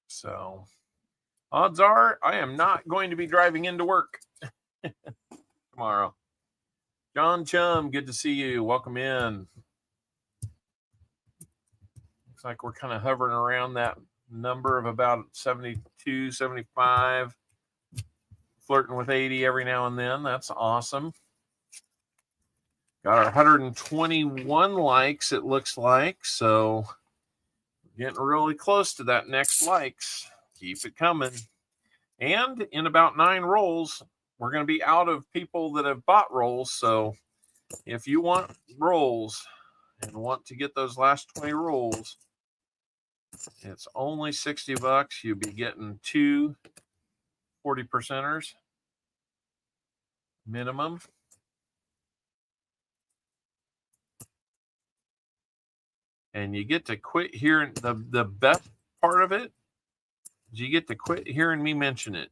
So odds are I am not going to be driving into work tomorrow. John Chum, good to see you. Welcome in. Looks like we're kind of hovering around that number of about 72, 75, flirting with 80 every now and then. That's awesome. Got our 121 likes, it looks like. So getting really close to that next likes. Keep it coming. And in about 9 rolls, we're going to be out of people that have bought rolls. So if you want rolls and want to get those last 20 rolls, it's only $60. You'll be getting 2 40%ers minimum. And you get to quit hearing the best part of it is you get to quit hearing me mention it.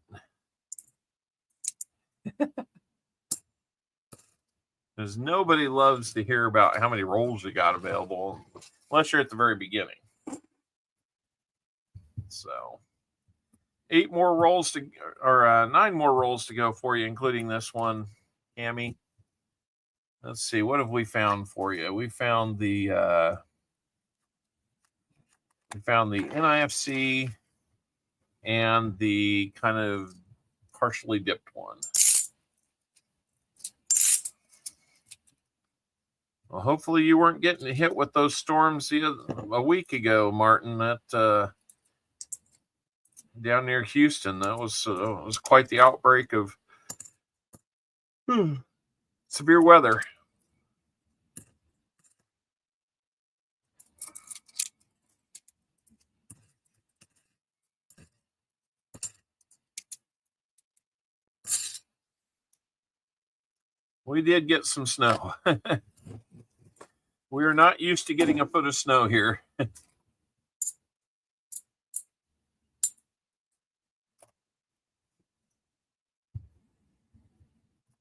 Because nobody loves to hear about how many rolls you got available unless you're at the very beginning. So 9 more rolls to go for you, including this one, Cammy. Let's see, what have we found for you? We found the NIFC and the kind of partially dipped one. Well, hopefully you weren't getting hit with those storms a week ago, Martin. That down near Houston, that was quite the outbreak of severe weather. We did get some snow. We are not used to getting a foot of snow here.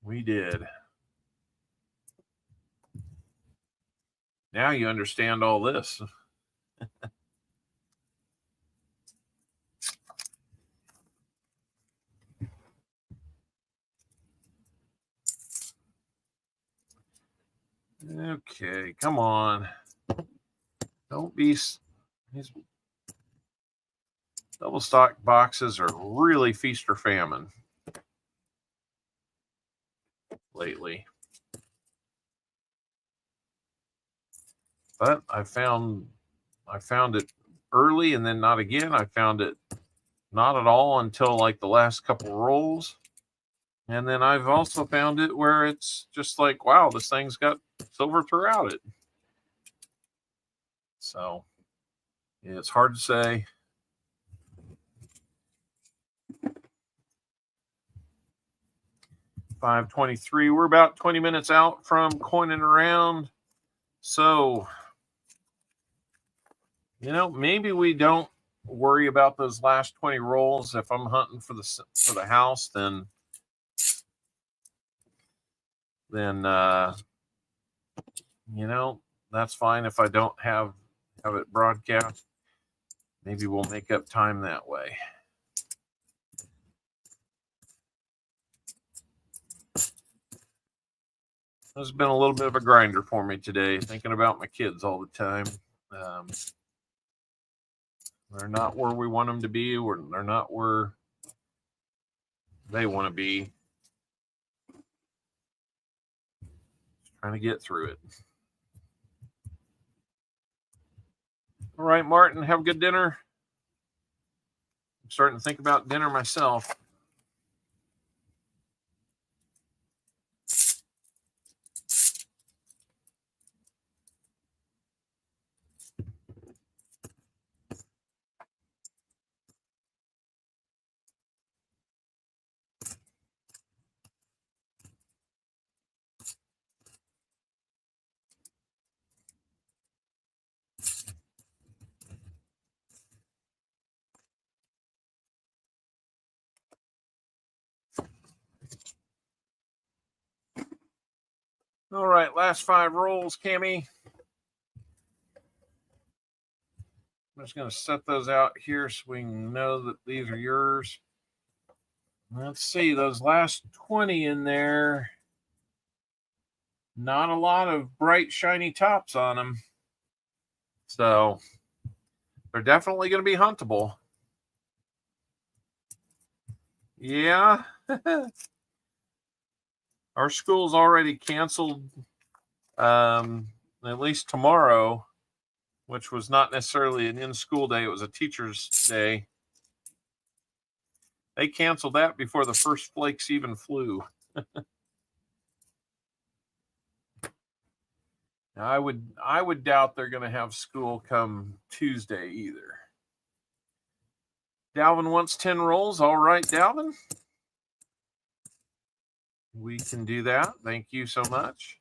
We did. Now you understand all this. Okay, come on. Don't be... These double stock boxes are really feast or famine lately. But I found it early and then not again. I found it not at all until like the last couple rolls. And then I've also found it where it's just like, wow, this thing's got silver throughout it. So yeah, it's hard to say. $5.23. We're about 20 minutes out from coining around. So, maybe we don't worry about those last 20 rolls. If I'm hunting for the house, then that's fine. If I don't have it broadcast, maybe we'll make up time that way. This has been a little bit of a grinder for me today, thinking about my kids all the time. They're not where we want them to be, or they're not where they want to be. Just trying to get through it. All right, Martin, have a good dinner. I'm starting to think about dinner myself. All right, last 5 rolls, Cammy. I'm just going to set those out here so we can know that these are yours. Let's see, those last 20 in there, not a lot of bright, shiny tops on them. So they're definitely going to be huntable. Yeah. Our school's already canceled, at least tomorrow, which was not necessarily an in-school day. It was a teacher's day. They canceled that before the first flakes even flew. I would doubt they're going to have school come Tuesday either. Dalvin wants 10 rolls. All right, Dalvin. We can do that. Thank you so much.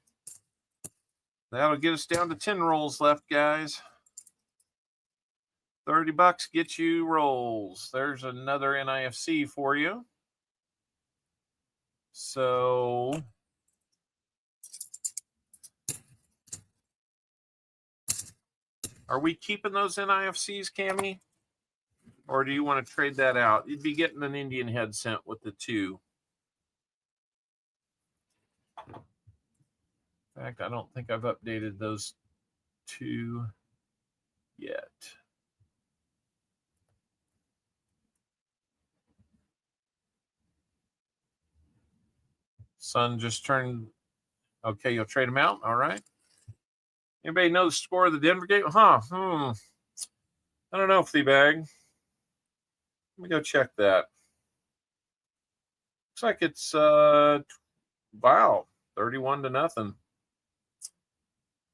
That'll get us down to 10 rolls left, guys. $30 gets you rolls. There's another NIFC for you. So are we keeping those NIFCs, Cammy? Or do you want to trade that out? You'd be getting an Indian head sent with the 2. In fact, I don't think I've updated those 2 yet. Sun just turned. Okay, you'll trade them out. All right. Anybody know the score of the Denver game? Huh. I don't know, Fleabag. Let me go check that. Looks like it's wow, 31-0.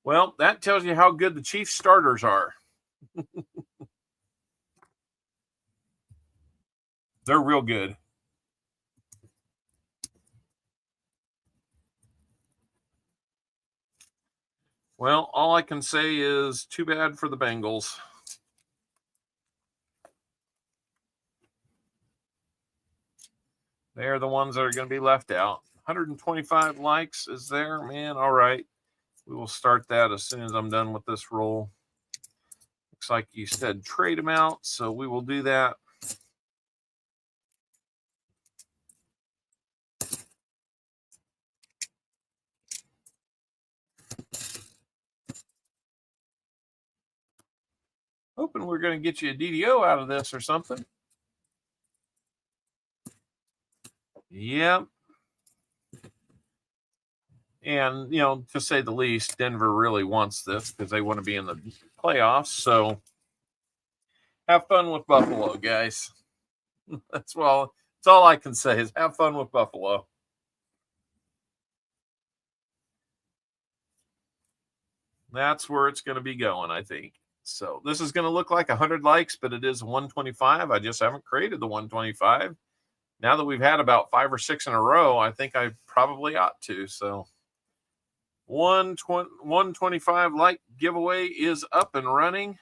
Well, that tells you how good the Chiefs starters are. They're real good. Well, all I can say is too bad for the Bengals. They're the ones that are going to be left out. 125 likes is there, man. All right. We will start that as soon as I'm done with this roll. Looks like you said trade them out, so we will do that. Hoping we're going to get you a DDO out of this or something. Yep. And, you know, to say the least, Denver really wants this because they want to be in the playoffs. So have fun with Buffalo, guys. That's all I can say is have fun with Buffalo. That's where it's going to be going, I think. So this is going to look like 100 likes, but it is 125. I just haven't created the 125. Now that we've had about 5 or 6 in a row, I think I probably ought to. So 125 like giveaway is up and running.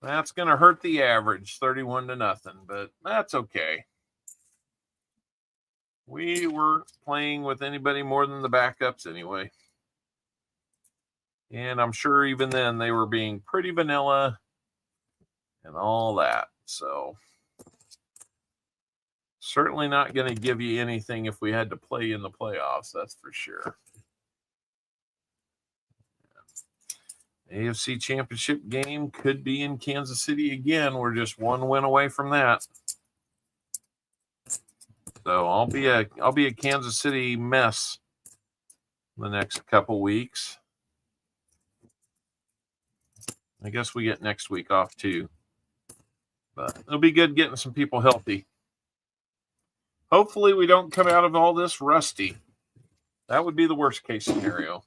That's going to hurt the average, 31-0, but that's okay. We weren't playing with anybody more than the backups anyway. And I'm sure even then they were being pretty vanilla and all that. So certainly not going to give you anything if we had to play in the playoffs, that's for sure. AFC Championship game could be in Kansas City again. We're just 1 win away from that. So I'll be a Kansas City mess the next couple weeks. I guess we get next week off too. But it'll be good getting some people healthy. Hopefully we don't come out of all this rusty. That would be the worst case scenario.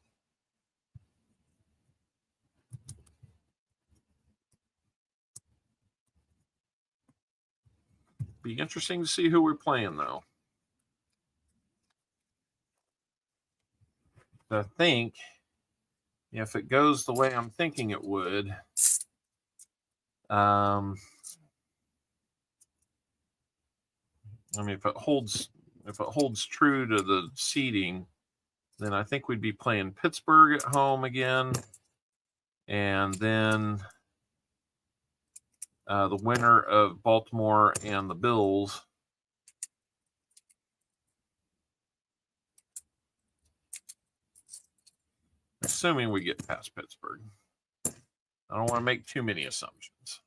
Be interesting to see who we're playing, though. I think if it goes the way I'm thinking it would, I mean, if it holds true to the seeding, then I think we'd be playing Pittsburgh at home again, and then the winner of Baltimore and the Bills. Assuming we get past Pittsburgh. I don't want to make too many assumptions.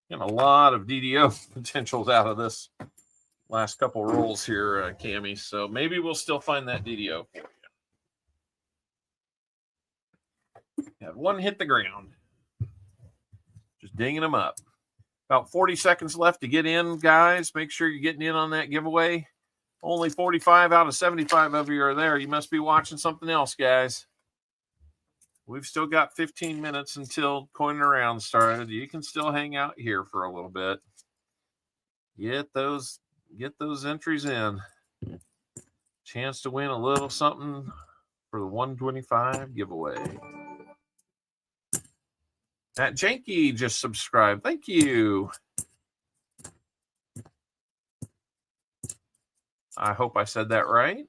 Getting a lot of DDO potentials out of this last couple rolls here, Cammy. So maybe we'll still find that DDO for you. Had one hit the ground. Just dinging them up. About 40 seconds left to get in, guys. Make sure you're getting in on that giveaway. Only 45 out of 75 of you are there. You must be watching something else, guys. We've still got 15 minutes until coin around started. You can still hang out here for a little bit. Get those entries in. Chance to win a little something for the 125 giveaway. Matt Janky just subscribed. Thank you. I hope I said that right.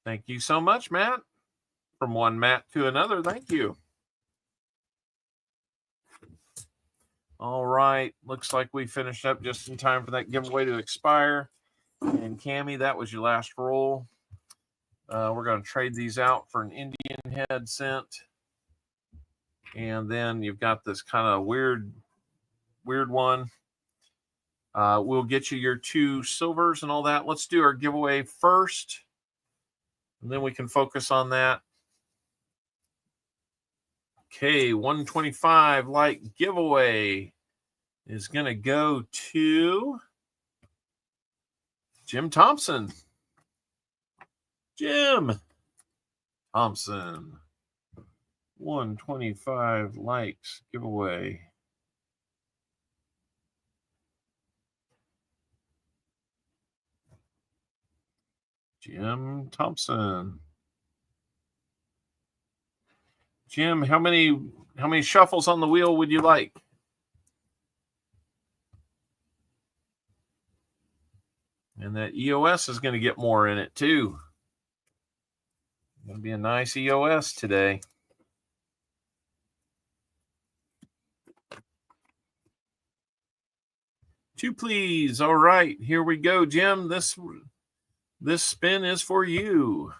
Thank you so much, Matt. From one Matt to another, thank you. All right. Looks like we finished up just in time for that giveaway to expire. And Cammy, that was your last roll. We're going to trade these out for an Indian head cent. And then you've got this kind of weird one. We'll get you your 2 silvers and all that. Let's do our giveaway first. And then we can focus on that. Okay, 125 like giveaway is going to go to Jim Thompson. Jim Thompson. 125 likes giveaway. Jim Thompson. Jim, how many shuffles on the wheel would you like? And that EOS is going to get more in it too. Going to be a nice EOS today. Two, please. All right, here we go, Jim. This spin is for you.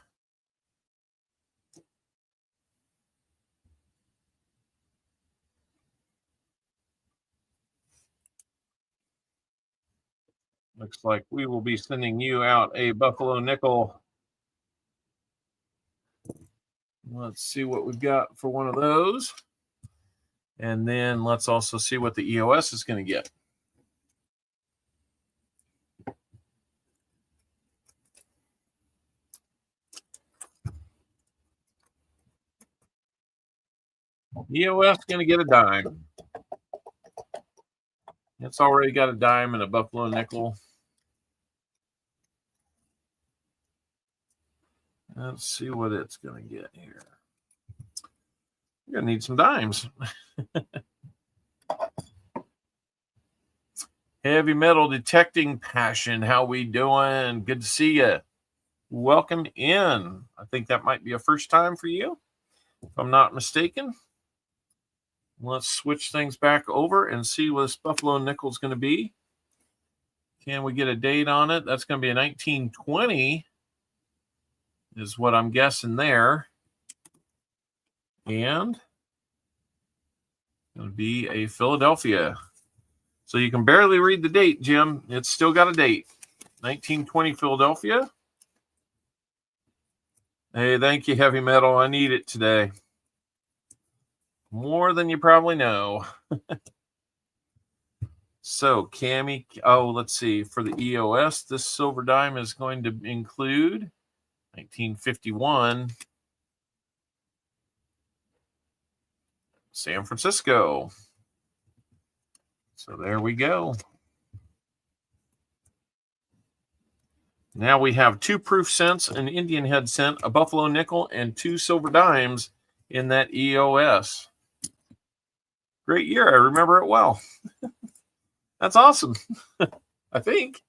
Looks like we will be sending you out a Buffalo nickel. Let's see what we've got for one of those. And then let's also see what the EOS is going to get. EOS going to get a dime. It's already got a dime and a Buffalo nickel. Let's see what it's going to get here. You're going to need some dimes. Heavy metal detecting passion. How we doing? Good to see you. Welcome in. I think that might be a first time for you, if I'm not mistaken. Let's switch things back over and see what this Buffalo nickel is going to be. Can we get a date on it? That's going to be a 1920 is what I'm guessing there. And it'll be a Philadelphia. So you can barely read the date, Jim. It's still got a date. 1920 Philadelphia. Hey, thank you, Heavy Metal. I need it today. More than you probably know. So, Cammy, let's see. For the EOS, this silver dime is going to include 1951 San Francisco. So there we go. Now we have 2 proof cents, an Indian head cent, a Buffalo nickel, and 2 silver dimes in that EOS. Great year. I remember it well. That's awesome. I think.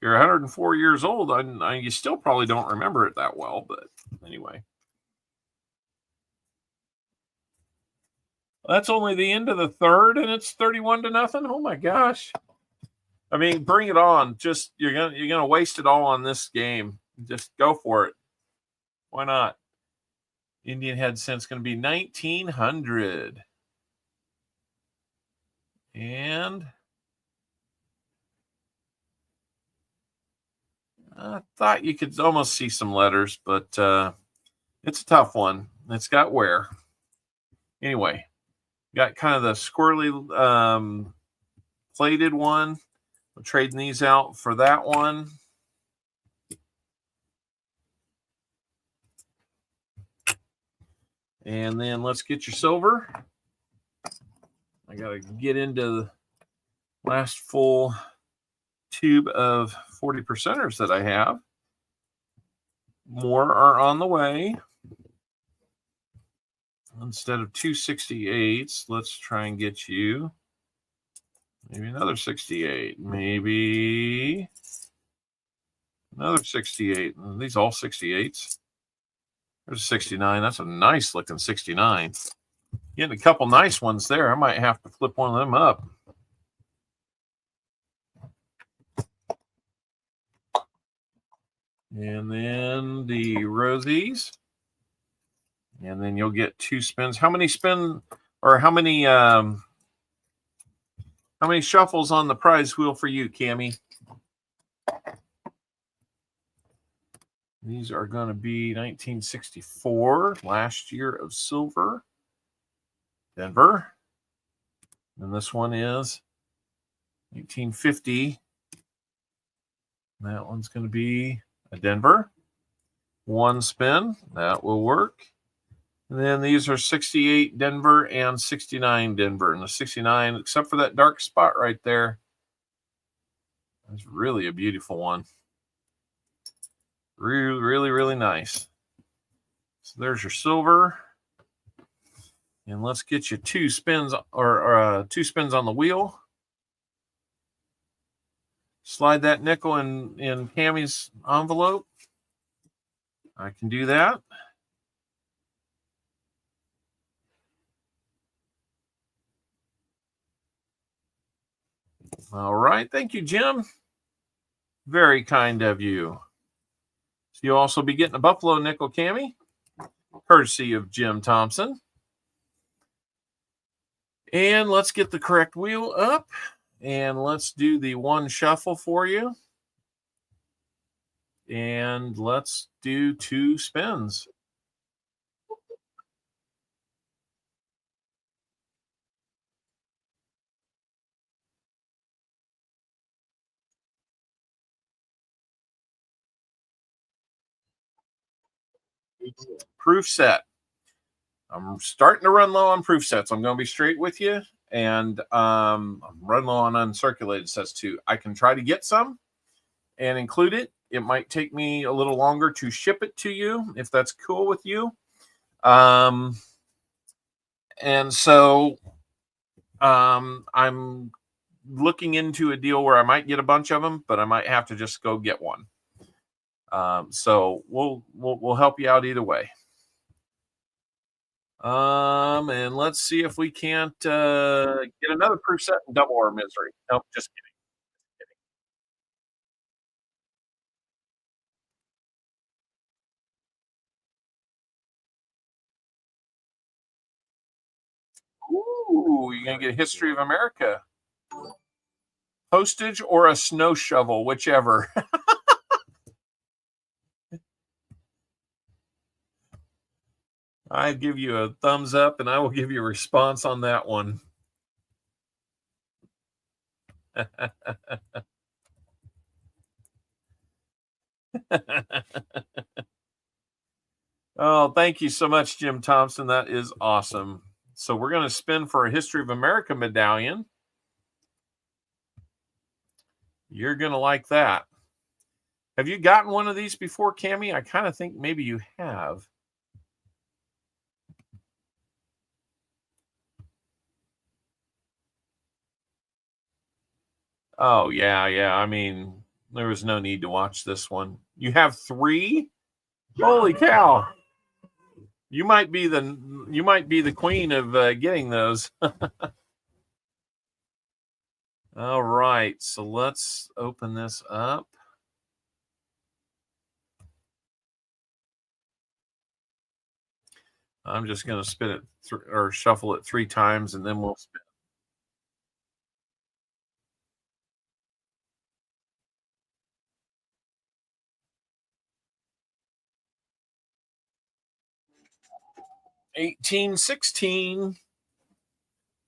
You're 104 years old. You still probably don't remember it that well, but anyway. That's only the end of the third, and it's 31-0. Oh my gosh! I mean, bring it on. Just you're gonna waste it all on this game. Just go for it. Why not? Indian head cent's going to be 1900, and I thought you could almost see some letters, but it's a tough one. It's got wear. Anyway. Got kind of the squirrely plated one. We're trading these out for that one. And then let's get your silver. I got to get into the last full tube of 40%ers that I have. More are on the way. Instead of 268s, let's try and get you maybe another 68, maybe another 68. These all 68s. There's a 69. That's a nice looking 69. Getting a couple nice ones there. I might have to flip one of them up. And then the rosies. And then you'll get 2 spins. How many shuffles on the prize wheel for you, Cammie? These are going to be 1964, last year of silver, Denver. And this one is 1950. That one's going to be a Denver. 1 spin. That will work. And then these are 68 Denver and 69 Denver. And the 69, except for that dark spot right there, that's really a beautiful one. Really, really, really nice. So there's your silver. And let's get you 2 spins or 2 spins on the wheel. Slide that nickel in Cammie's envelope. I can do that. All right. Thank you, Jim. Very kind of you. So you'll also be getting a Buffalo nickel, Cammie, courtesy of Jim Thompson. And let's get the correct wheel up. And let's do the 1 shuffle for you. And let's do 2 spins. Proof set. I'm starting to run low on proof sets. I'm going to be straight with you. And I'm running low on uncirculated sets too. I can try to get some and include it. It might take me a little longer to ship it to you if that's cool with you. And so I'm looking into a deal where I might get a bunch of them, but I might have to just go get one. So we'll help you out either way. And let's see if we can't get another proof set and double our misery. Nope, just kidding. Ooh, you're gonna get a history of America. Postage or a snow shovel, whichever. I give you a thumbs up and I will give you a response on that one. Oh, thank you so much, Jim Thompson. That is awesome. So we're going to spin for a History of America medallion. You're going to like that. Have you gotten one of these before, Cammie? I kind of think maybe you have. Oh, yeah. I mean, there was no need to watch this one. You have 3? Holy cow. You might be the queen of getting those. All right, so let's open this up. I'm just going to spin it or shuffle it 3 times, and then we'll spin. $18.16.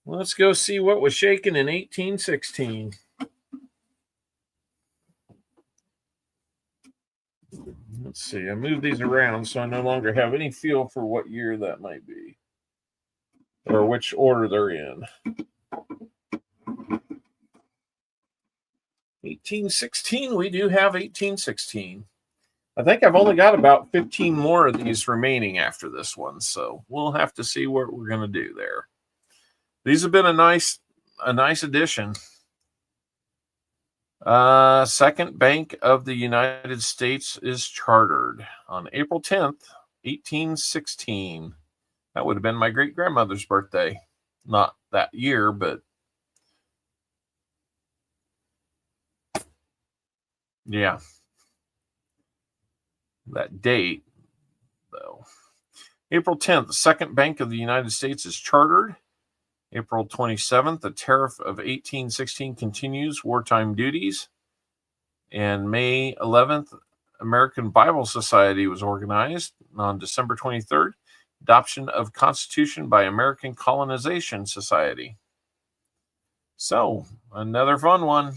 Let's go see what was shaking in 1816. Let's see. I moved these around so I no longer have any feel for what year that might be or which order they're in. 1816. We do have 1816. I think I've only got about 15 more of these remaining after this one, so we'll have to see what we're going to do there. These have been a nice addition. Second Bank of the United States is chartered on April 10th, 1816. That would have been my great-grandmother's birthday. Not that year, but yeah. That date, though. April 10th, the Second Bank of the United States is chartered. April 27th, the Tariff of 1816 continues wartime duties. And May 11th, American Bible Society was organized. On December 23rd, adoption of Constitution by American Colonization Society. So, another fun one.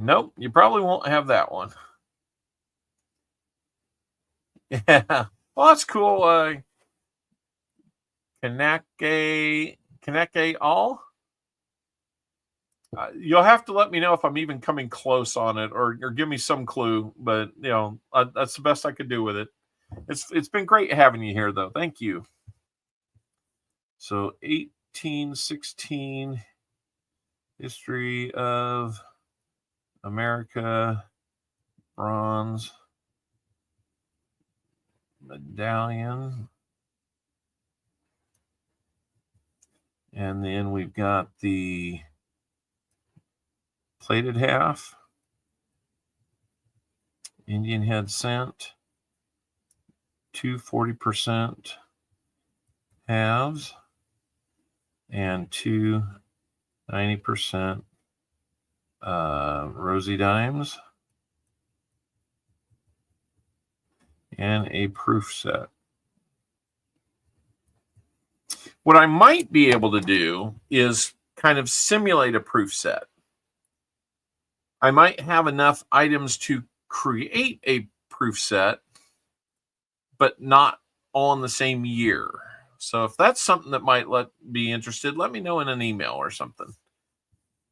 Nope, you probably won't have that one. Yeah, well, that's cool. Kanake all. You'll have to let me know if I'm even coming close on it, or give me some clue. But that's the best I could do with it. It's been great having you here, though. Thank you. So 1816, history of America, bronze medallion. And then we've got the plated half, Indian head cent, 2 40% halves, and 2 90% rosy dimes, and a proof set. What I might be able to do is kind of simulate a proof set. I might have enough items to create a proof set, but not all in the same year. So if that's something that might be interested, let me know in an email or something.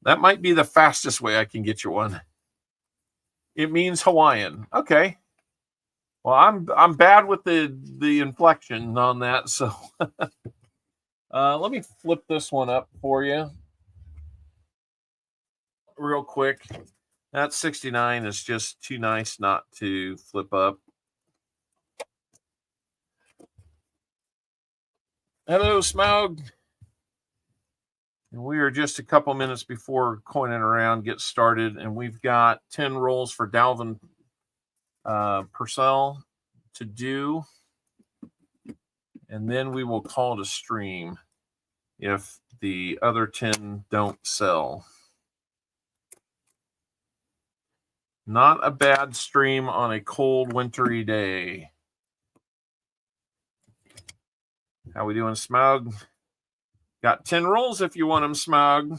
That might be the fastest way I can get you one. It means Hawaiian. Okay. Well, I'm bad with the inflection on that, so let me flip this one up for you real quick. That 69 is just too nice not to flip up. Hello, Smaug. And we are just a couple minutes before coining around get started, and we've got 10 rolls for Dalvin Purcell to do, and then we will call it a stream if the other 10 don't sell. Not a bad stream on a cold, wintry day. How we doing, Smug? Got 10 rolls if you want them, Smug.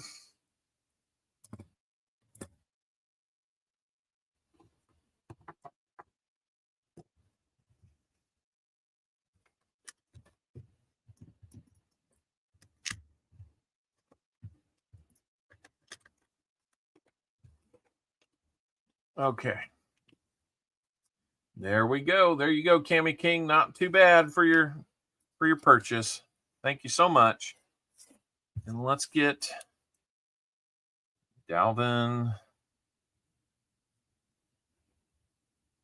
Okay. There we go. There you go, Cammy King. Not too bad for your purchase. Thank you so much. And let's get Dalvin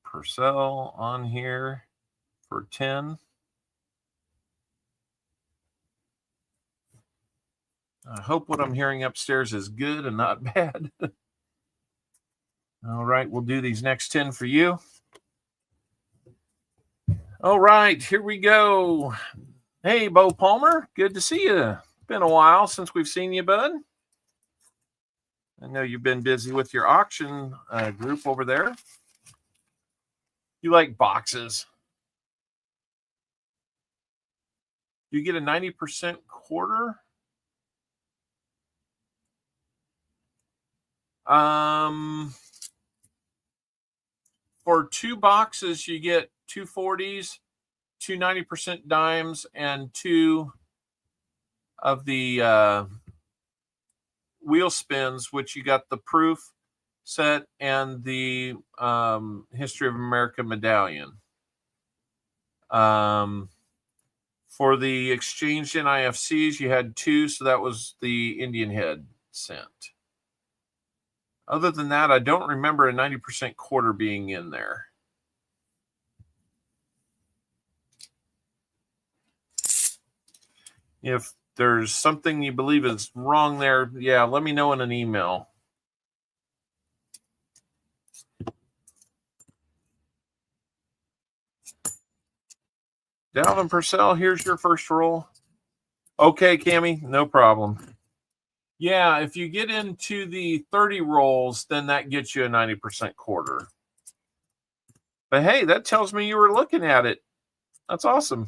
Purcell on here for 10. I hope what I'm hearing upstairs is good and not bad. All right, we'll do these next 10 for you. All right, here we go. Hey, Bo Palmer, good to see you. Been a while since we've seen you, bud. I know you've been busy with your auction group over there. You like boxes. You get a 90% quarter. For 2 boxes, you get 2 40s, 2 90% dimes, and 2 of the wheel spins, which you got the proof set and the History of America medallion. For the exchange NIFCs, you had 2, so that was the Indian head sent. Other than that, I don't remember a 90% quarter being in there. If there's something you believe is wrong there, yeah, let me know in an email. Dalvin Purcell, here's your first roll. Okay, Cammie, no problem. Yeah, if you get into the 30 rolls, then that gets you a 90% quarter. But hey, that tells me you were looking at it. That's awesome.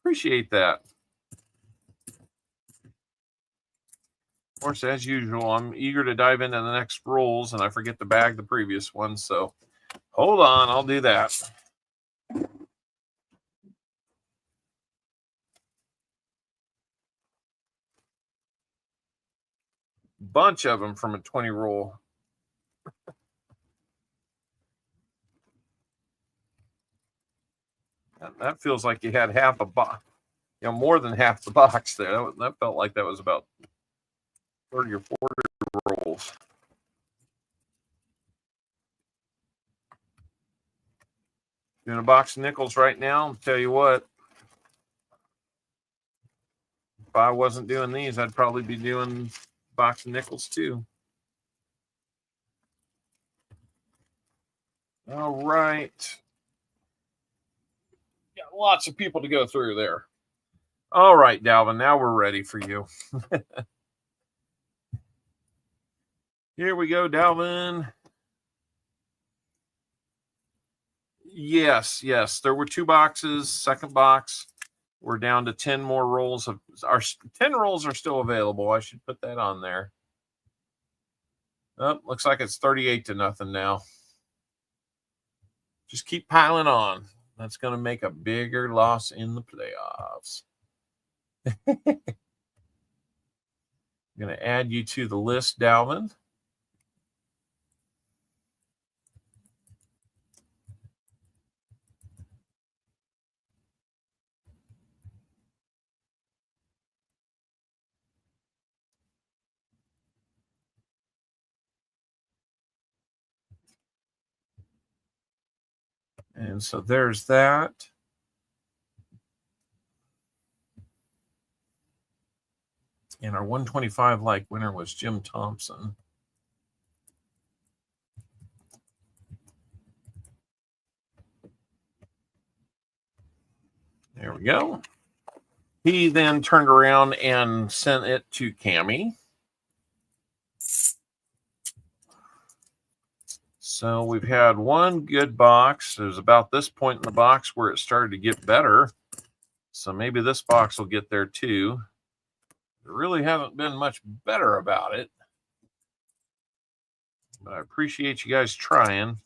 Appreciate that. Of course, as usual, I'm eager to dive into the next rolls, and I forget to bag the previous one, so hold on, I'll do that. Bunch of them from a 20 roll. That feels like you had half a box, you know, more than half the box there. That felt like that was about 30 or 40 rolls. Doing a box of nickels right now. I'll tell you what, if I wasn't doing these, I'd probably be doing a box of nickels too. All right. Got lots of people to go through there. All right, Dalvin, now we're ready for you. Here we go, Dalvin. Yes, there were 2 boxes. Second box, we're down to 10 more rolls. Our 10 rolls are still available. I should put that on there. Oh, looks like it's 38-0 now. Just keep piling on. That's going to make a bigger loss in the playoffs. I'm going to add you to the list, Dalvin. And so there's that. And our 125 like winner was Jim Thompson. There we go. He then turned around and sent it to Cammie. So we've had one good box. It was about this point in the box where it started to get better. So maybe this box will get there too. It really hasn't been much better about it. But I appreciate you guys trying.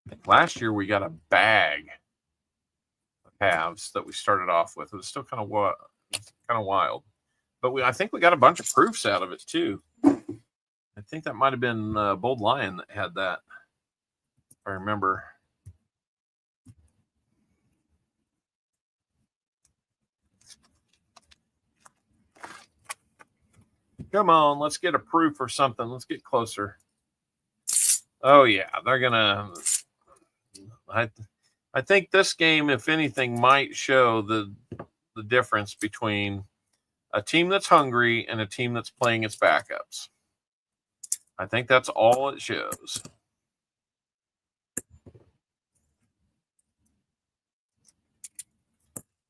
I think last year we got a bag of halves that we started off with. It was still kind of wild. But I think we got a bunch of proofs out of it too. I think that might have been Bold Lion that had that, if I remember. Come on, let's get a proof or something. Let's get closer. Oh, yeah, they're going to... I think this game, if anything, might show the difference between a team that's hungry and a team that's playing its backups. I think that's all it shows.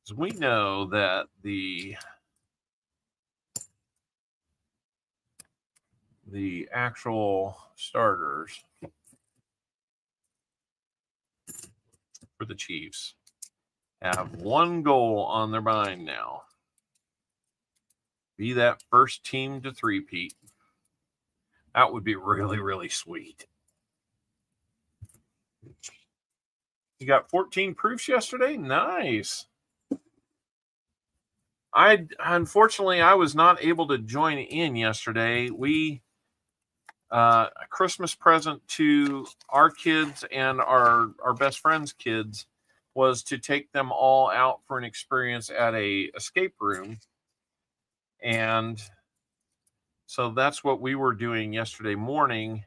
Because we know that the actual starters for the Chiefs have one goal on their mind now. Be that first team to three-peat. That would be really, really sweet. You got 14 proofs yesterday? Nice. Unfortunately, I was not able to join in yesterday. We a Christmas present to our kids and our best friends' kids was to take them all out for an experience at a escape room. And so that's what we were doing yesterday morning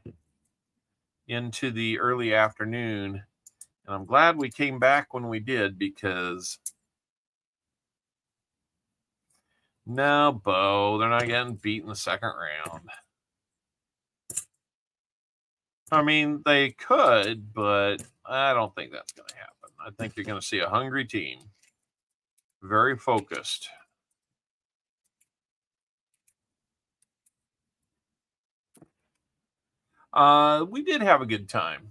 into the early afternoon. And I'm glad we came back when we did, because no, Bo, they're not getting beat in the second round. I mean, they could, but I don't think that's going to happen. I think you're going to see a hungry team. Very focused. We did have a good time.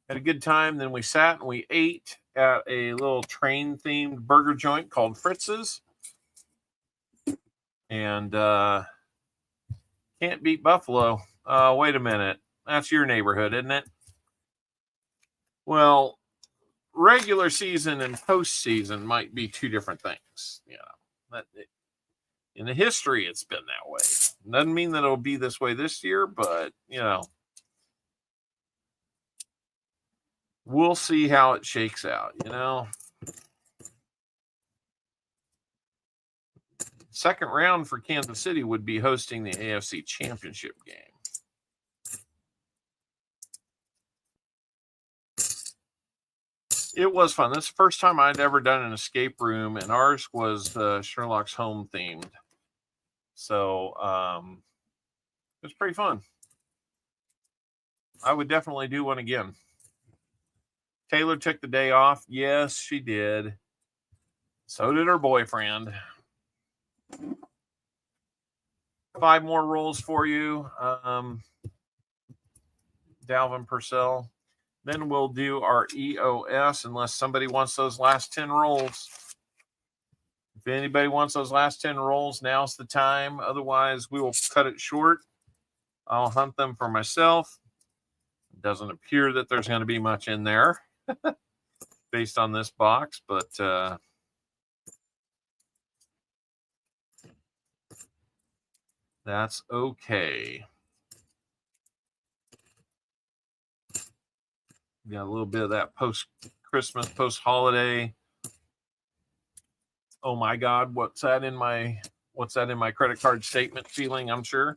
Had a good time. Then we sat and we ate at a little train-themed burger joint called Fritz's. And can't beat Buffalo. Wait a minute. That's your neighborhood, isn't it? Well, regular season and postseason might be two different things. You know, in the history, it's been that way. Doesn't mean that it'll be this way this year, but, you know, we'll see how it shakes out, you know. Second round for Kansas City would be hosting the AFC Championship game. It was fun. This is the first time I'd ever done an escape room, and ours was Sherlock's Home themed. So it was pretty fun. I would definitely do one again. Taylor took the day off. Yes, she did. So did her boyfriend. 5 more rolls for you, Dalvin Purcell. Then we'll do our EOS unless somebody wants those last 10 rolls. If anybody wants those last 10 rolls, now's the time. Otherwise, we will cut it short. I'll hunt them for myself. It doesn't appear that there's going to be much in there based on this box, but that's okay. Got a little bit of that post-Christmas, post-holiday. Oh my God, what's that in my credit card statement feeling, I'm sure.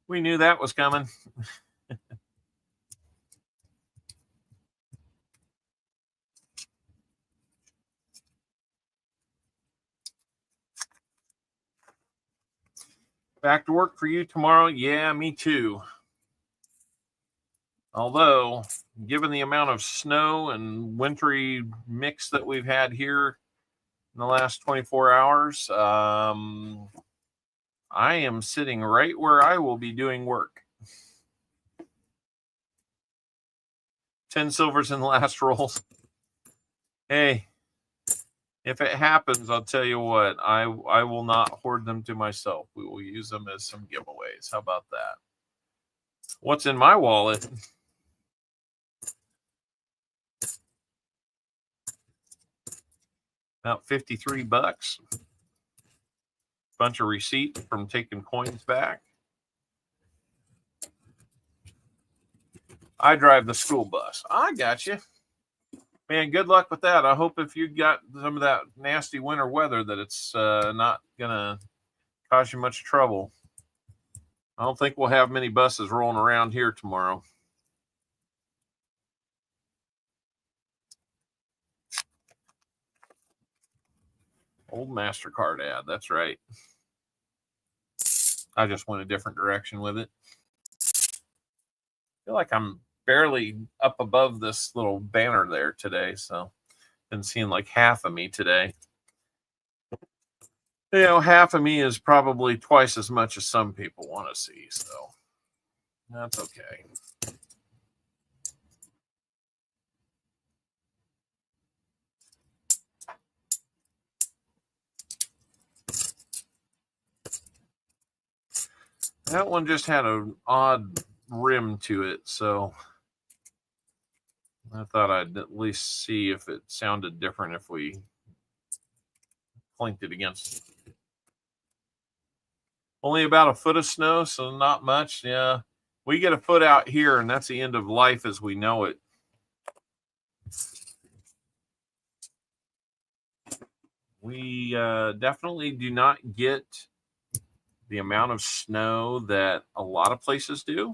We knew that was coming. Back to work for you tomorrow? Yeah, me too. Although, given the amount of snow and wintry mix that we've had here in the last 24 hours, I am sitting right where I will be doing work. 10 silvers in the last rolls. Hey, if it happens, I'll tell you what, I will not hoard them to myself. We will use them as some giveaways. How about that? What's in my wallet? About 53 bucks. Bunch of receipts from taking coins back. I drive the school bus. I got you. Man, good luck with that. I hope if you got some of that nasty winter weather that it's not going to cause you much trouble. I don't think we'll have many buses rolling around here tomorrow. Old MasterCard ad. That's right. I just went a different direction with it. I feel like I'm barely up above this little banner there today, so been seeing like half of me today. You know, half of me is probably twice as much as some people want to see, so that's okay. That one just had an odd rim to it, so I thought I'd at least see if it sounded different if we clinked it against. Only about a foot of snow, so not much. Yeah, we get a foot out here, and that's the end of life as we know it. We definitely do not get the amount of snow that a lot of places do.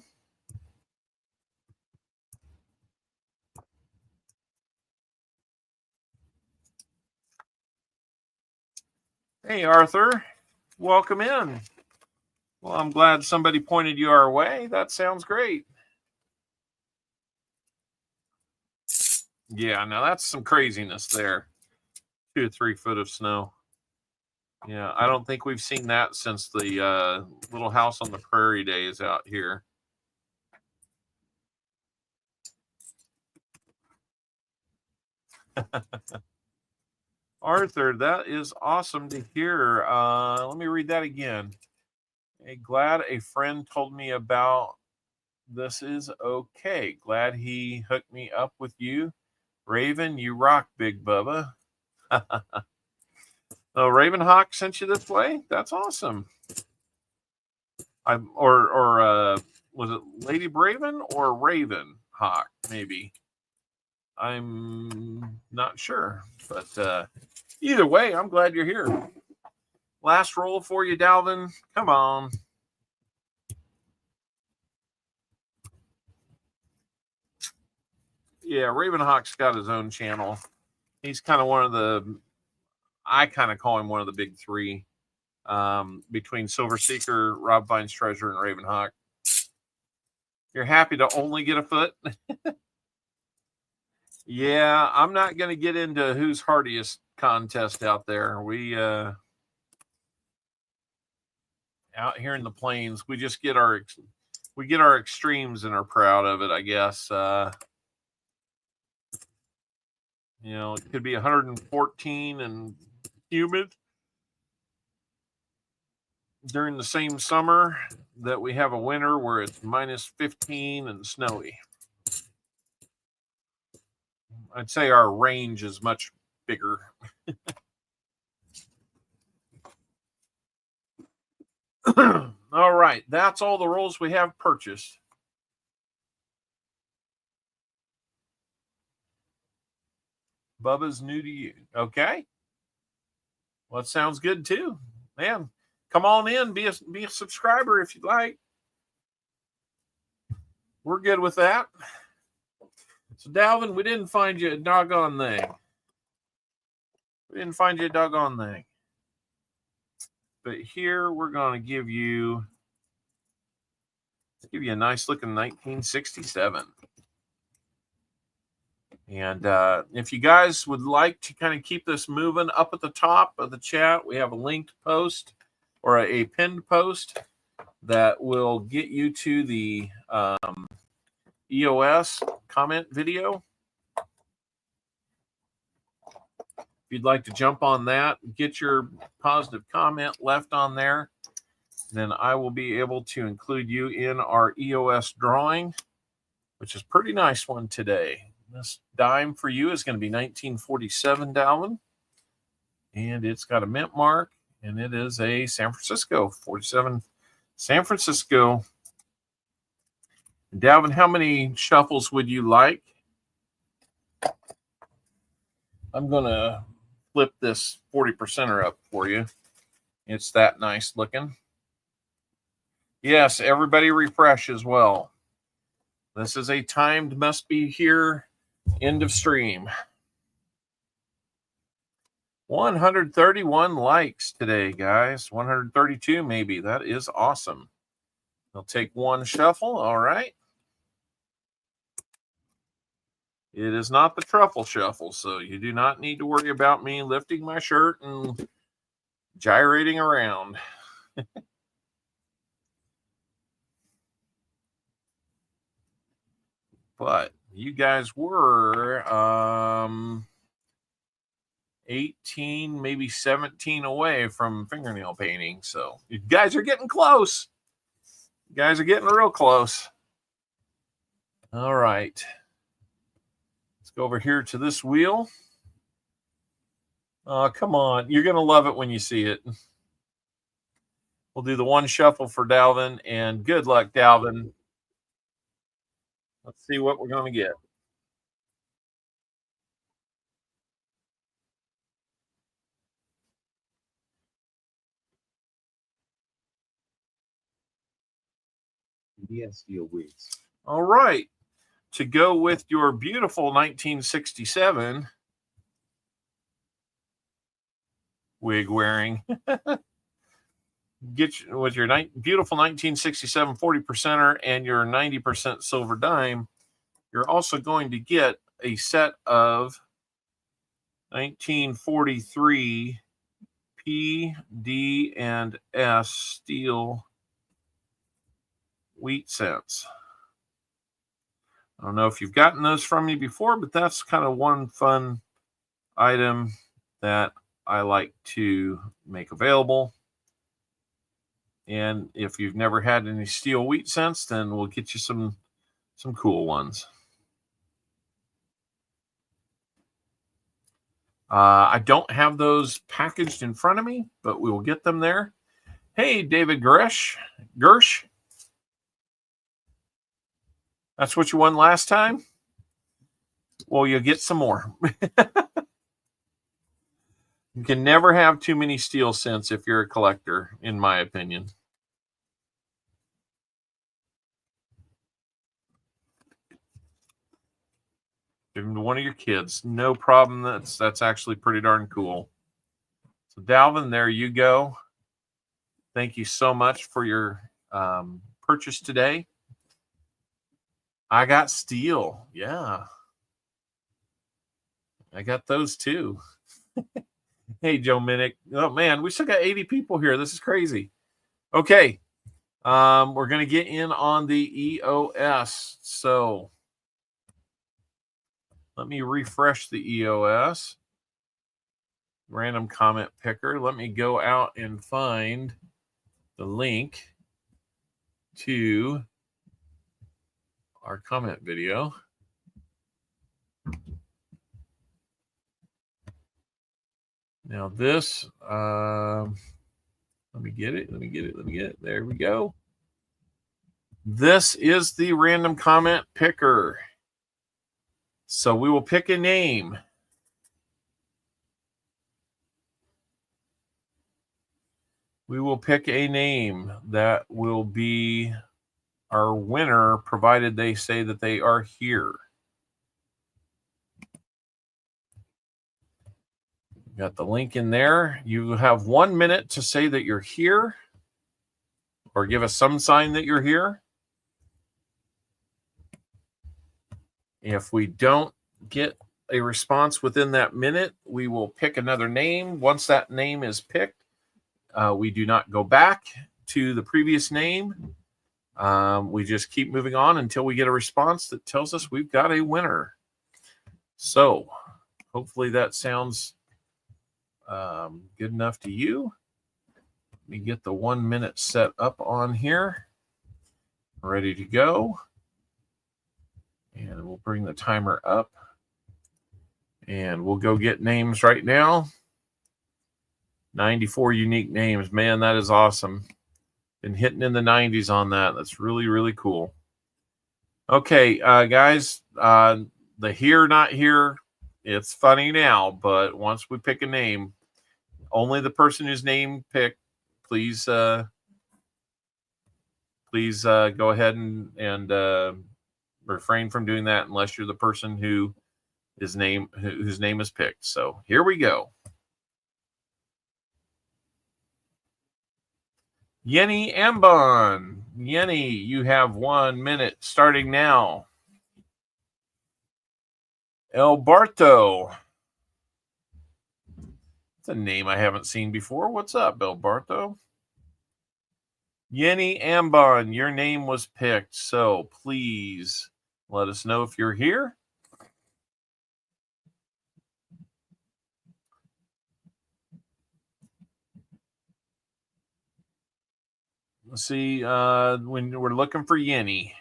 Hey, Arthur, welcome in. Well, I'm glad somebody pointed you our way. That sounds great. Yeah, now that's some craziness there. 2 to 3 foot of snow. Yeah, I don't think we've seen that since the Little House on the Prairie days out here. Arthur, that is awesome to hear. Let me read that again. Hey, glad a friend told me about this is okay. Glad he hooked me up with you. Raven, you rock, Big Bubba. Oh, Ravenhawk sent you this way? That's awesome. Was it Lady Braven or Raven Hawk? Maybe. I'm not sure, but either way, I'm glad you're here. Last roll for you, Dalvin. Come on. Yeah, Ravenhawk's got his own channel. He's kind of one of the, I kind of call him one of the big three between Silver Seeker, Rob Vine's Treasure, and Ravenhawk. You're happy to only get a foot? Yeah, I'm not going to get into who's hardiest contest out there. We out here in the plains, we just get our extremes and are proud of it, I guess. You know, it could be 114 and humid during the same summer that we have a winter where it's minus 15 and snowy. I'd say our range is much bigger. All right, that's all the rolls we have purchased. Bubba's new to you. Okay. Well, it sounds good too. Man, come on in, be a subscriber if you'd like. We're good with that. So, Dalvin, we didn't find you a doggone thing. But here we're going to give you a nice looking 1967. And if you guys would like to kind of keep this moving, up at the top of the chat, we have a linked post or a pinned post that will get you to the EOS comment video. If you'd like to jump on that, get your positive comment left on there, then I will be able to include you in our EOS drawing, which is a pretty nice one today. This dime for you is going to be 1947, Dalvin. And it's got a mint mark, and it is a San Francisco, 47 San Francisco. Dalvin, how many shuffles would you like? I'm going to flip this 40%er up for you. It's that nice looking. Yes, everybody refresh as well. This is a timed must be here end of stream. 131 likes today, guys. 132 maybe. That is awesome. I'll take one shuffle. All right. It is not the truffle shuffle, so you do not need to worry about me lifting my shirt and gyrating around. But you guys were 18, maybe 17 away from fingernail painting. So you guys are getting close. You guys are getting real close. All right. Let's go over here to this wheel. Oh, come on. You're going to love it when you see it. We'll do the one shuffle for Dalvin, and good luck, Dalvin. Let's see what we're going to get. Yes, deal weeks. All right. To go with your beautiful 1967 wig wearing, get you, with your beautiful 1967 40%er and your 90% silver dime, you're also going to get a set of 1943 P, D, and S steel wheat cents. I don't know if you've gotten those from me before, but that's kind of one fun item that I like to make available. And if you've never had any steel wheat cents, then we'll get you some cool ones. I don't have those packaged in front of me, but we will get them there. Hey, David Gersh. That's what you won last time? Well, you'll get some more. You can never have too many steel cents if you're a collector, in my opinion. Give them to one of your kids. No problem. That's actually pretty darn cool. So, Dalvin, there you go. Thank you so much for your purchase today. I got steel. Yeah. I got those too. Hey, Joe Minnick. Oh, man, we still got 80 people here. This is crazy. Okay. We're going to get in on the EOS. So let me refresh the EOS. Random comment picker. Let me go out and find the link to our comment video. Now this, let me get it. There we go. This is the random comment picker. So we will pick a name. We will pick a name that will be our winner, provided they say that they are here. Got the link in there. You have 1 minute to say that you're here, or give us some sign that you're here. If we don't get a response within that minute, we will pick another name. Once that name is picked, we do not go back to the previous name. We just keep moving on until we get a response that tells us we've got a winner. So hopefully that sounds good enough to you. Let me get the 1 minute set up on here. Ready to go. And we'll bring the timer up. And we'll go get names right now. 94 unique names. Man, that is awesome. Been hitting in the 90s on that. That's really, really cool. Okay, guys, the here, not here, it's funny now, but once we pick a name, only the person whose name picked, please go ahead and refrain from doing that unless you're the person whose name is picked. So here we go. Yenny Ambon. Yenny, you have 1 minute starting now. El Barto. It's a name I haven't seen before. What's up, El Barto? Yenny Ambon, your name was picked, so please let us know if you're here. Let's see, when we're looking for Yenny.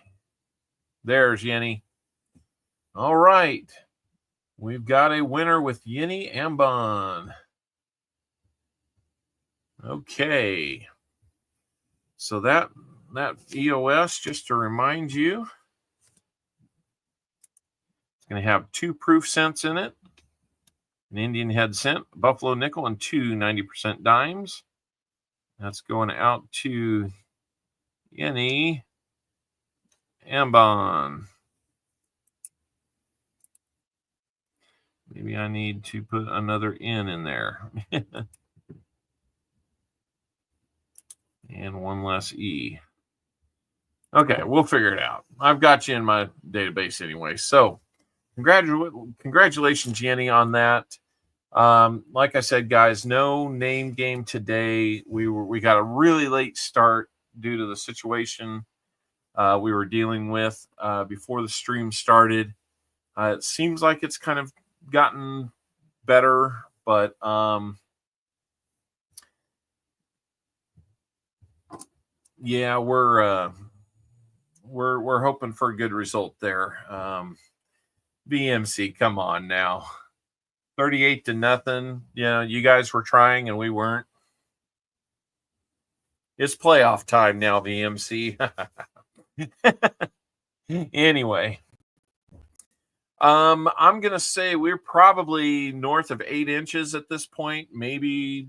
There's Yenny. All right. We've got a winner with Yenny Ambon. Okay. So that EOS, just to remind you, it's going to have 2 proof cents in it, an Indian head cent, buffalo nickel, and 2 90% dimes. That's going out to Yenny Ambon. Maybe I need to put another N in there. And 1 less E. Okay, we'll figure it out. I've got you in my database anyway. So congratulations, Yenny, on that. Like I said, guys, no name game today. We got a really late start due to the situation we were dealing with before the stream started. It seems like it's kind of gotten better, but yeah, we're hoping for a good result there. BMC, come on now. 38-0. Yeah, you guys were trying and we weren't. It's playoff time now, VMC. Anyway, I'm gonna say we're probably north of 8 inches at this point, maybe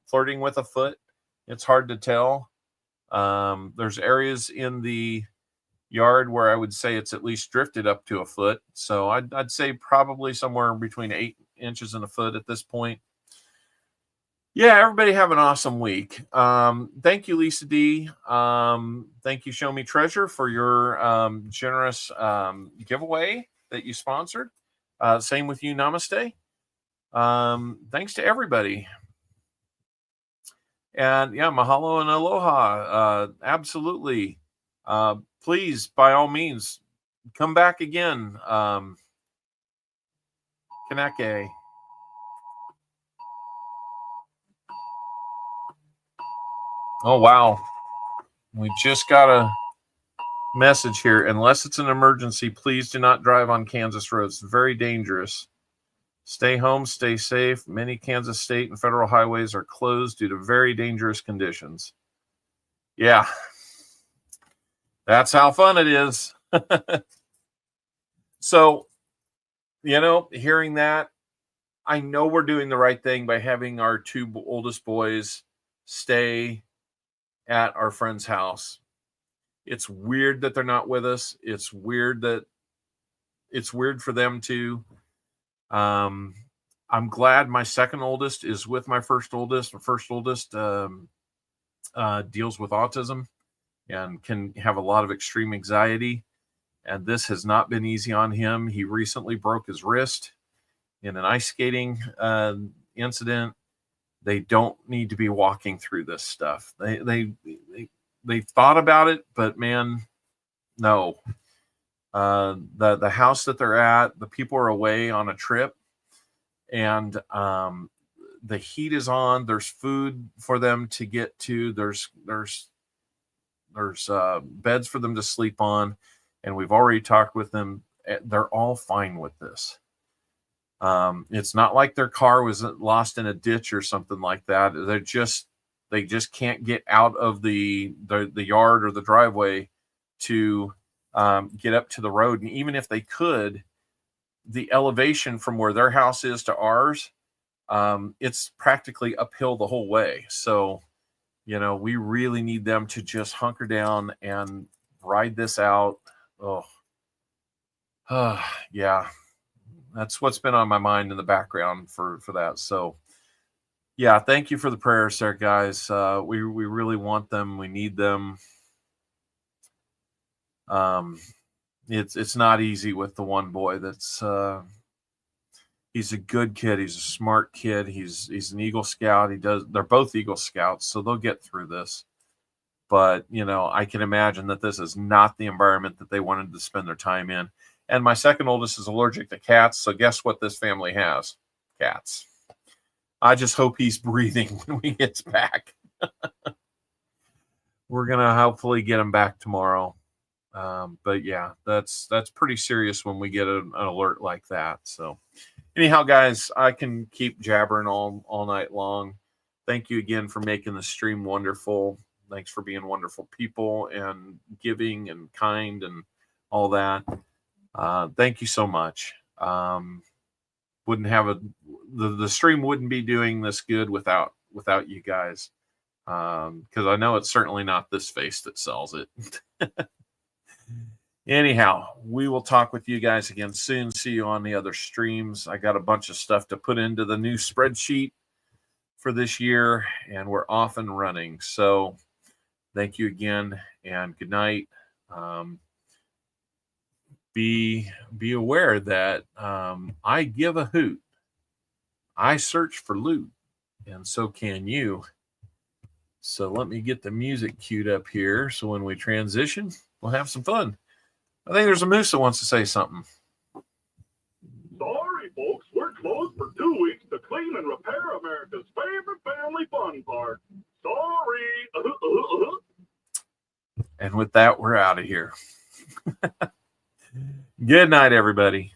flirting with a foot. It's hard to tell. There's areas in the yard where I would say it's at least drifted up to a foot. So I'd say probably somewhere between 8 inches and a foot at this point. Yeah, everybody have an awesome week. Thank you, Lisa D. Thank you, Show Me Treasure, for your generous giveaway that you sponsored. Same with you, Namaste. Thanks to everybody. And yeah, mahalo and aloha. Absolutely. Please, by all means, come back again. Kanake. Oh, wow. We just got a message here. Unless it's an emergency, please do not drive on Kansas roads. It's very dangerous. Stay home, stay safe. Many Kansas state and federal highways are closed due to very dangerous conditions. Yeah. That's how fun it is. So, hearing that, I know we're doing the right thing by having our 2 oldest boys stay at our friend's house. It's weird that they're not with us. It's weird for them too. I'm glad my second oldest is with my first oldest. My first oldest deals with autism and can have a lot of extreme anxiety. And this has not been easy on him. He recently broke his wrist in an ice skating incident. They don't need to be walking through this stuff. They thought about it, but man, no. The house that they're at, the people are away on a trip, and the heat is on. There's food for them to get to. There's beds for them to sleep on, and we've already talked with them. They're all fine with this. It's not like their car was lost in a ditch or something like that. They just can't get out of the yard or the driveway to get up to the road. And even if they could, the elevation from where their house is to ours, it's practically uphill the whole way. So, you know, we really need them to just hunker down and ride this out. Oh, yeah. That's what's been on my mind in the background for that. So, yeah, thank you for the prayers there, guys. We really want them. We need them. It's not easy with the one boy. That's he's a good kid. He's a smart kid. He's an Eagle Scout. They're both Eagle Scouts, so they'll get through this. But, you know, I can imagine that this is not the environment that they wanted to spend their time in. And my second oldest is allergic to cats. So guess what this family has? Cats. I just hope he's breathing when he gets back. We're going to hopefully get him back tomorrow. But yeah, that's pretty serious when we get an alert like that. So anyhow, guys, I can keep jabbering all night long. Thank you again for making the stream wonderful. Thanks for being wonderful people and giving and kind and all that. Thank you so much. Wouldn't have the stream wouldn't be doing this good without you guys. Because I know it's certainly not this face that sells it. Anyhow, we will talk with you guys again soon. See you on the other streams. I got a bunch of stuff to put into the new spreadsheet for this year, and we're off and running. So thank you again, and good night. Be aware that I give a hoot. I search for loot, and so can you. So let me get the music queued up here, so when we transition, we'll have some fun. I think there's a moose that wants to say something. Sorry, folks, we're closed for 2 weeks to clean and repair America's favorite family fun park. Sorry. And with that, we're out of here. Good night, everybody.